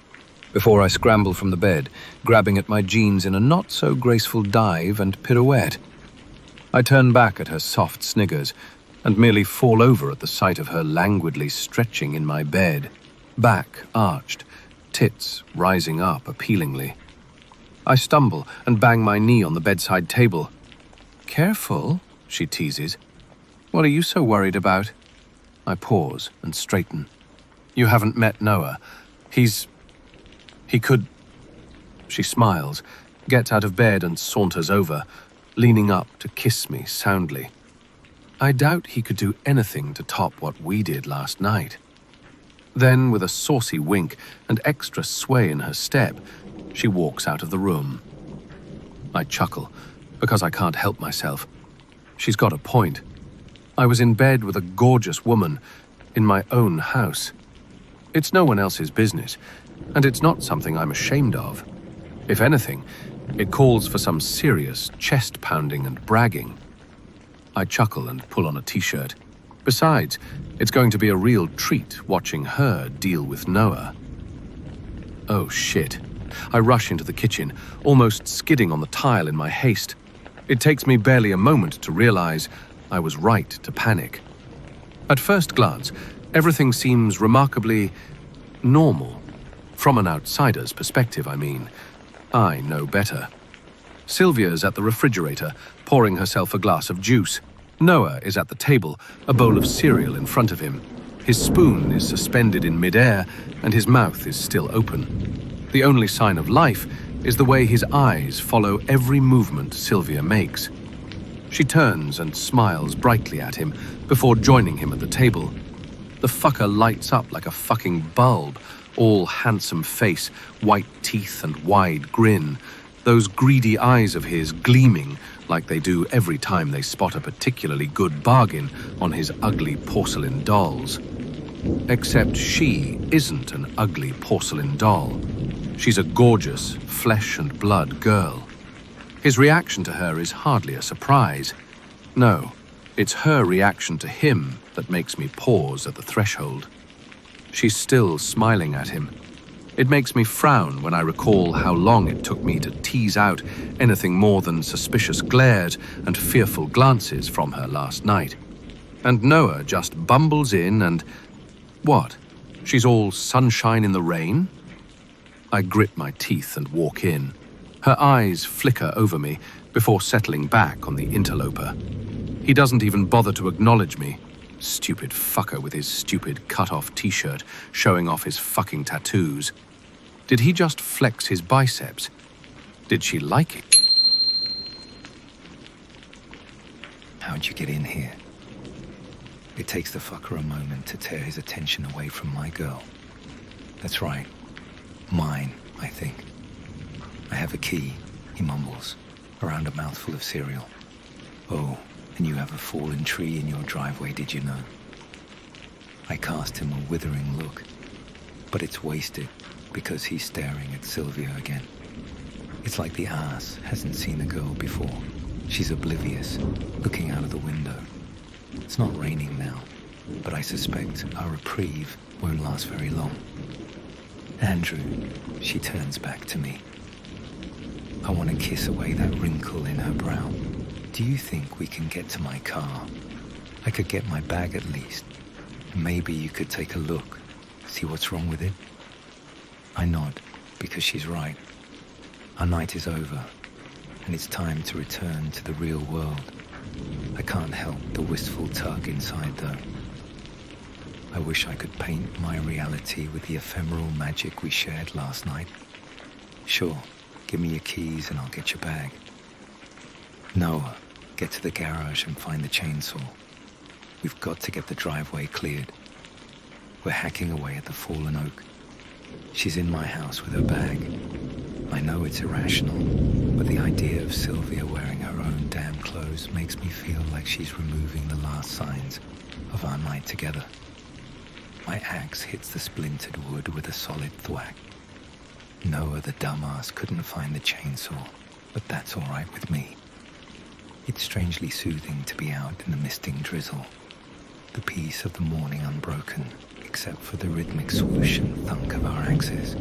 before I scramble from the bed, grabbing at my jeans in a not-so-graceful dive and pirouette. I turn back at her soft sniggers and merely fall over at the sight of her languidly stretching in my bed, back arched, tits rising up appealingly. I stumble and bang my knee on the bedside table. "Careful," she teases. "What are you so worried about?" I pause and straighten. "You haven't met Noah. He could..." She smiles, gets out of bed and saunters over, leaning up to kiss me soundly. I doubt he could do anything to top what we did last night. Then, with a saucy wink and extra sway in her step, she walks out of the room. I chuckle, because I can't help myself. She's got a point. I was in bed with a gorgeous woman in my own house. It's no one else's business, and it's not something I'm ashamed of. If anything, it calls for some serious chest-pounding and bragging. I chuckle and pull on a t-shirt. Besides, it's going to be a real treat watching her deal with Noah. Oh shit. I rush into the kitchen, almost skidding on the tile in my haste. It takes me barely a moment to realize I was right to panic. At first glance, Everything seems remarkably normal. From an outsider's perspective, I mean. I know better. Sylvia's at the refrigerator, pouring herself a glass of juice. Noah is at the table, a bowl of cereal in front of him. His spoon is suspended in midair, and his mouth is still open. The only sign of life is the way his eyes follow every movement Sylvia makes. She turns and smiles brightly at him before joining him at the table. The fucker lights up like a fucking bulb, all handsome face, white teeth and wide grin, those greedy eyes of his gleaming like they do every time they spot a particularly good bargain on his ugly porcelain dolls. Except she isn't an ugly porcelain doll. She's a gorgeous, flesh and blood girl. His reaction to her is hardly a surprise. No, it's her reaction to him that makes me pause at the threshold. She's still smiling at him. It makes me frown when I recall how long it took me to tease out anything more than suspicious glares and fearful glances from her last night. And Noah just bumbles in and... what? She's all sunshine in the rain? I grit my teeth and walk in. Her eyes flicker over me before settling back on the interloper. He doesn't even bother to acknowledge me. Stupid fucker with his stupid cut-off t-shirt showing off his fucking tattoos. Did he just flex his biceps? Did she like it? How'd you get in here? It takes the fucker a moment to tear his attention away from my girl. That's right. Mine, I think. I have a key, he mumbles, around a mouthful of cereal. Oh, and you have a fallen tree in your driveway, did you know? I cast him a withering look, but it's wasted because he's staring at Sylvia again. It's like the ass hasn't seen the girl before. She's oblivious, looking out of the window. It's not raining now, but I suspect our reprieve won't last very long. Andrew, she turns back to me. I want to kiss away that wrinkle in her brow. Do you think we can get to my car? I could get my bag at least. Maybe you could take a look, see what's wrong with it. I nod, because she's right. Our night is over, and it's time to return to the real world. I can't help the wistful tug inside, though. I wish I could paint my reality with the ephemeral magic we shared last night. Sure, give me your keys and I'll get your bag. Noah, get to the garage and find the chainsaw. We've got to get the driveway cleared. We're hacking away at the fallen oak. She's in my house with her bag. I know it's irrational, but the idea of Sylvia wearing her own damn clothes makes me feel like she's removing the last signs of our night together. My axe hits the splintered wood with a solid thwack. Noah, the dumbass, couldn't find the chainsaw, but that's all right with me. It's strangely soothing to be out in the misting drizzle, the peace of the morning unbroken, except for the rhythmic swoosh and thunk of our axes.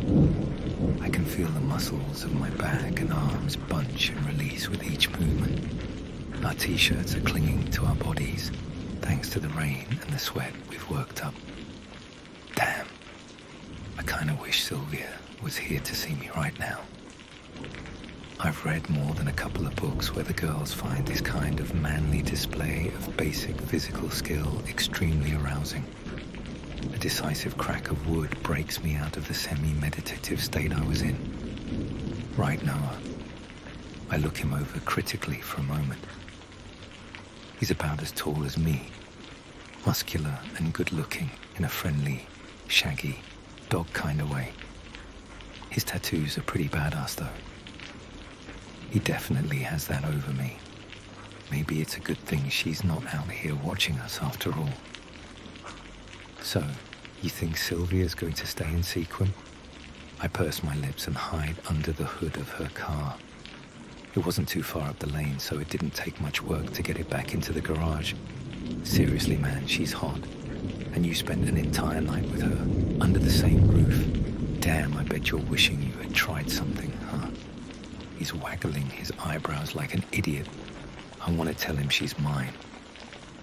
I can feel the muscles of my back and arms bunch and release with each movement. Our t-shirts are clinging to our bodies, thanks to the rain and the sweat we've worked up. Damn, I kind of wish Sylvia was here to see me right now. I've read more than a couple of books where the girls find this kind of manly display of basic physical skill extremely arousing. A decisive crack of wood breaks me out of the semi-meditative state I was in. Right, Noah. I look him over critically for a moment. He's about as tall as me, muscular and good-looking in a friendly, shaggy, dog kind of way. His tattoos are pretty badass, though. He definitely has that over me. Maybe it's a good thing she's not out here watching us after all. So, you think Sylvia's going to stay in sequin? I purse my lips and hide under the hood of her car. It wasn't too far up the lane, so it didn't take much work to get it back into the garage. Seriously, man, she's hot. And you spent an entire night with her, under the same roof. Damn, I bet you're wishing you had tried something, huh? He's waggling his eyebrows like an idiot. I want to tell him she's mine.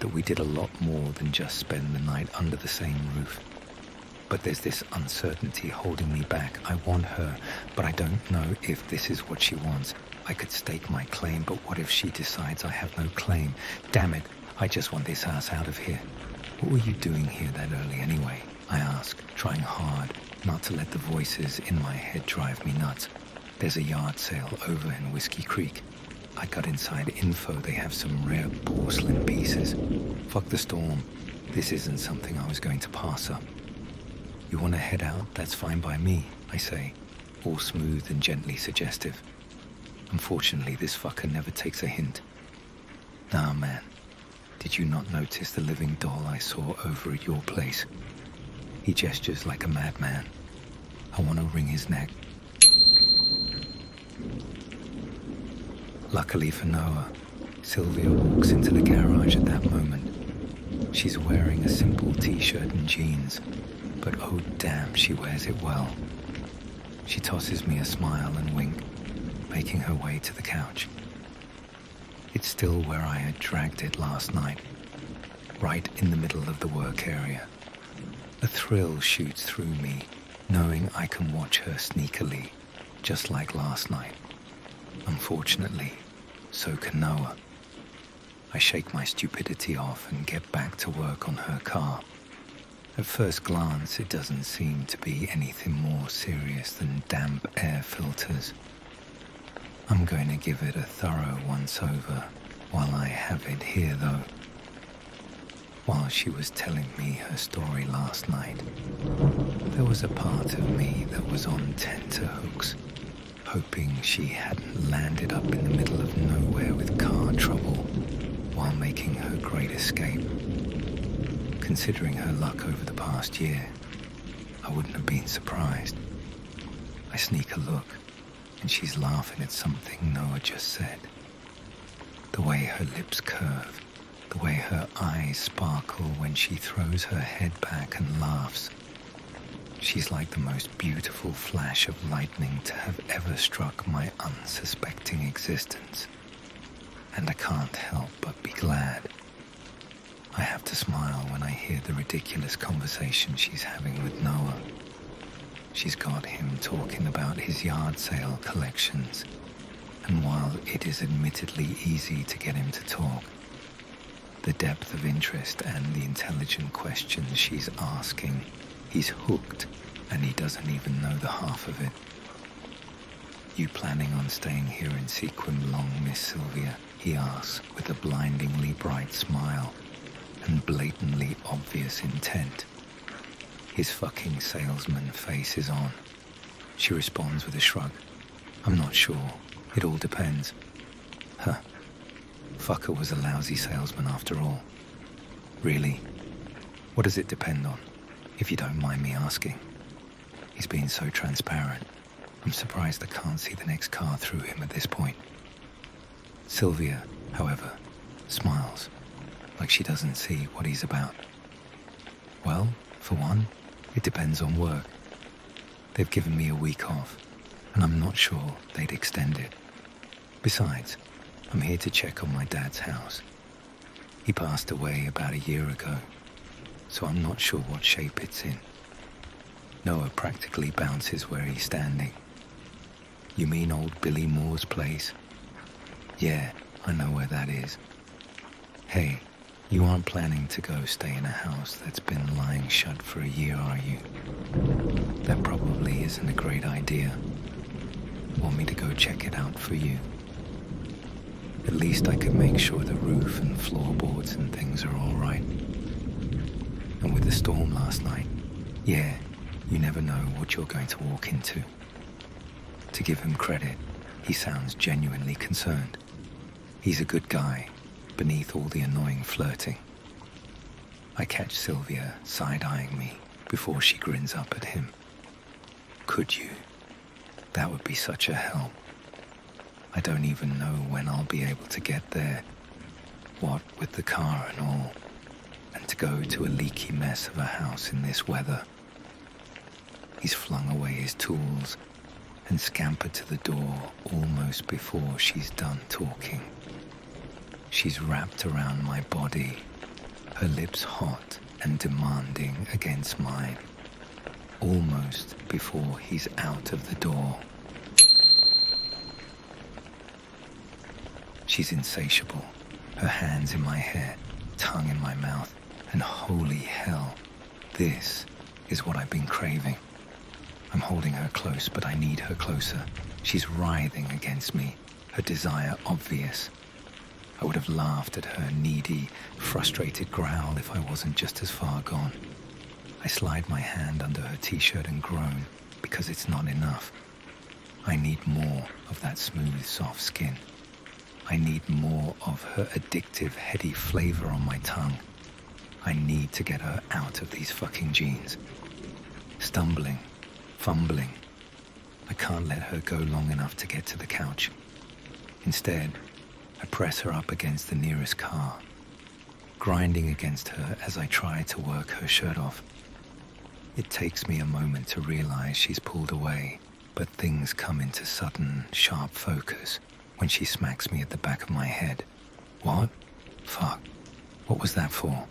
that we did a lot more than just spend the night under the same roof. But there's this uncertainty holding me back. I want her, but I don't know if this is what she wants. I could stake my claim, but what if she decides I have no claim? Damn it, I just want this ass out of here. What were you doing here that early anyway? I ask, trying hard not to let the voices in my head drive me nuts. There's a yard sale over in Whiskey Creek. I got inside info they have some rare porcelain pieces. Fuck the storm. This isn't something I was going to pass up. You want to head out? That's fine by me, I say, all smooth and gently suggestive. Unfortunately, this fucker never takes a hint. Nah, man. Did you not notice the living doll I saw over at your place? He gestures like a madman. I want to wring his neck. Luckily for Noah, Sylvia walks into the garage at that moment. She's wearing a simple t-shirt and jeans, but oh damn, she wears it well. She tosses me a smile and wink, making her way to the couch. It's still where I had dragged it last night, right in the middle of the work area. A thrill shoots through me, knowing I can watch her sneakily, just like last night. Unfortunately, so can Noah. I shake my stupidity off and get back to work on her car. At first glance, it doesn't seem to be anything more serious than damp air filters. I'm going to give it a thorough once-over while I have it here, though. While she was telling me her story last night, there was a part of me that was on tenterhooks, hoping she hadn't landed up in the middle of nowhere with car trouble while making her great escape. Considering her luck over the past year, I wouldn't have been surprised. I sneak a look, and she's laughing at something Noah just said. The way her lips curve, the way her eyes sparkle when she throws her head back and laughs. She's like the most beautiful flash of lightning to have ever struck my unsuspecting existence. And I can't help but be glad. I have to smile when I hear the ridiculous conversation she's having with Noah. She's got him talking about his yard sale collections, and while it is admittedly easy to get him to talk, the depth of interest and the intelligent questions she's asking, he's hooked, and he doesn't even know the half of it. You planning on staying here in Sequim long, Miss Sylvia? He asks with a blindingly bright smile and blatantly obvious intent. His fucking salesman face is on. She responds with a shrug. I'm not sure. It all depends. Huh. Fucker was a lousy salesman after all. Really? What does it depend on, if you don't mind me asking? He's being so transparent. I'm surprised I can't see the next car through him at this point. Sylvia, however, smiles, like she doesn't see what he's about. Well, for one, it depends on work. They've given me a week off, and I'm not sure they'd extend it. Besides, I'm here to check on my dad's house. He passed away about a year ago, so I'm not sure what shape it's in. Noah practically bounces where he's standing. You mean old Billy Moore's place? Yeah, I know where that is. Hey, you aren't planning to go stay in a house that's been lying shut for a year, are you? That probably isn't a great idea. Want me to go check it out for you? At least I could make sure the roof and floorboards and things are all right. And with the storm last night, yeah, you never know what you're going to walk into. To give him credit, he sounds genuinely concerned. He's a good guy, beneath all the annoying flirting. I catch Sylvia side-eyeing me before she grins up at him. Could you? That would be such a help. I don't even know when I'll be able to get there. What with the car and all. And to go to a leaky mess of a house in this weather. He's flung away his tools and scampered to the door almost before she's done talking. She's wrapped around my body her lips hot and demanding against mine, almost before he's out of the door. She's insatiable, her hands in my hair, tongue in my mouth, and holy hell, this is what I've been craving. I'm holding her close, but I need her closer. She's writhing against me, her desire obvious. I would have laughed at her needy, frustrated growl if I wasn't just as far gone. I slide my hand under her t-shirt and groan because it's not enough. I need more of that smooth, soft skin. I need more of her addictive, heady flavor on my tongue. I need to get her out of these fucking jeans. Stumbling, fumbling. I can't let her go long enough to get to the couch. Instead, I press her up against the nearest car, grinding against her as I try to work her shirt off. It takes me a moment to realize she's pulled away, but things come into sudden, sharp focus when she smacks me at the back of my head. What? Fuck. What was that for?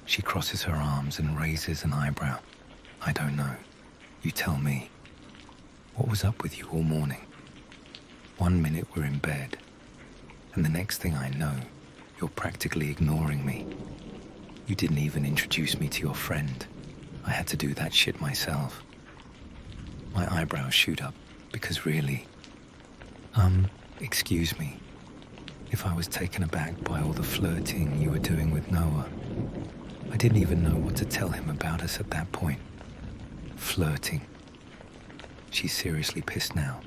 She crosses her arms and raises an eyebrow. I don't know. You tell me. What was up with you all morning? 1 minute we're in bed, and the next thing I know, you're practically ignoring me. You didn't even introduce me to your friend. I had to do that shit myself. My eyebrows shoot up because really, excuse me, if I was taken aback by all the flirting you were doing with Noah. I didn't even know what to tell him about us at that point. Flirting. She's seriously pissed now,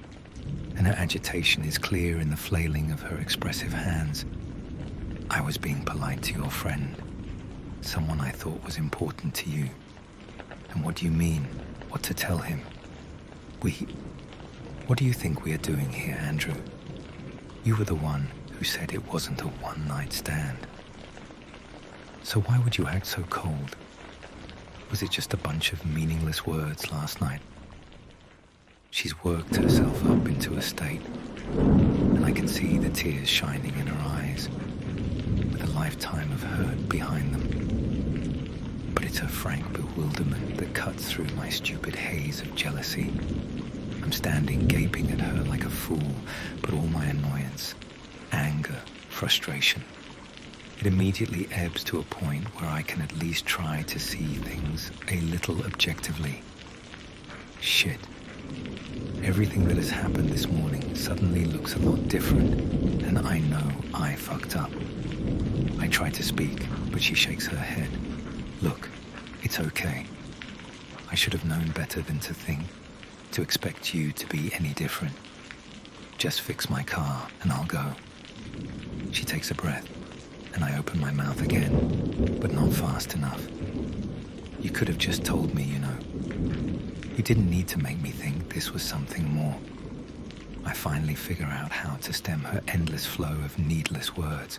and her agitation is clear in the flailing of her expressive hands. I was being polite to your friend, someone I thought was important to you. And what do you mean? What to tell him? What do you think we are doing here, Andrew? You were the one who said it wasn't a one-night stand. So why would you act so cold? Was it just a bunch of meaningless words last night? She's worked herself up into a state, and I can see the tears shining in her eyes, with a lifetime of hurt behind them. But it's her frank bewilderment that cuts through my stupid haze of jealousy. I'm standing gaping at her like a fool, but all my annoyance, anger, frustration, it immediately ebbs to a point where I can at least try to see things a little objectively. Shit. Everything that has happened this morning suddenly looks a lot different, and I know I fucked up. I try to speak, but she shakes her head. Look, it's okay. I should have known better than to expect you to be any different. Just fix my car and I'll go. She takes a breath, and I open my mouth again, but not fast enough. You could have just told me, you know. You didn't need to make me think this was something more. I finally figure out how to stem her endless flow of needless words.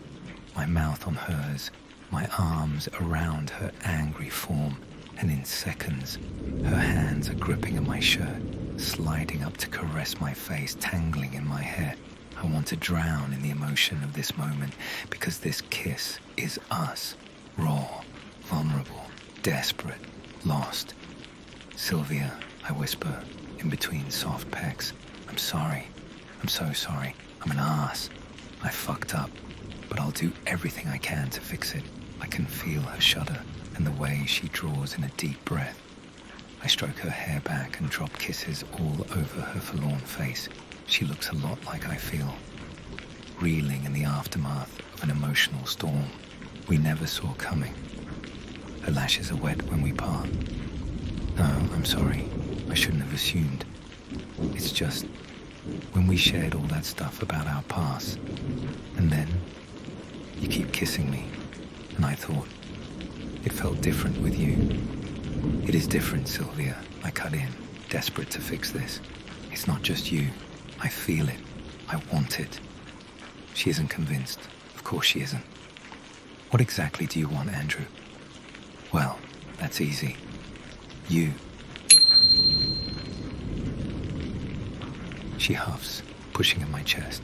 My mouth on hers, my arms around her angry form, and in seconds, her hands are gripping at my shirt, sliding up to caress my face, tangling in my hair. I want to drown in the emotion of this moment because this kiss is us, raw, vulnerable, desperate, lost. Sylvia, I whisper, in between soft pecks. I'm sorry. I'm so sorry. I'm an ass. I fucked up, but I'll do everything I can to fix it. I can feel her shudder and the way she draws in a deep breath. I stroke her hair back and drop kisses all over her forlorn face. She looks a lot like I feel, reeling in the aftermath of an emotional storm we never saw coming. Her lashes are wet when we part. No, I'm sorry. I shouldn't have assumed. It's just, when we shared all that stuff about our past, and then you keep kissing me, and I thought, it felt different with you. It is different, Sylvia, I cut in, desperate to fix this. It's not just you. I feel it. I want it. She isn't convinced. Of course she isn't. What exactly do you want, Andrew? Well, that's easy. You. She huffs, pushing at my chest.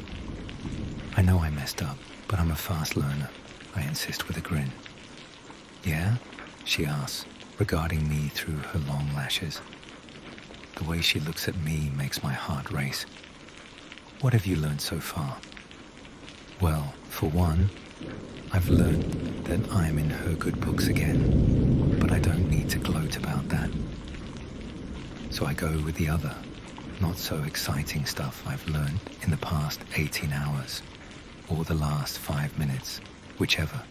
I know I messed up, but I'm a fast learner, I insist with a grin. Yeah? She asks, regarding me through her long lashes. The way she looks at me makes my heart race. What have you learned so far? Well, for one, I've learned that I'm in her good books again, but I don't need to gloat about that. So I go with the other, not so exciting stuff I've learned in the past 18 hours, or the last 5 minutes, whichever.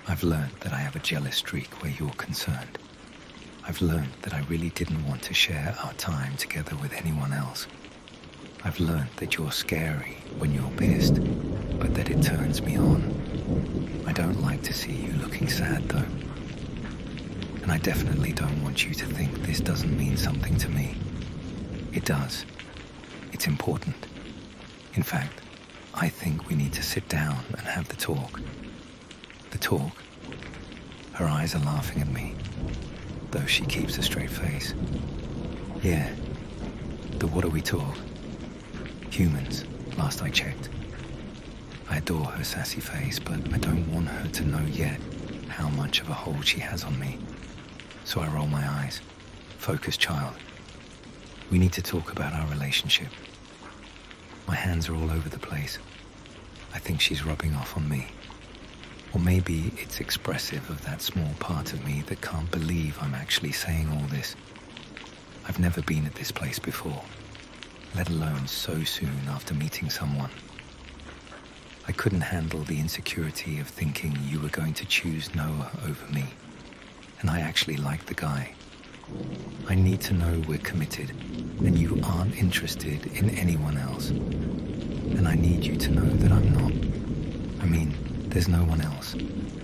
I've learned that I have a jealous streak where you're concerned. I've learned that I really didn't want to share our time together with anyone else. I've learned that you're scary when you're pissed, but that it turns me on. I don't like to see you looking sad though. And I definitely don't want you to think this doesn't mean something to me. It does. It's important. In fact, I think we need to sit down and have the talk. The talk. Her eyes are laughing at me, though she keeps a straight face. Yeah, the what do we talk? Humans, last I checked. I adore her sassy face, but I don't want her to know yet how much of a hold she has on me. So I roll my eyes. Focus, child. We need to talk about our relationship. My hands are all over the place. I think she's rubbing off on me. Or maybe it's expressive of that small part of me that can't believe I'm actually saying all this. I've never been at this place before, let alone so soon after meeting someone. I couldn't handle the insecurity of thinking you were going to choose Noah over me, and I actually like the guy. I need to know we're committed, and you aren't interested in anyone else. And I need you to know that I'm not. I mean, there's no one else,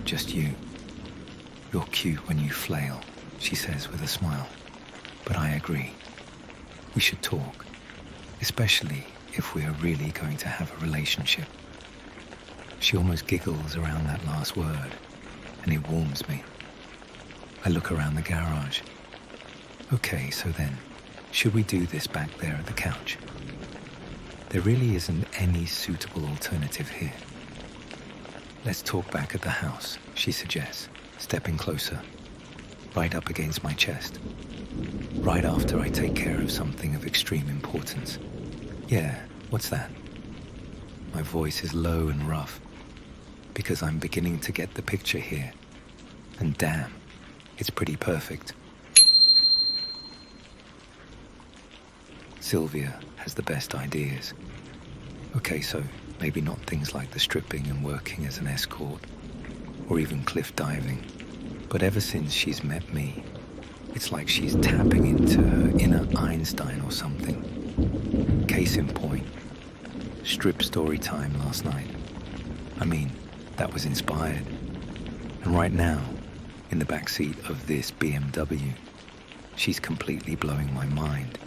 just you. You're cute when you flail, she says with a smile. But I agree. We should talk, especially if we are really going to have a relationship. She almost giggles around that last word, and it warms me. I look around the garage. Okay, so then, should we do this back there at the couch? There really isn't any suitable alternative here. Let's talk back at the house, she suggests, stepping closer, right up against my chest. Right after I take care of something of extreme importance. Yeah, what's that? My voice is low and rough, because I'm beginning to get the picture here. And damn, it's pretty perfect. Sylvia has the best ideas. Okay, so maybe not things like the stripping and working as an escort, or even cliff diving, but ever since she's met me, it's like she's tapping into her inner Einstein or something. Case in point, strip story time last night. I mean, that was inspired. And right now, in the backseat of this BMW, she's completely blowing my mind.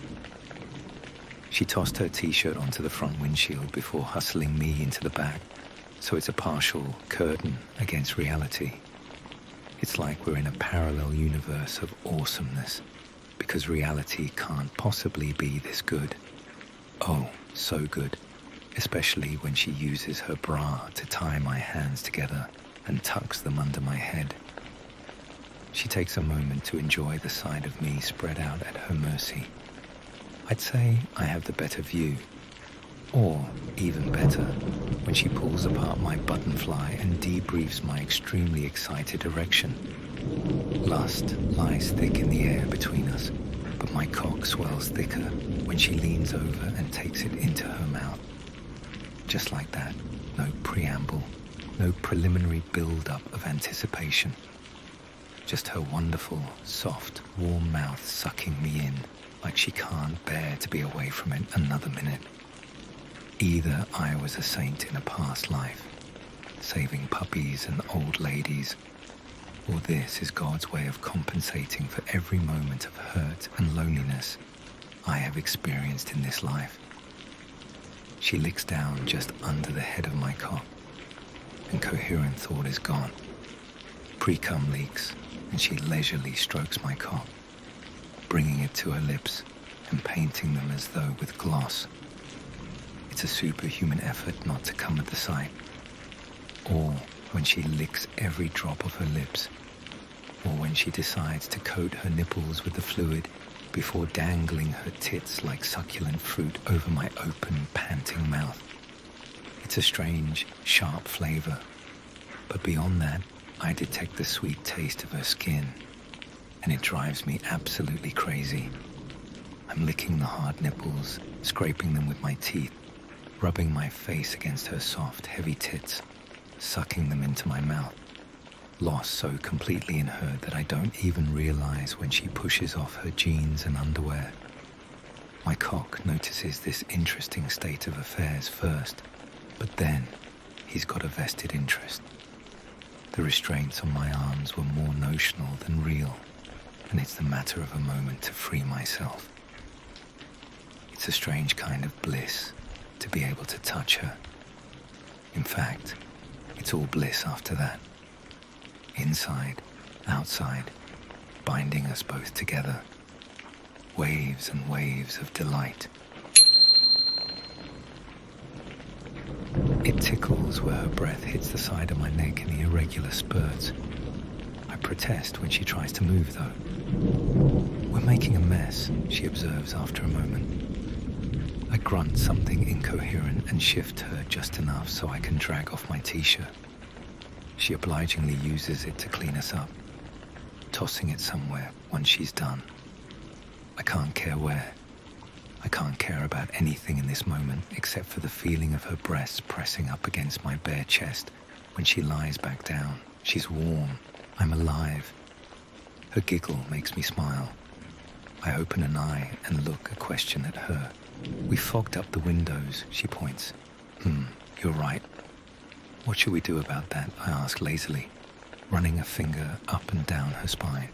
She tossed her t-shirt onto the front windshield before hustling me into the back, so it's a partial curtain against reality. It's like we're in a parallel universe of awesomeness, because reality can't possibly be this good. Oh, so good, especially when she uses her bra to tie my hands together and tucks them under my head. She takes a moment to enjoy the side of me spread out at her mercy. I'd say I have the better view. Or, even better, when she pulls apart my buttonfly and debriefs my extremely excited erection. Lust lies thick in the air between us, but my cock swells thicker when she leans over and takes it into her mouth. Just like that, no preamble, no preliminary build-up of anticipation. Just her wonderful, soft, warm mouth sucking me in like she can't bear to be away from it another minute. Either I was a saint in a past life, saving puppies and old ladies, or this is God's way of compensating for every moment of hurt and loneliness I have experienced in this life. She licks down just under the head of my cock, and coherent thought is gone. Pre-cum leaks, and she leisurely strokes my cock, bringing it to her lips and painting them as though with gloss. It's a superhuman effort not to come at the sight. All when she licks every drop of her lips, or when she decides to coat her nipples with the fluid before dangling her tits like succulent fruit over my open, panting mouth. It's a strange, sharp flavor, but beyond that, I detect the sweet taste of her skin, and it drives me absolutely crazy. I'm licking the hard nipples, scraping them with my teeth, rubbing my face against her soft, heavy tits, sucking them into my mouth, lost so completely in her that I don't even realize when she pushes off her jeans and underwear. My cock notices this interesting state of affairs first, but then he's got a vested interest. The restraints on my arms were more notional than real, and it's the matter of a moment to free myself. It's a strange kind of bliss to be able to touch her. In fact, it's all bliss after that. Inside, outside, binding us both together. Waves and waves of delight. It tickles where her breath hits the side of my neck in the irregular spurts. I protest when she tries to move, though. We're making a mess, she observes after a moment. I grunt something incoherent and shift her just enough so I can drag off my t-shirt. She obligingly uses it to clean us up, tossing it somewhere once she's done. I can't care where. I can't care about anything in this moment except for the feeling of her breasts pressing up against my bare chest when she lies back down. She's warm. I'm alive. Her giggle makes me smile. I open an eye and look a question at her. We fogged up the windows, she points. You're right. What should we do about that? I ask lazily, running a finger up and down her spine.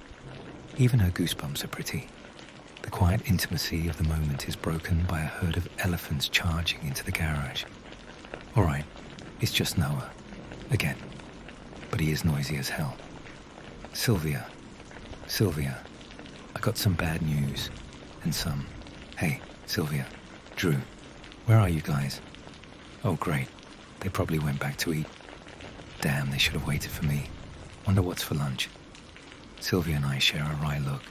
Even her goosebumps are pretty. The quiet intimacy of the moment is broken by a herd of elephants charging into the garage. All right, it's just Noah. Again. But he is noisy as hell. Sylvia, I got some bad news. And some. Hey, Sylvia, Drew, where are you guys? Oh, great. They probably went back to eat. Damn, they should have waited for me. Wonder what's for lunch. Sylvia and I share a wry look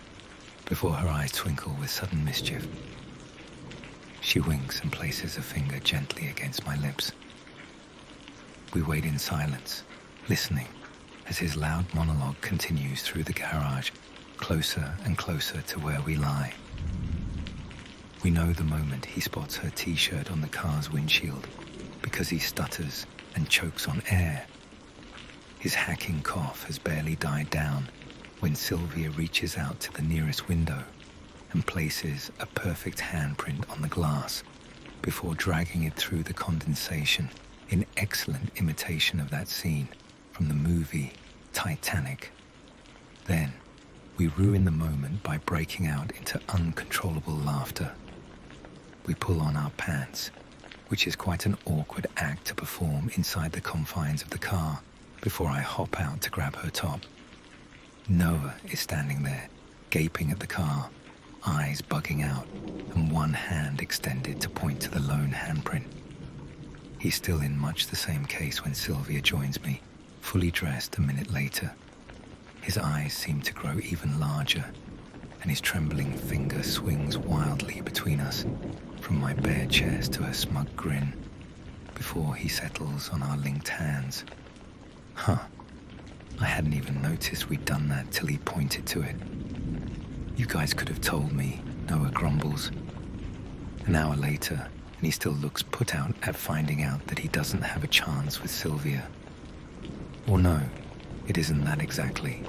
before her eyes twinkle with sudden mischief. She winks and places a finger gently against my lips. We wait in silence, listening as his loud monologue continues through the garage, closer and closer to where we lie. We know the moment he spots her t-shirt on the car's windshield because he stutters and chokes on air. His hacking cough has barely died down when Sylvia reaches out to the nearest window and places a perfect handprint on the glass before dragging it through the condensation in excellent imitation of that scene from the movie Titanic. Then, we ruin the moment by breaking out into uncontrollable laughter. We pull on our pants, which is quite an awkward act to perform inside the confines of the car before I hop out to grab her top. Noah is standing there, gaping at the car, eyes bugging out, and one hand extended to point to the lone handprint. He's still in much the same case when Sylvia joins me, fully dressed a minute later. His eyes seem to grow even larger, and his trembling finger swings wildly between us, from my bare chest to her smug grin, before he settles on our linked hands. Huh. I hadn't even noticed we'd done that till he pointed to it. You guys could have told me, Noah grumbles. An hour later, and he still looks put out at finding out that he doesn't have a chance with Sylvia. Or no, it isn't that exactly.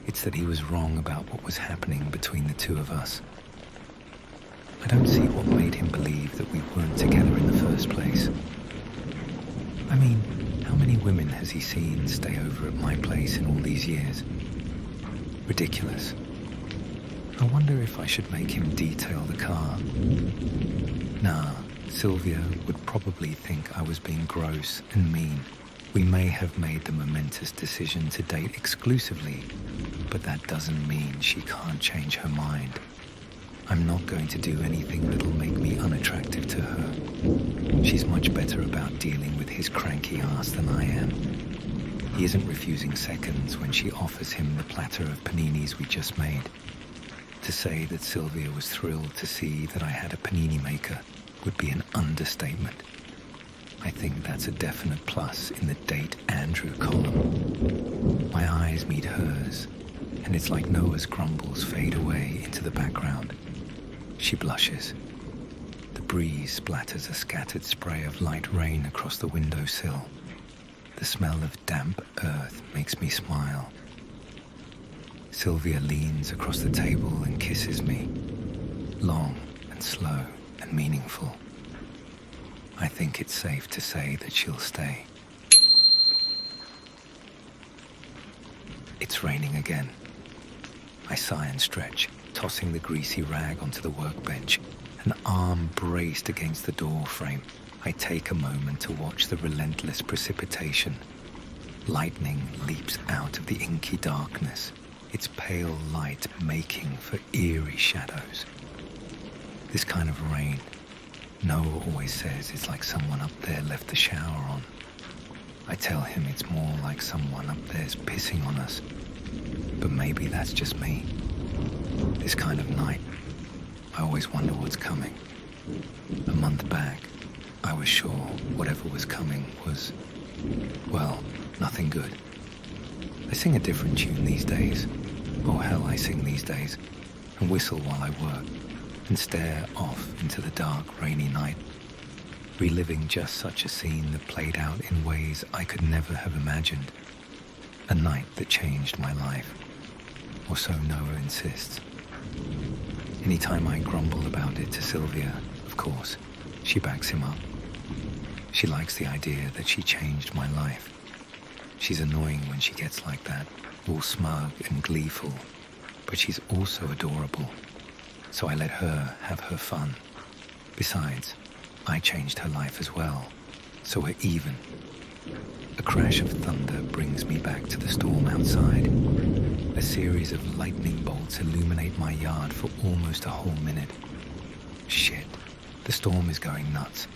It's that he was wrong about what was happening between the two of us. I don't see what made him believe that we weren't together in the first place. I mean, how many women has he seen stay over at my place in all these years? Ridiculous. I wonder if I should make him detail the car. Nah, Sylvia would probably think I was being gross and mean. We may have made the momentous decision to date exclusively, but that doesn't mean she can't change her mind. I'm not going to do anything that'll make me unattractive to her. She's much better about dealing with his cranky ass than I am. He isn't refusing seconds when she offers him the platter of paninis we just made. To say that Sylvia was thrilled to see that I had a panini maker would be an understatement. I think that's a definite plus in the Date Andrew column. My eyes meet hers, and it's like Noah's grumbles fade away into the background. She blushes. The breeze splatters a scattered spray of light rain across the windowsill. The smell of damp earth makes me smile. Sylvia leans across the table and kisses me, long and slow and meaningful. I think it's safe to say that she'll stay. It's raining again. I sigh and stretch, tossing the greasy rag onto the workbench, an arm braced against the door frame. I take a moment to watch the relentless precipitation. Lightning leaps out of the inky darkness, its pale light making for eerie shadows. This kind of rain, Noah always says it's like someone up there left the shower on. I tell him it's more like someone up there's pissing on us. But maybe that's just me. This kind of night, I always wonder what's coming. A month back, I was sure whatever was coming was, well, nothing good. I sing a different tune these days. Oh hell, I sing these days, and whistle while I work, and stare off into the dark, rainy night, reliving just such a scene that played out in ways I could never have imagined. A night that changed my life, or so Noah insists. Anytime I grumble about it to Sylvia, of course, she backs him up. She likes the idea that she changed my life. She's annoying when she gets like that, all smug and gleeful, but she's also adorable. So I let her have her fun. Besides, I changed her life as well, so we're even. A crash of thunder brings me back to the storm outside. A series of lightning bolts illuminate my yard for almost a whole minute. Shit, the storm is going nuts.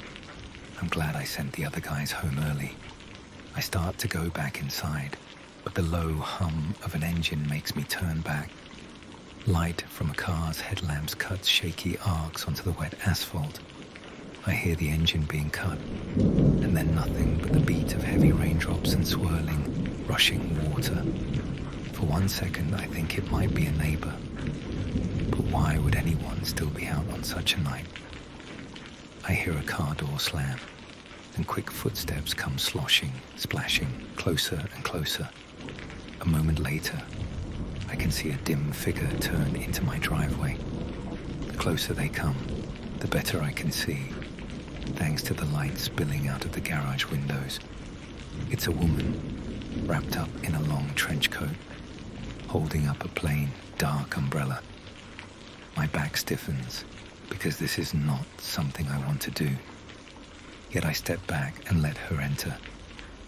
I'm glad I sent the other guys home early. I start to go back inside, but the low hum of an engine makes me turn back. Light from a car's headlamps cuts shaky arcs onto the wet asphalt. I hear the engine being cut, and then nothing but the beat of heavy raindrops and swirling, rushing water. For 1 second, I think it might be a neighbor. But why would anyone still be out on such a night? I hear a car door slam, and quick footsteps come sloshing, splashing, closer and closer. A moment later, I can see a dim figure turn into my driveway. The closer they come, the better I can see, thanks to the light spilling out of the garage windows. It's a woman, wrapped up in a long trench coat, holding up a plain, dark umbrella. My back stiffens, because this is not something I want to do. Yet I step back and let her enter,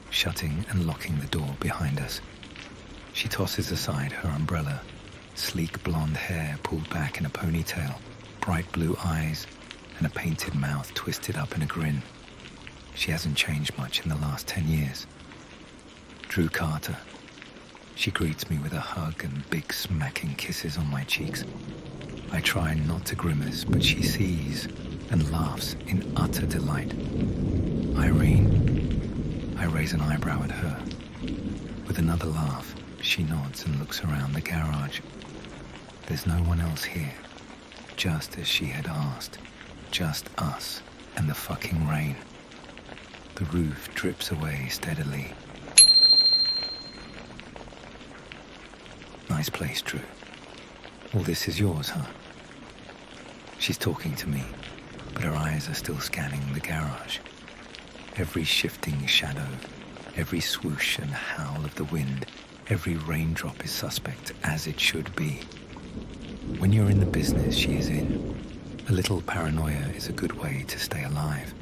shutting and locking the door behind us. She tosses aside her umbrella, sleek blonde hair pulled back in a ponytail, bright blue eyes, and a painted mouth twisted up in a grin. She hasn't changed much in the last 10 years. Drew Carter. She greets me with a hug and big smacking kisses on my cheeks. I try not to grimace, but she sees and laughs in utter delight. Irene. I raise an eyebrow at her. With another laugh, she nods and looks around the garage. There's no one else here, just as she had asked. Just us and the fucking rain. The roof drips away steadily. Nice place, Drew. All this is yours, huh? She's talking to me, but her eyes are still scanning the garage. Every shifting shadow, every swoosh and howl of the wind, every raindrop is suspect, as it should be. When you're in the business she is in, a little paranoia is a good way to stay alive.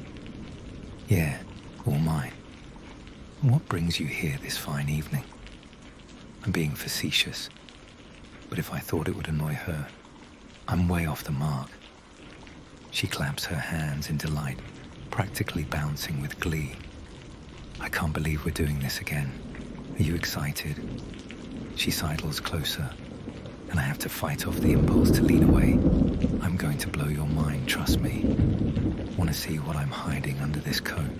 Yeah, all mine. What brings you here this fine evening? I'm being facetious, but if I thought it would annoy her, I'm way off the mark. She claps her hands in delight, practically bouncing with glee. I can't believe we're doing this again. Are you excited? She sidles closer, and I have to fight off the impulse to lean away. I'm going to blow your mind, trust me. Want to see what I'm hiding under this coat?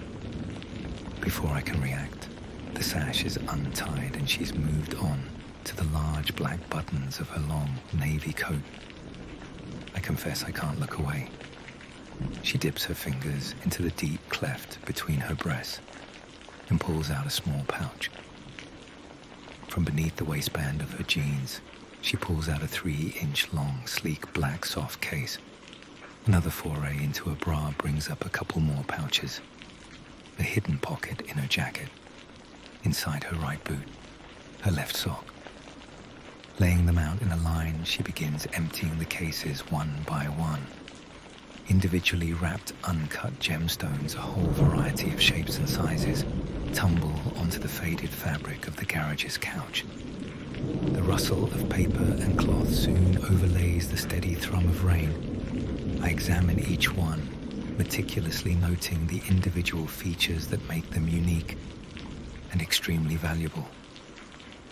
Before I can react, the sash is untied and she's moved on to the large black buttons of her long navy coat. I confess I can't look away. She dips her fingers into the deep cleft between her breasts and pulls out a small pouch. From beneath the waistband of her jeans, she pulls out a 3-inch long, sleek black soft case. Another foray into her bra brings up a couple more pouches. A hidden pocket in her jacket. Inside her right boot, her left sock. Laying them out in a line, she begins emptying the cases one by one. Individually wrapped, uncut gemstones, a whole variety of shapes and sizes, tumble onto the faded fabric of the garage's couch. The rustle of paper and cloth soon overlays the steady thrum of rain. I examine each one, meticulously noting the individual features that make them unique and extremely valuable.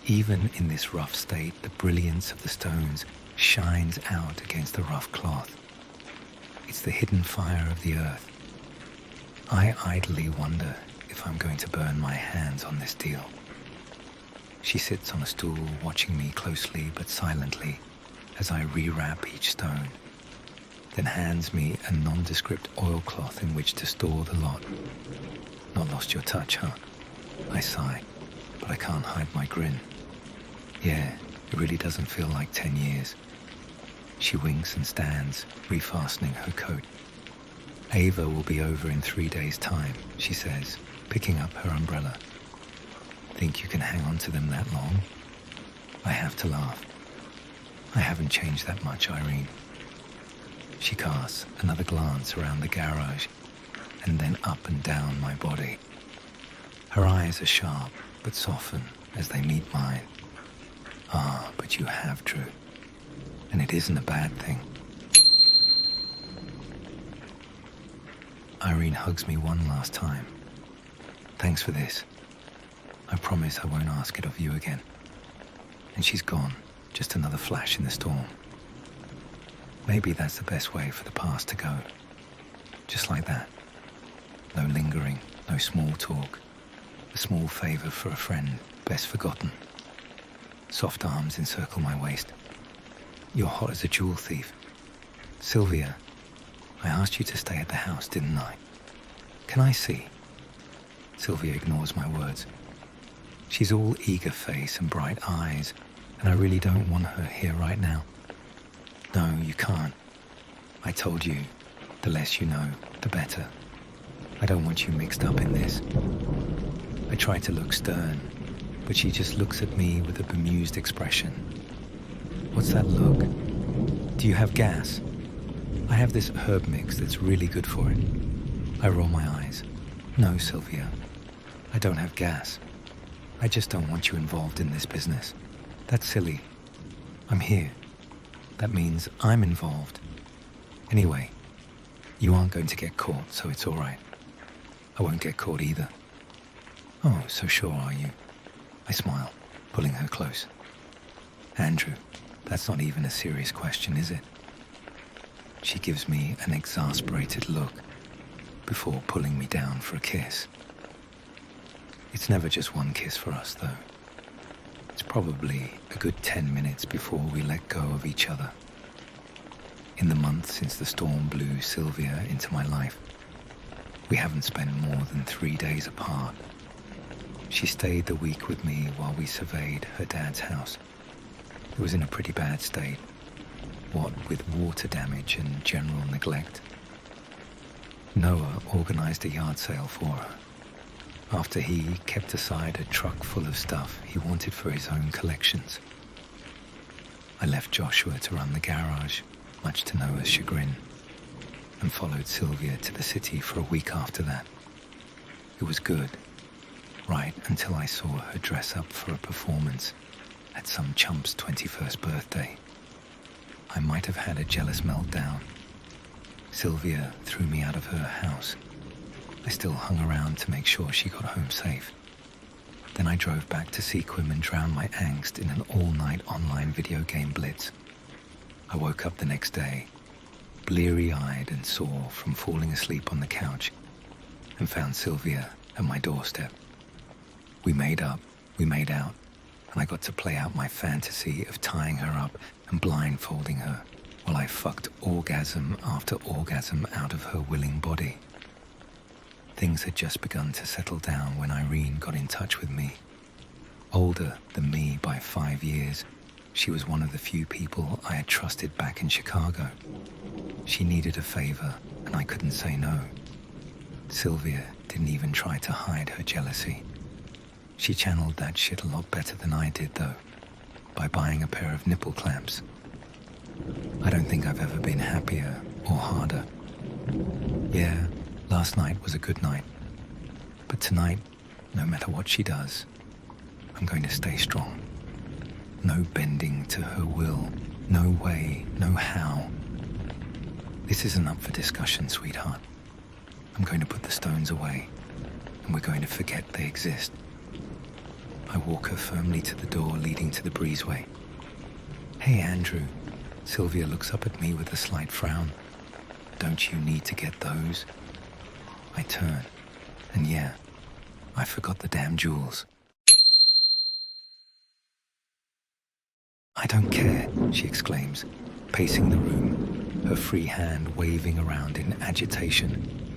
Even in this rough state, the brilliance of the stones shines out against the rough cloth. It's the hidden fire of the earth. I idly wonder if I'm going to burn my hands on this deal. She sits on a stool, watching me closely but silently as I rewrap each stone, then hands me a nondescript oilcloth in which to store the lot. Not lost your touch, huh? I sigh, but I can't hide my grin. Yeah, it really doesn't feel like 10 years. She winks and stands, refastening her coat. Ava will be over in 3 days' time, she says, picking up her umbrella. Think you can hang on to them that long? I have to laugh. I haven't changed that much, Irene. She casts another glance around the garage and then up and down my body. Her eyes are sharp but soften as they meet mine. Ah, but you have, Drew. And it isn't a bad thing. Irene hugs me one last time. Thanks for this. I promise I won't ask it of you again. And she's gone, just another flash in the storm. Maybe that's the best way for the past to go. Just like that. No lingering, no small talk. A small favor for a friend, best forgotten. Soft arms encircle my waist. You're hot as a jewel thief. Sylvia, I asked you to stay at the house, didn't I? Can I see? Sylvia ignores my words. She's all eager face and bright eyes, and I really don't want her here right now. No, you can't. I told you, the less you know, the better. I don't want you mixed up in this. I try to look stern, but she just looks at me with a bemused expression. What's that look? Do you have gas? I have this herb mix that's really good for it. I roll my eyes. No, Sylvia, I don't have gas. I just don't want you involved in this business. That's silly. I'm here. That means I'm involved. Anyway, you aren't going to get caught, so it's all right. I won't get caught either. Oh, so sure are you? I smile, pulling her close. Andrew, that's not even a serious question, is it? She gives me an exasperated look before pulling me down for a kiss. It's never just one kiss for us, though. It's probably a good 10 minutes before we let go of each other. In the month since the storm blew Sylvia into my life, we haven't spent more than 3 days apart. She stayed the week with me while we surveyed her dad's house. It was in a pretty bad state, what with water damage and general neglect. Noah organized a yard sale for her, after he kept aside a truck full of stuff he wanted for his own collections. I left Joshua to run the garage, much to Noah's chagrin, and followed Sylvia to the city for a week after that. It was good, right until I saw her dress up for a performance at some chump's 21st birthday. I might have had a jealous meltdown. Sylvia threw me out of her house. I still hung around to make sure she got home safe. Then I drove back to Sequim and drowned my angst in an all-night online video game blitz. I woke up the next day, bleary-eyed and sore from falling asleep on the couch, and found Sylvia at my doorstep. We made up, we made out, and I got to play out my fantasy of tying her up and blindfolding her while I fucked orgasm after orgasm out of her willing body. Things had just begun to settle down when Irene got in touch with me. Older than me by 5 years, she was one of the few people I had trusted back in Chicago. She needed a favor, and I couldn't say no. Sylvia didn't even try to hide her jealousy. She channeled that shit a lot better than I did, though, by buying a pair of nipple clamps. I don't think I've ever been happier or harder. Yeah, last night was a good night. But tonight, no matter what she does, I'm going to stay strong. No bending to her will. No way, no how. This isn't up for discussion, sweetheart. I'm going to put the stones away, and we're going to forget they exist. I walk her firmly to the door leading to the breezeway. Hey, Andrew. Sylvia looks up at me with a slight frown. Don't you need to get those? I turn, and yeah, I forgot the damn jewels. I don't care, she exclaims, pacing the room, her free hand waving around in agitation.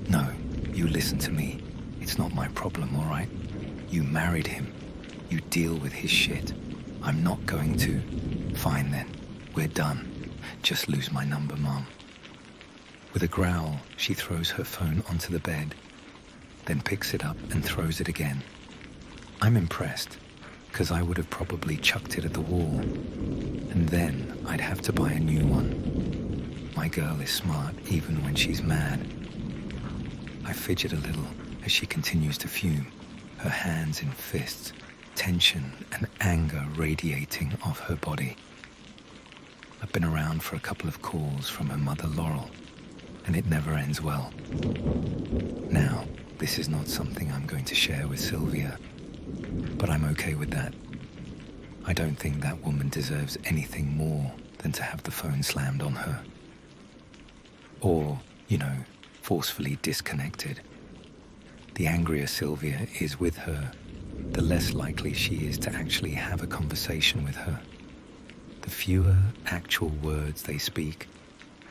No, you listen to me. It's not my problem, all right? You married him. You deal with his shit. I'm not going to. Fine then, we're done. Just lose my number, Mom. With a growl, she throws her phone onto the bed, then picks it up and throws it again. I'm impressed, because I would have probably chucked it at the wall, and then I'd have to buy a new one. My girl is smart even when she's mad. I fidget a little as she continues to fume, her hands in fists, tension and anger radiating off her body. I've been around for a couple of calls from her mother, Laurel, and it never ends well. Now, this is not something I'm going to share with Sylvia, but I'm okay with that. I don't think that woman deserves anything more than to have the phone slammed on her. Or, forcefully disconnected. The angrier Sylvia is with her, the less likely she is to actually have a conversation with her. The fewer actual words they speak,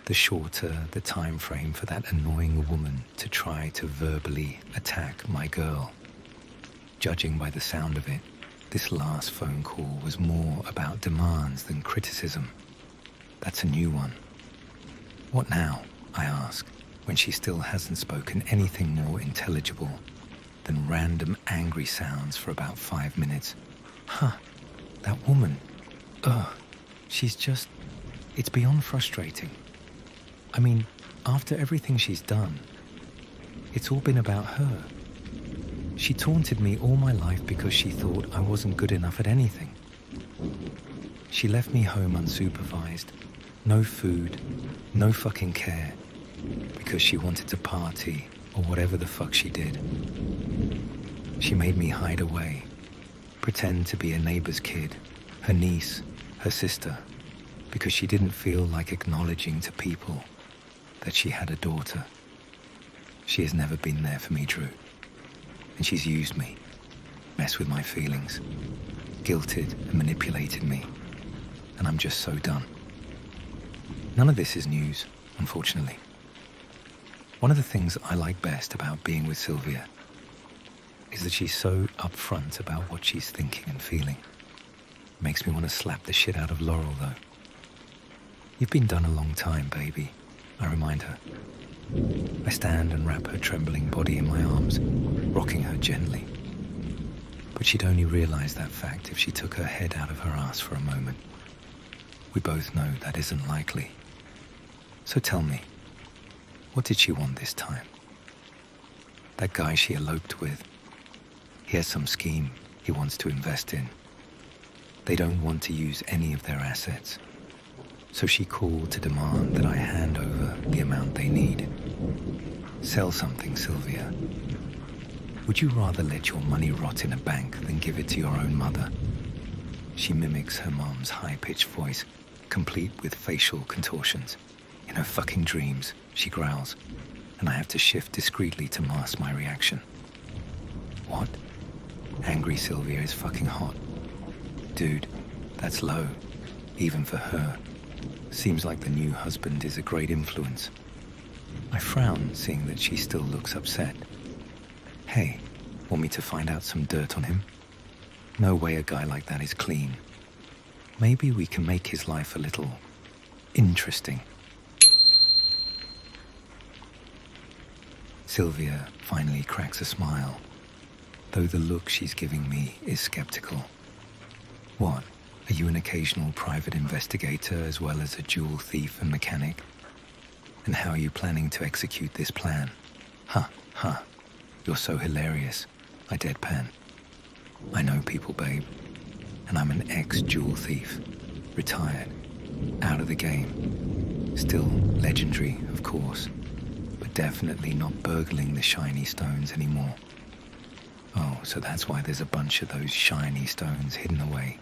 the shorter the time frame for that annoying woman to try to verbally attack my girl. Judging by the sound of it, this last phone call was more about demands than criticism. That's a new one. What now? I ask, when she still hasn't spoken anything more intelligible than random angry sounds for about 5 minutes. That woman. It's beyond frustrating. I mean, after everything she's done, it's all been about her. She taunted me all my life because she thought I wasn't good enough at anything. She left me home unsupervised, no food, no fucking care, because she wanted to party or whatever the fuck she did. She made me hide away, pretend to be a neighbor's kid, her niece, her sister, because she didn't feel like acknowledging to people that she had a daughter. She has never been there for me, Drew. And she's used me, messed with my feelings, guilted and manipulated me, and I'm just so done. None of this is news, unfortunately. One of the things I like best about being with Sylvia is that she's so upfront about what she's thinking and feeling. It makes me want to slap the shit out of Laurel, though. You've been done a long time, baby, I remind her. I stand and wrap her trembling body in my arms, rocking her gently. But she'd only realize that fact if she took her head out of her ass for a moment. We both know that isn't likely. So tell me, what did she want this time? That guy she eloped with, he has some scheme he wants to invest in. They don't want to use any of their assets. So she called to demand that I hand over the amount they need. Sell something, Sylvia. Would you rather let your money rot in a bank than give it to your own mother? She mimics her mom's high-pitched voice, complete with facial contortions. In her fucking dreams, she growls, and I have to shift discreetly to mask my reaction. What? Angry Sylvia is fucking hot. Dude, that's low, even for her. Seems like the new husband is a great influence. I frown, seeing that she still looks upset. Hey, want me to find out some dirt on him? No way a guy like that is clean. Maybe we can make his life a little interesting. Sylvia finally cracks a smile, though the look she's giving me is skeptical. What? Are you an occasional private investigator as well as a jewel thief and mechanic? And how are you planning to execute this plan? Ha, ha. You're so hilarious. I deadpan. I know people, babe. And I'm an ex-jewel thief. Retired. Out of the game. Still legendary, of course. But definitely not burgling the shiny stones anymore. Oh, so that's why there's a bunch of those shiny stones hidden away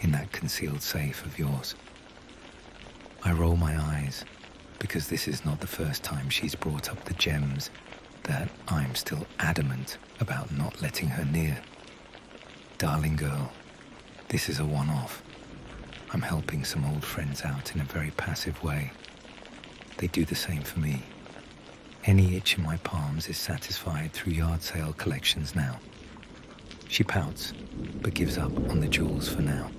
in that concealed safe of yours. I roll my eyes, because this is not the first time she's brought up the gems that I'm still adamant about not letting her near. Darling girl, this is a one-off. I'm helping some old friends out in a very passive way. They do the same for me. Any itch in my palms is satisfied through yard sale collections now. She pouts, but gives up on the jewels for now.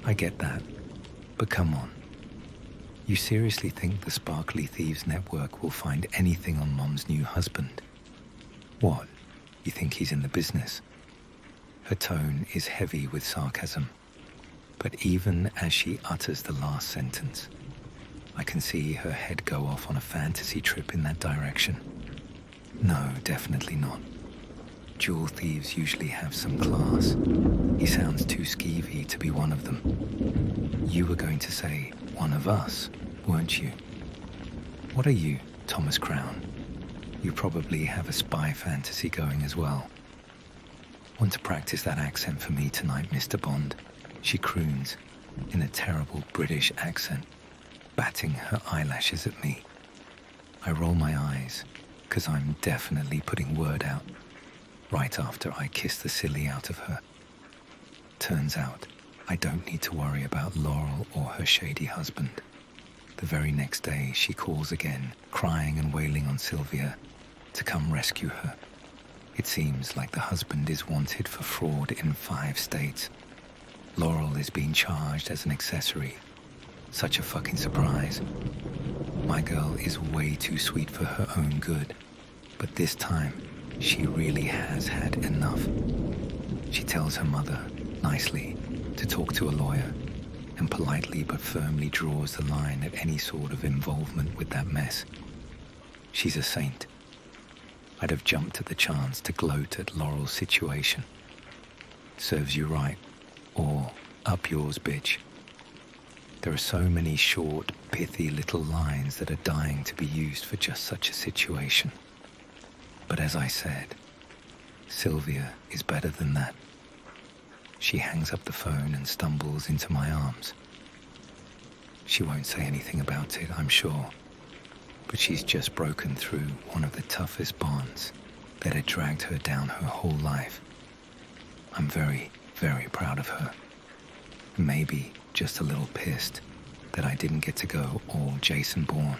I get that, but come on. You seriously think the Sparkly Thieves Network will find anything on Mom's new husband? What? You think he's in the business? Her tone is heavy with sarcasm, but even as she utters the last sentence, I can see her head go off on a fantasy trip in that direction. No, definitely not. Jewel thieves usually have some class. He sounds too skeevy to be one of them. You were going to say, one of us, weren't you? What are you, Thomas Crown? You probably have a spy fantasy going as well. Want to practice that accent for me tonight, Mr. Bond? She croons in a terrible British accent, batting her eyelashes at me. I roll my eyes, because I'm definitely putting word out, right after I kiss the silly out of her. Turns out, I don't need to worry about Laurel or her shady husband. The very next day, she calls again, crying and wailing on Sylvia to come rescue her. It seems like the husband is wanted for fraud in 5 states. Laurel is being charged as an accessory. Such a fucking surprise. My girl is way too sweet for her own good, but this time, she really has had enough. She tells her mother, nicely, to talk to a lawyer, and politely but firmly draws the line at any sort of involvement with that mess. She's a saint. I'd have jumped at the chance to gloat at Laurel's situation. Serves you right, or up yours, bitch. There are so many short, pithy little lines that are dying to be used for just such a situation. But as I said, Sylvia is better than that. She hangs up the phone and stumbles into my arms. She won't say anything about it, I'm sure, but she's just broken through one of the toughest bonds that had dragged her down her whole life. I'm very, very proud of her. Maybe just a little pissed that I didn't get to go all Jason Bourne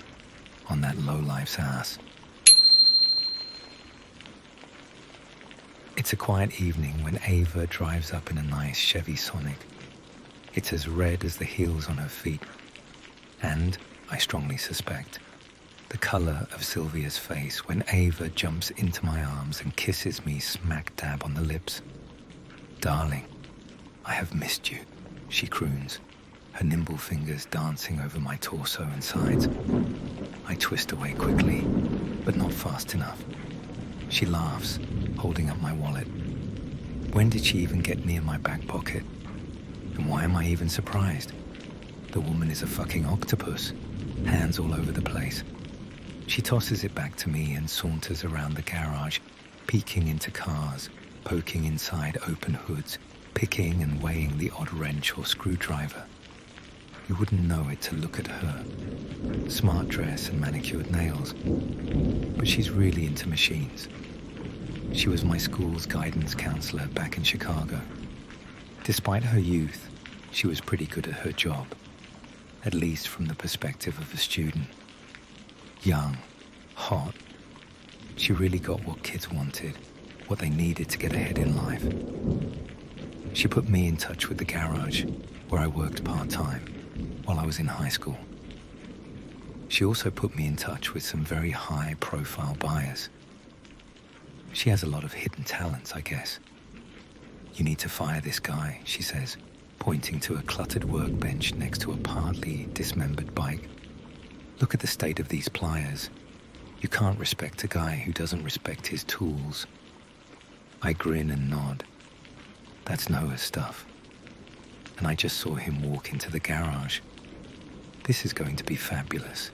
on that lowlife's ass. It's a quiet evening when Ava drives up in a nice Chevy Sonic. It's as red as the heels on her feet, and, I strongly suspect, the color of Sylvia's face when Ava jumps into my arms and kisses me smack dab on the lips. Darling, I have missed you, she croons, her nimble fingers dancing over my torso and sides. I twist away quickly, but not fast enough. She laughs, holding up my wallet. When did she even get near my back pocket? And why am I even surprised? The woman is a fucking octopus, hands all over the place. She tosses it back to me and saunters around the garage, peeking into cars, poking inside open hoods, picking and weighing the odd wrench or screwdriver. You wouldn't know it to look at her. Smart dress and manicured nails. But she's really into machines. She was my school's guidance counselor back in Chicago. Despite her youth, she was pretty good at her job, at least from the perspective of a student. Young, hot. She really got what kids wanted, what they needed to get ahead in life. She put me in touch with the garage, where I worked part-time while I was in high school. She also put me in touch with some very high-profile buyers. She has a lot of hidden talents, I guess. You need to fire this guy, she says, pointing to a cluttered workbench next to a partly dismembered bike. Look at the state of these pliers. You can't respect a guy who doesn't respect his tools. I grin and nod. That's Noah's stuff. And I just saw him walk into the garage. This is going to be fabulous.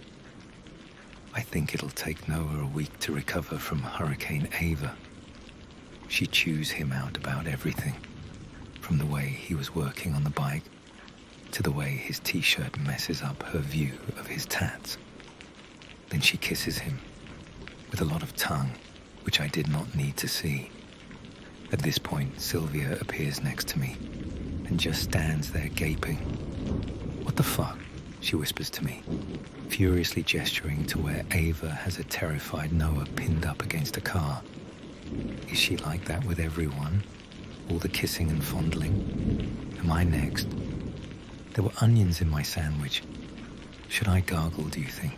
I think it'll take Noah a week to recover from Hurricane Ava. She chews him out about everything, from the way he was working on the bike to the way his t-shirt messes up her view of his tats. Then she kisses him, with a lot of tongue, which I did not need to see. At this point, Sylvia appears next to me and just stands there gaping. "What the fuck?" she whispers to me, furiously gesturing to where Ava has a terrified Noah pinned up against a car. Is she like that with everyone? All the kissing and fondling? Am I next? There were onions in my sandwich. Should I gargle, do you think?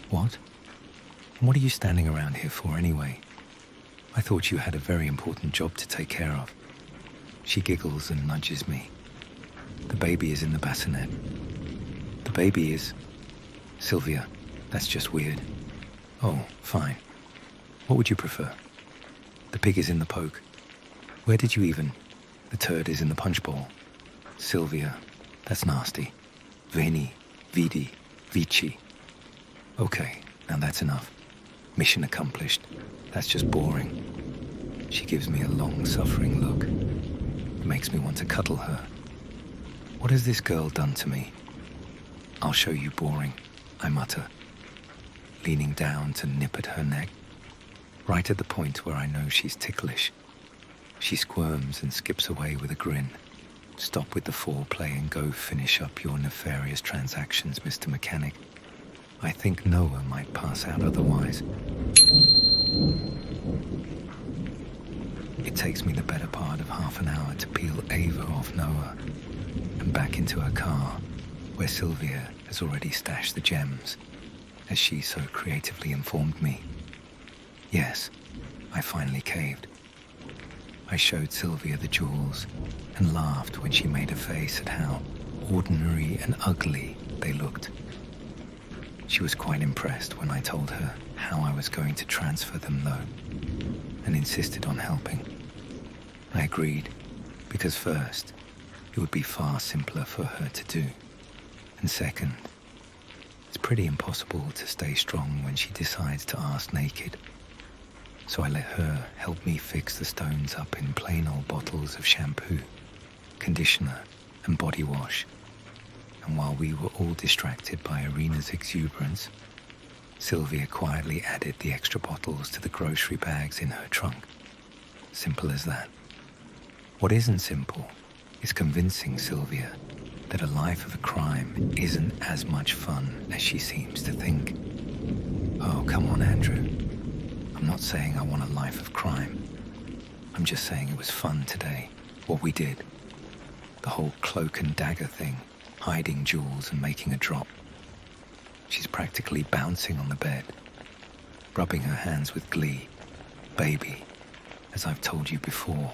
What? And what are you standing around here for anyway? I thought you had a very important job to take care of. She giggles and nudges me. The baby is in the bassinet. The baby is... Sylvia, that's just weird. Oh, fine. What would you prefer? The pig is in the poke. Where did you even... The turd is in the punch bowl. Sylvia, that's nasty. Veni, vidi, vici. Okay, now that's enough. Mission accomplished. That's just boring. She gives me a long-suffering look. It makes me want to cuddle her. What has this girl done to me? I'll show you boring, I mutter, leaning down to nip at her neck, right at the point where I know she's ticklish. She squirms and skips away with a grin. Stop with the foreplay and go finish up your nefarious transactions, Mr. Mechanic. I think Noah might pass out otherwise. It takes me the better part of half an hour to peel Ava off Noah and back into her car, where Sylvia has already stashed the gems, as she so creatively informed me. Yes, I finally caved. I showed Sylvia the jewels and laughed when she made a face at how ordinary and ugly they looked. She was quite impressed when I told her how I was going to transfer them though, and insisted on helping. I agreed, because first, it would be far simpler for her to do, and second, it's pretty impossible to stay strong when she decides to ask naked. So I let her help me fix the stones up in plain old bottles of shampoo, conditioner, and body wash. And while we were all distracted by Irina's exuberance, Sylvia quietly added the extra bottles to the grocery bags in her trunk. Simple as that. What isn't simple is convincing Sylvia that a life of a crime isn't as much fun as she seems to think. Oh, come on, Andrew. I'm not saying I want a life of crime. I'm just saying it was fun today, what we did. The whole cloak and dagger thing, hiding jewels and making a drop. She's practically bouncing on the bed, rubbing her hands with glee. Baby, as I've told you before,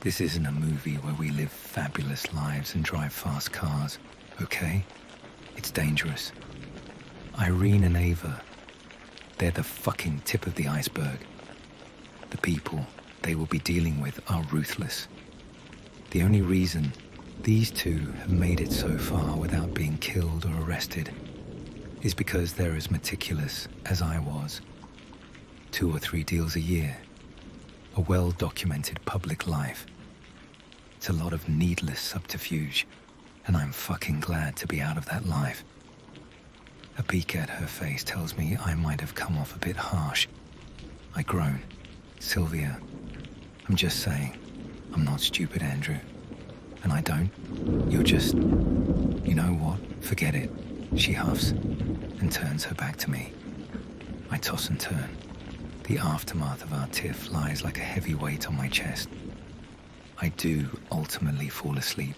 this isn't a movie where we live fabulous lives and drive fast cars, okay? It's dangerous. Irene and Ava, they're the fucking tip of the iceberg. The people they will be dealing with are ruthless. The only reason these two have made it so far without being killed or arrested is because they're as meticulous as I was. 2 or 3 deals a year, a well-documented public life. It's a lot of needless subterfuge, and I'm fucking glad to be out of that life. A peek at her face tells me I might have come off a bit harsh. I groan. Sylvia, I'm just saying, I'm not stupid, Andrew. And I don't. You're just... You know what? Forget it. She huffs and turns her back to me. I toss and turn. The aftermath of our tiff lies like a heavy weight on my chest. I do ultimately fall asleep,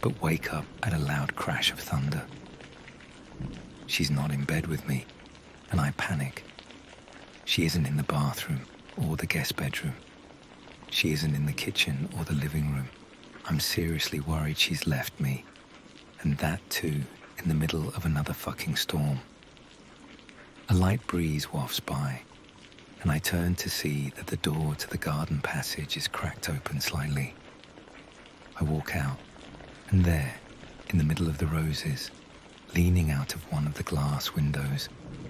but wake up at a loud crash of thunder. She's not in bed with me, and I panic. She isn't in the bathroom or the guest bedroom. She isn't in the kitchen or the living room. I'm seriously worried she's left me, and that too in the middle of another fucking storm. A light breeze wafts by, and I turn to see that the door to the garden passage is cracked open slightly. I walk out, and there, in the middle of the roses, leaning out of one of the glass windows,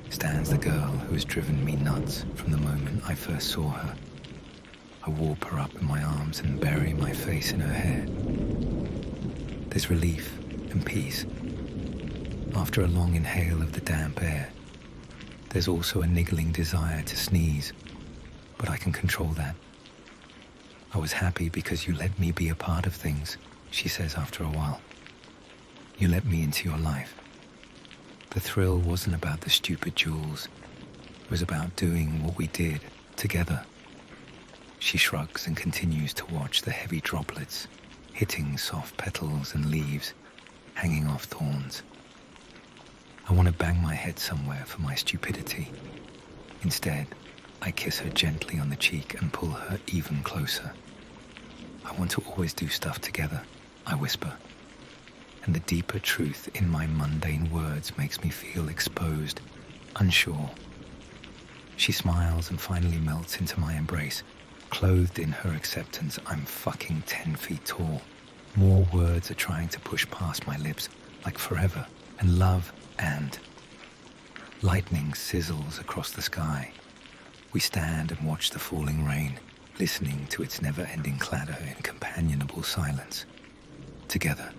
stands the girl who has driven me nuts from the moment I first saw her. I warp her up in my arms and bury my face in her hair. There's relief and peace. After a long inhale of the damp air, there's also a niggling desire to sneeze, but I can control that. I was happy because you let me be a part of things, she says after a while. You let me into your life. The thrill wasn't about the stupid jewels. It was about doing what we did together. She shrugs and continues to watch the heavy droplets hitting soft petals and leaves, hanging off thorns. I want to bang my head somewhere for my stupidity. Instead, I kiss her gently on the cheek and pull her even closer. I want to always do stuff together, I whisper. And the deeper truth in my mundane words makes me feel exposed, unsure. She smiles and finally melts into my embrace. Clothed in her acceptance, I'm fucking 10 feet tall. More words are trying to push past my lips, like forever, and love, and... Lightning sizzles across the sky. We stand and watch the falling rain, listening to its never-ending clatter in companionable silence. Together.